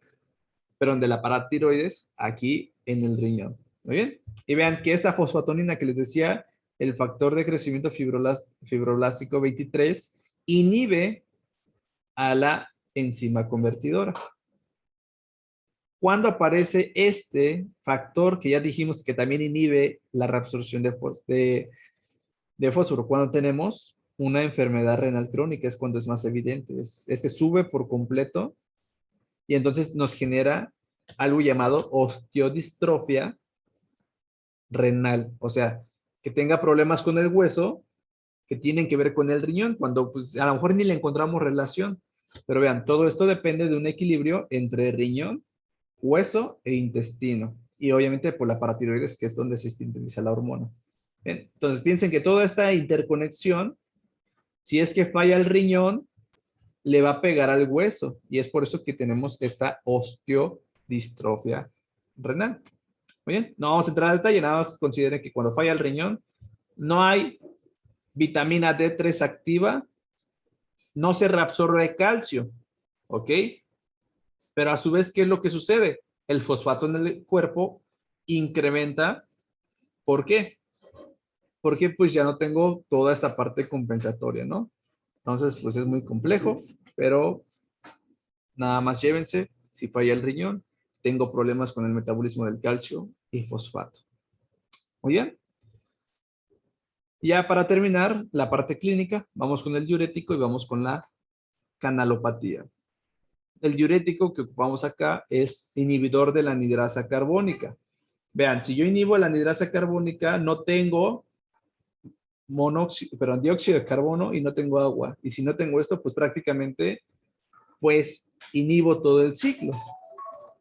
pero de la paratiroides, aquí en el riñón. Muy bien. Y vean que esta fosfatonina que les decía, el factor de crecimiento fibroblástico 23, inhibe a la enzima convertidora. ¿Cuándo aparece este factor que ya dijimos que también inhibe la reabsorción de fósforo? Cuando tenemos una enfermedad renal crónica, es cuando es más evidente. Este sube por completo y entonces nos genera algo llamado osteodistrofia renal. O sea, que tenga problemas con el hueso que tienen que ver con el riñón, cuando pues a lo mejor ni le encontramos relación. Pero vean, todo esto depende de un equilibrio entre riñón, hueso e intestino. Y obviamente por la paratiroides, que es donde se sintetiza la hormona. Bien, entonces piensen que toda esta interconexión, si es que falla el riñón, le va a pegar al hueso. Y es por eso que tenemos esta osteodistrofia renal. Muy bien, no vamos a entrar al detalle, nada más consideren que cuando falla el riñón, no hay vitamina D3 activa, no se reabsorbe calcio, ¿ok? Pero a su vez, ¿qué es lo que sucede? El fosfato en el cuerpo incrementa. ¿Por qué? Porque pues ya no tengo toda esta parte compensatoria, ¿no? Entonces, pues es muy complejo, pero nada más llévense, si falla el riñón, tengo problemas con el metabolismo del calcio y fosfato. Muy bien. Ya para terminar la parte clínica, vamos con el diurético y vamos con la canalopatía. el diurético que ocupamos acá es inhibidor de la anhidrasa carbónica. Vean, si yo inhibo la anhidrasa carbónica, no tengo dióxido de carbono y no tengo agua. Y si no tengo esto, pues prácticamente, pues inhibo todo el ciclo.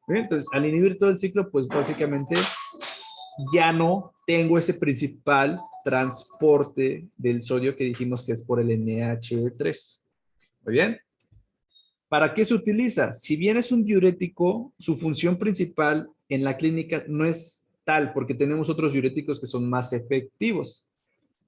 ¿Bien? Entonces, al inhibir todo el ciclo, pues básicamente ya no tengo ese principal transporte del sodio que dijimos que es por el NH3. Muy bien. ¿Para qué se utiliza? Si bien es un diurético, su función principal en la clínica no es tal, porque tenemos otros diuréticos que son más efectivos.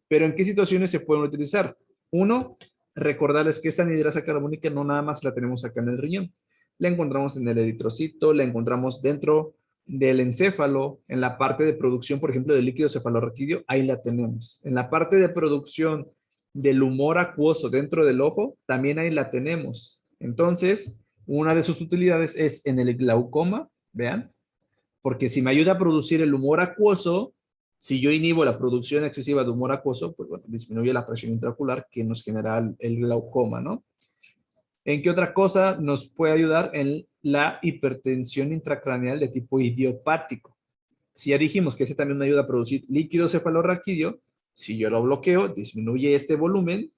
Pero ¿en qué situaciones se pueden utilizar? Uno, recordarles que esta anhidrasa carbónica no nada más la tenemos acá en el riñón. La encontramos en el eritrocito, la encontramos dentro del encéfalo, en la parte de producción, por ejemplo, del líquido cefalorraquídeo, ahí la tenemos. En la parte de producción del humor acuoso dentro del ojo, también ahí la tenemos. Entonces, una de sus utilidades es en el glaucoma, vean, porque si me ayuda a producir el humor acuoso, si yo inhibo la producción excesiva de humor acuoso, pues bueno, disminuye la presión intraocular que nos genera el glaucoma, ¿no? ¿En qué otra cosa nos puede ayudar? En la hipertensión intracraneal de tipo idiopático. Si ya dijimos que ese también me ayuda a producir líquido cefalorraquídeo, si yo lo bloqueo, disminuye este volumen,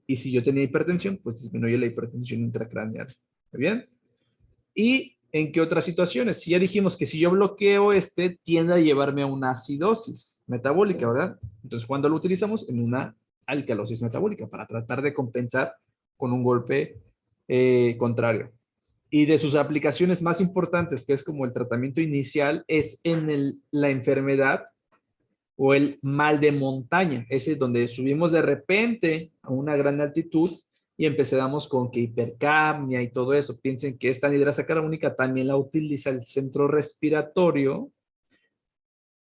y si yo tenía hipertensión, pues disminuye la hipertensión intracraneal. ¿Muy bien? ¿Y en qué otras situaciones? Si ya dijimos que si yo bloqueo tiende a llevarme a una acidosis metabólica, ¿verdad? Entonces, ¿cuándo lo utilizamos? En una alcalosis metabólica, para tratar de compensar con un golpe contrario. Y de sus aplicaciones más importantes, que es como el tratamiento inicial, es en la enfermedad o el mal de montaña. Ese es donde subimos de repente a una gran altitud y empezamos con que hipercapnia y todo eso. Piensen que esta anhidrasa carbónica también la utiliza el centro respiratorio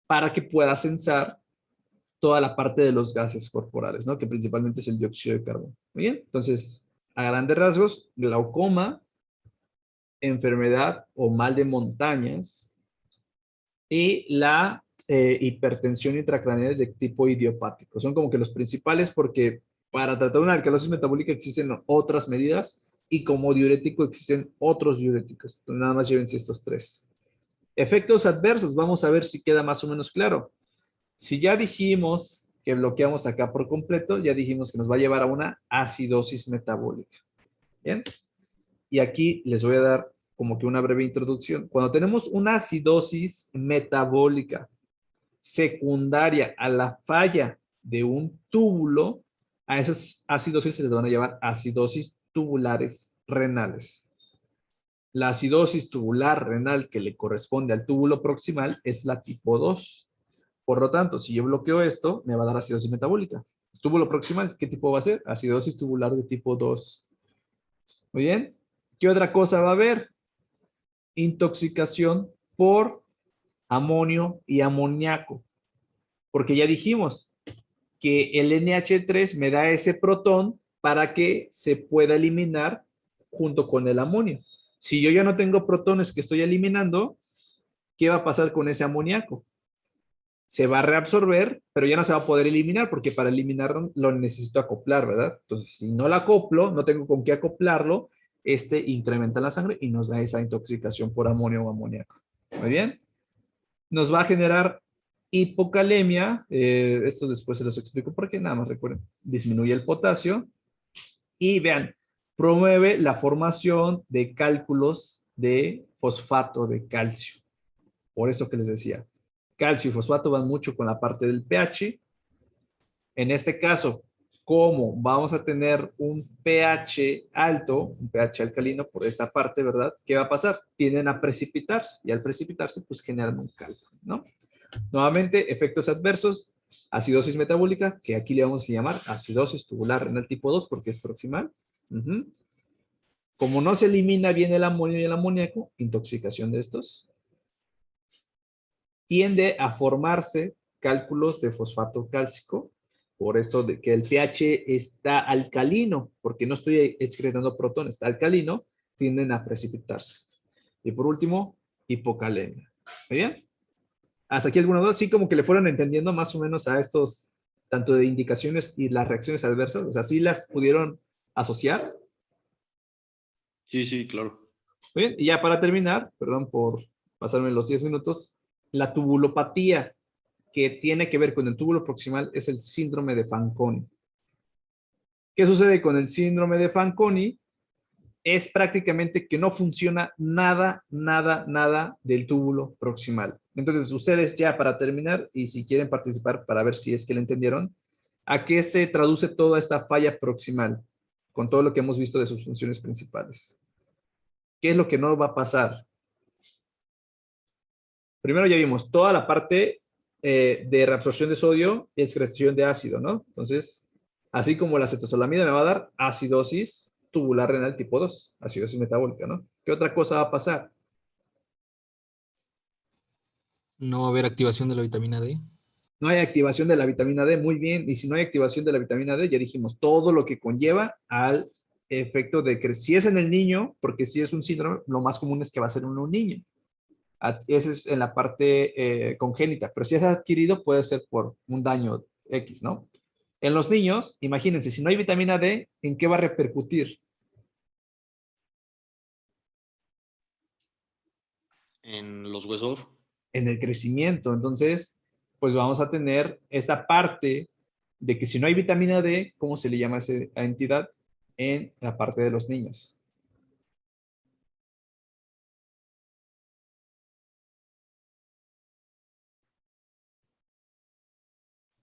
para que pueda censar toda la parte de los gases corporales, ¿no? Que principalmente es el dióxido de carbono. Muy bien, entonces, a grandes rasgos, glaucoma, enfermedad o mal de montañas y la hipertensión intracraneal de tipo idiopático. Son como que los principales, porque para tratar una alcalosis metabólica existen otras medidas y como diurético existen otros diuréticos. Entonces, nada más llévense estos tres. Efectos adversos, vamos a ver si queda más o menos claro. Si ya dijimos que bloqueamos acá por completo, ya dijimos que nos va a llevar a una acidosis metabólica. ¿Bien? Y aquí les voy a dar como que una breve introducción. Cuando tenemos una acidosis metabólica secundaria a la falla de un túbulo, a esas acidosis se les van a llamar acidosis tubulares renales. La acidosis tubular renal que le corresponde al túbulo proximal es la tipo 2. Por lo tanto, si yo bloqueo esto, me va a dar acidosis metabólica. Túbulo proximal, ¿qué tipo va a ser? Acidosis tubular de tipo 2. Muy bien. ¿Qué otra cosa va a haber? Intoxicación por amonio y amoníaco. Porque ya dijimos que el NH3 me da ese protón para que se pueda eliminar junto con el amonio. Si yo ya no tengo protones que estoy eliminando, ¿qué va a pasar con ese amoníaco? Se va a reabsorber, pero ya no se va a poder eliminar, porque para eliminarlo lo necesito acoplar, ¿verdad? Entonces, si no lo acoplo, no tengo con qué acoplarlo, incrementa la sangre y nos da esa intoxicación por amonio o amoníaco. Muy bien. Nos va a generar hipocalemia. Esto después se los explico porque nada más recuerden. Disminuye el potasio. Y vean, promueve la formación de cálculos de fosfato de calcio. Por eso que les decía, calcio y fosfato van mucho con la parte del pH. En este caso, como vamos a tener un pH alto, un pH alcalino por esta parte, ¿verdad? ¿Qué va a pasar? Tienden a precipitarse y al precipitarse, pues generan un cálculo, ¿no? Nuevamente, efectos adversos, acidosis metabólica, que aquí le vamos a llamar acidosis tubular renal tipo 2 porque es proximal. Como no se elimina bien el amonio y el amoníaco, intoxicación de estos. Tiende a formarse cálculos de fosfato cálcico, por esto de que el pH está alcalino, porque no estoy excretando protones, está alcalino, tienden a precipitarse. Y por último, hipocalemia. ¿Muy bien? ¿Hasta aquí alguna duda? Sí, como que le fueron entendiendo más o menos a estos, tanto de indicaciones y las reacciones adversas, o sea, ¿sí las pudieron asociar? Sí, sí, claro. Muy bien, y ya para terminar, perdón por pasarme los 10 minutos, la tubulopatía que tiene que ver con el túbulo proximal es el síndrome de Fanconi. ¿Qué sucede con el síndrome de Fanconi? Es prácticamente que no funciona nada del túbulo proximal. Entonces, ustedes ya para terminar, y si quieren participar para ver si es que lo entendieron, ¿a qué se traduce toda esta falla proximal? Con todo lo que hemos visto de sus funciones principales. ¿Qué es lo que no va a pasar? Primero ya vimos toda la parte de reabsorción de sodio y excreción de ácido, ¿no? Entonces, así como la acetosolamida me va a dar acidosis tubular renal tipo 2, acidosis metabólica, ¿no? ¿Qué otra cosa va a pasar? No va a haber activación de la vitamina D. No hay activación de la vitamina D, muy bien. Y si no hay activación de la vitamina D, ya dijimos todo lo que conlleva al efecto de que si es en el niño, porque si es un síndrome, lo más común es que va a ser en un niño. Ese es en la parte congénita, pero si es adquirido puede ser por un daño X, ¿no? En los niños, imagínense, si no hay vitamina D, ¿en qué va a repercutir? En los huesos. En el crecimiento. Entonces, pues vamos a tener esta parte de que si no hay vitamina D, ¿cómo se le llama a esa entidad? En la parte de los niños.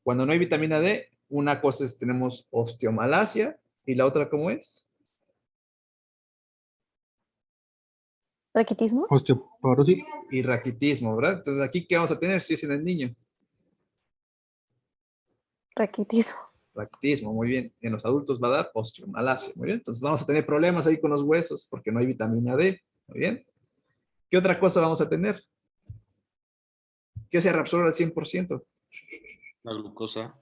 Cuando no hay vitamina D, una cosa es tenemos osteomalacia y la otra, ¿cómo es? ¿Raquitismo? Osteoporosis. Y raquitismo, ¿verdad? Entonces, aquí, ¿qué vamos a tener si es en el niño? Raquitismo. Raquitismo, muy bien. En los adultos va a dar osteomalacia, muy bien. Entonces, vamos a tener problemas ahí con los huesos porque no hay vitamina D, muy bien. ¿Qué otra cosa vamos a tener? ¿Qué se reabsorbe al 100%? La glucosa.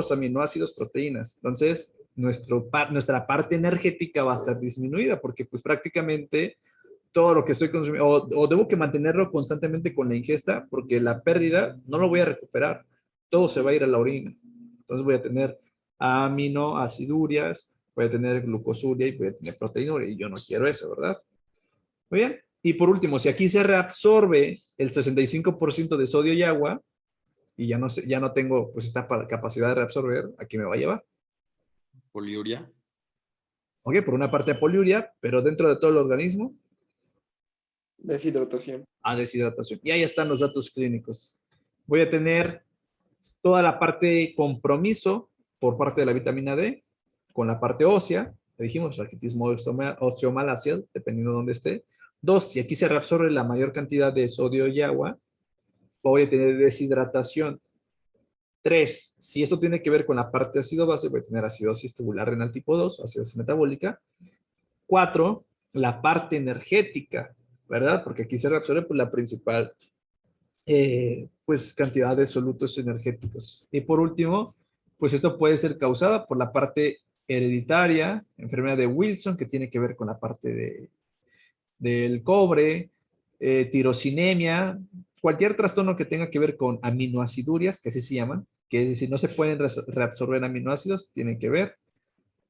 Aminoácidos, proteínas. Entonces, nuestra parte energética va a estar disminuida porque pues prácticamente todo lo que estoy consumiendo, o debo que mantenerlo constantemente con la ingesta porque la pérdida no lo voy a recuperar. Todo se va a ir a la orina. Entonces voy a tener aminoacidurias, voy a tener glucosuria y voy a tener proteinuria y yo no quiero eso, ¿verdad? Muy bien. Y por último, si aquí se reabsorbe el 65% de sodio y agua, y ya no tengo pues esta capacidad de reabsorber, ¿a qué me va a llevar? Poliuria. Ok, por una parte a poliuria, pero dentro de todo el organismo, Deshidratación. a deshidratación. Y ahí están los datos clínicos. Voy a tener toda la parte de compromiso por parte de la vitamina D, con la parte ósea, le dijimos, raquitismo osteomalacia, dependiendo de dónde esté. 2, si aquí se reabsorbe la mayor cantidad de sodio y agua, voy a tener deshidratación. 3, si esto tiene que ver con la parte ácido-base, voy a tener acidosis tubular renal tipo 2, acidosis metabólica. 4, la parte energética, ¿verdad? Porque aquí se reabsorbe pues, la principal pues, cantidad de solutos energéticos. Y por último, pues esto puede ser causada por la parte hereditaria, enfermedad de Wilson, que tiene que ver con la parte del cobre, tirosinemia, cualquier trastorno que tenga que ver con aminoacidurias, que así se llaman, que es decir, no se pueden reabsorber aminoácidos, tienen que ver,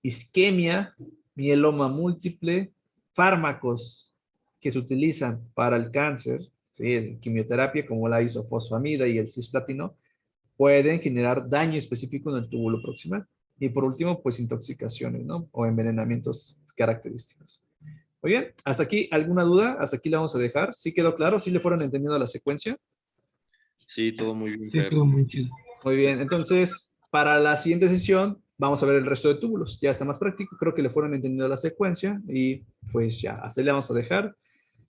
isquemia, mieloma múltiple, fármacos que se utilizan para el cáncer, ¿sí? Quimioterapia como la isofosfamida y el cisplatino, pueden generar daño específico en el túbulo proximal. Y por último, pues intoxicaciones, ¿no? O envenenamientos característicos. Muy bien, hasta aquí, ¿alguna duda? Hasta aquí la vamos a dejar. ¿Sí quedó claro? ¿Sí le fueron entendiendo la secuencia? Sí, todo muy bien. Sí, Fer. quedó muy chido. Muy bien, entonces, para la siguiente sesión, vamos a ver el resto de túbulos. Ya está más práctico, creo que le fueron entendiendo la secuencia y pues ya, hasta ahí le vamos a dejar.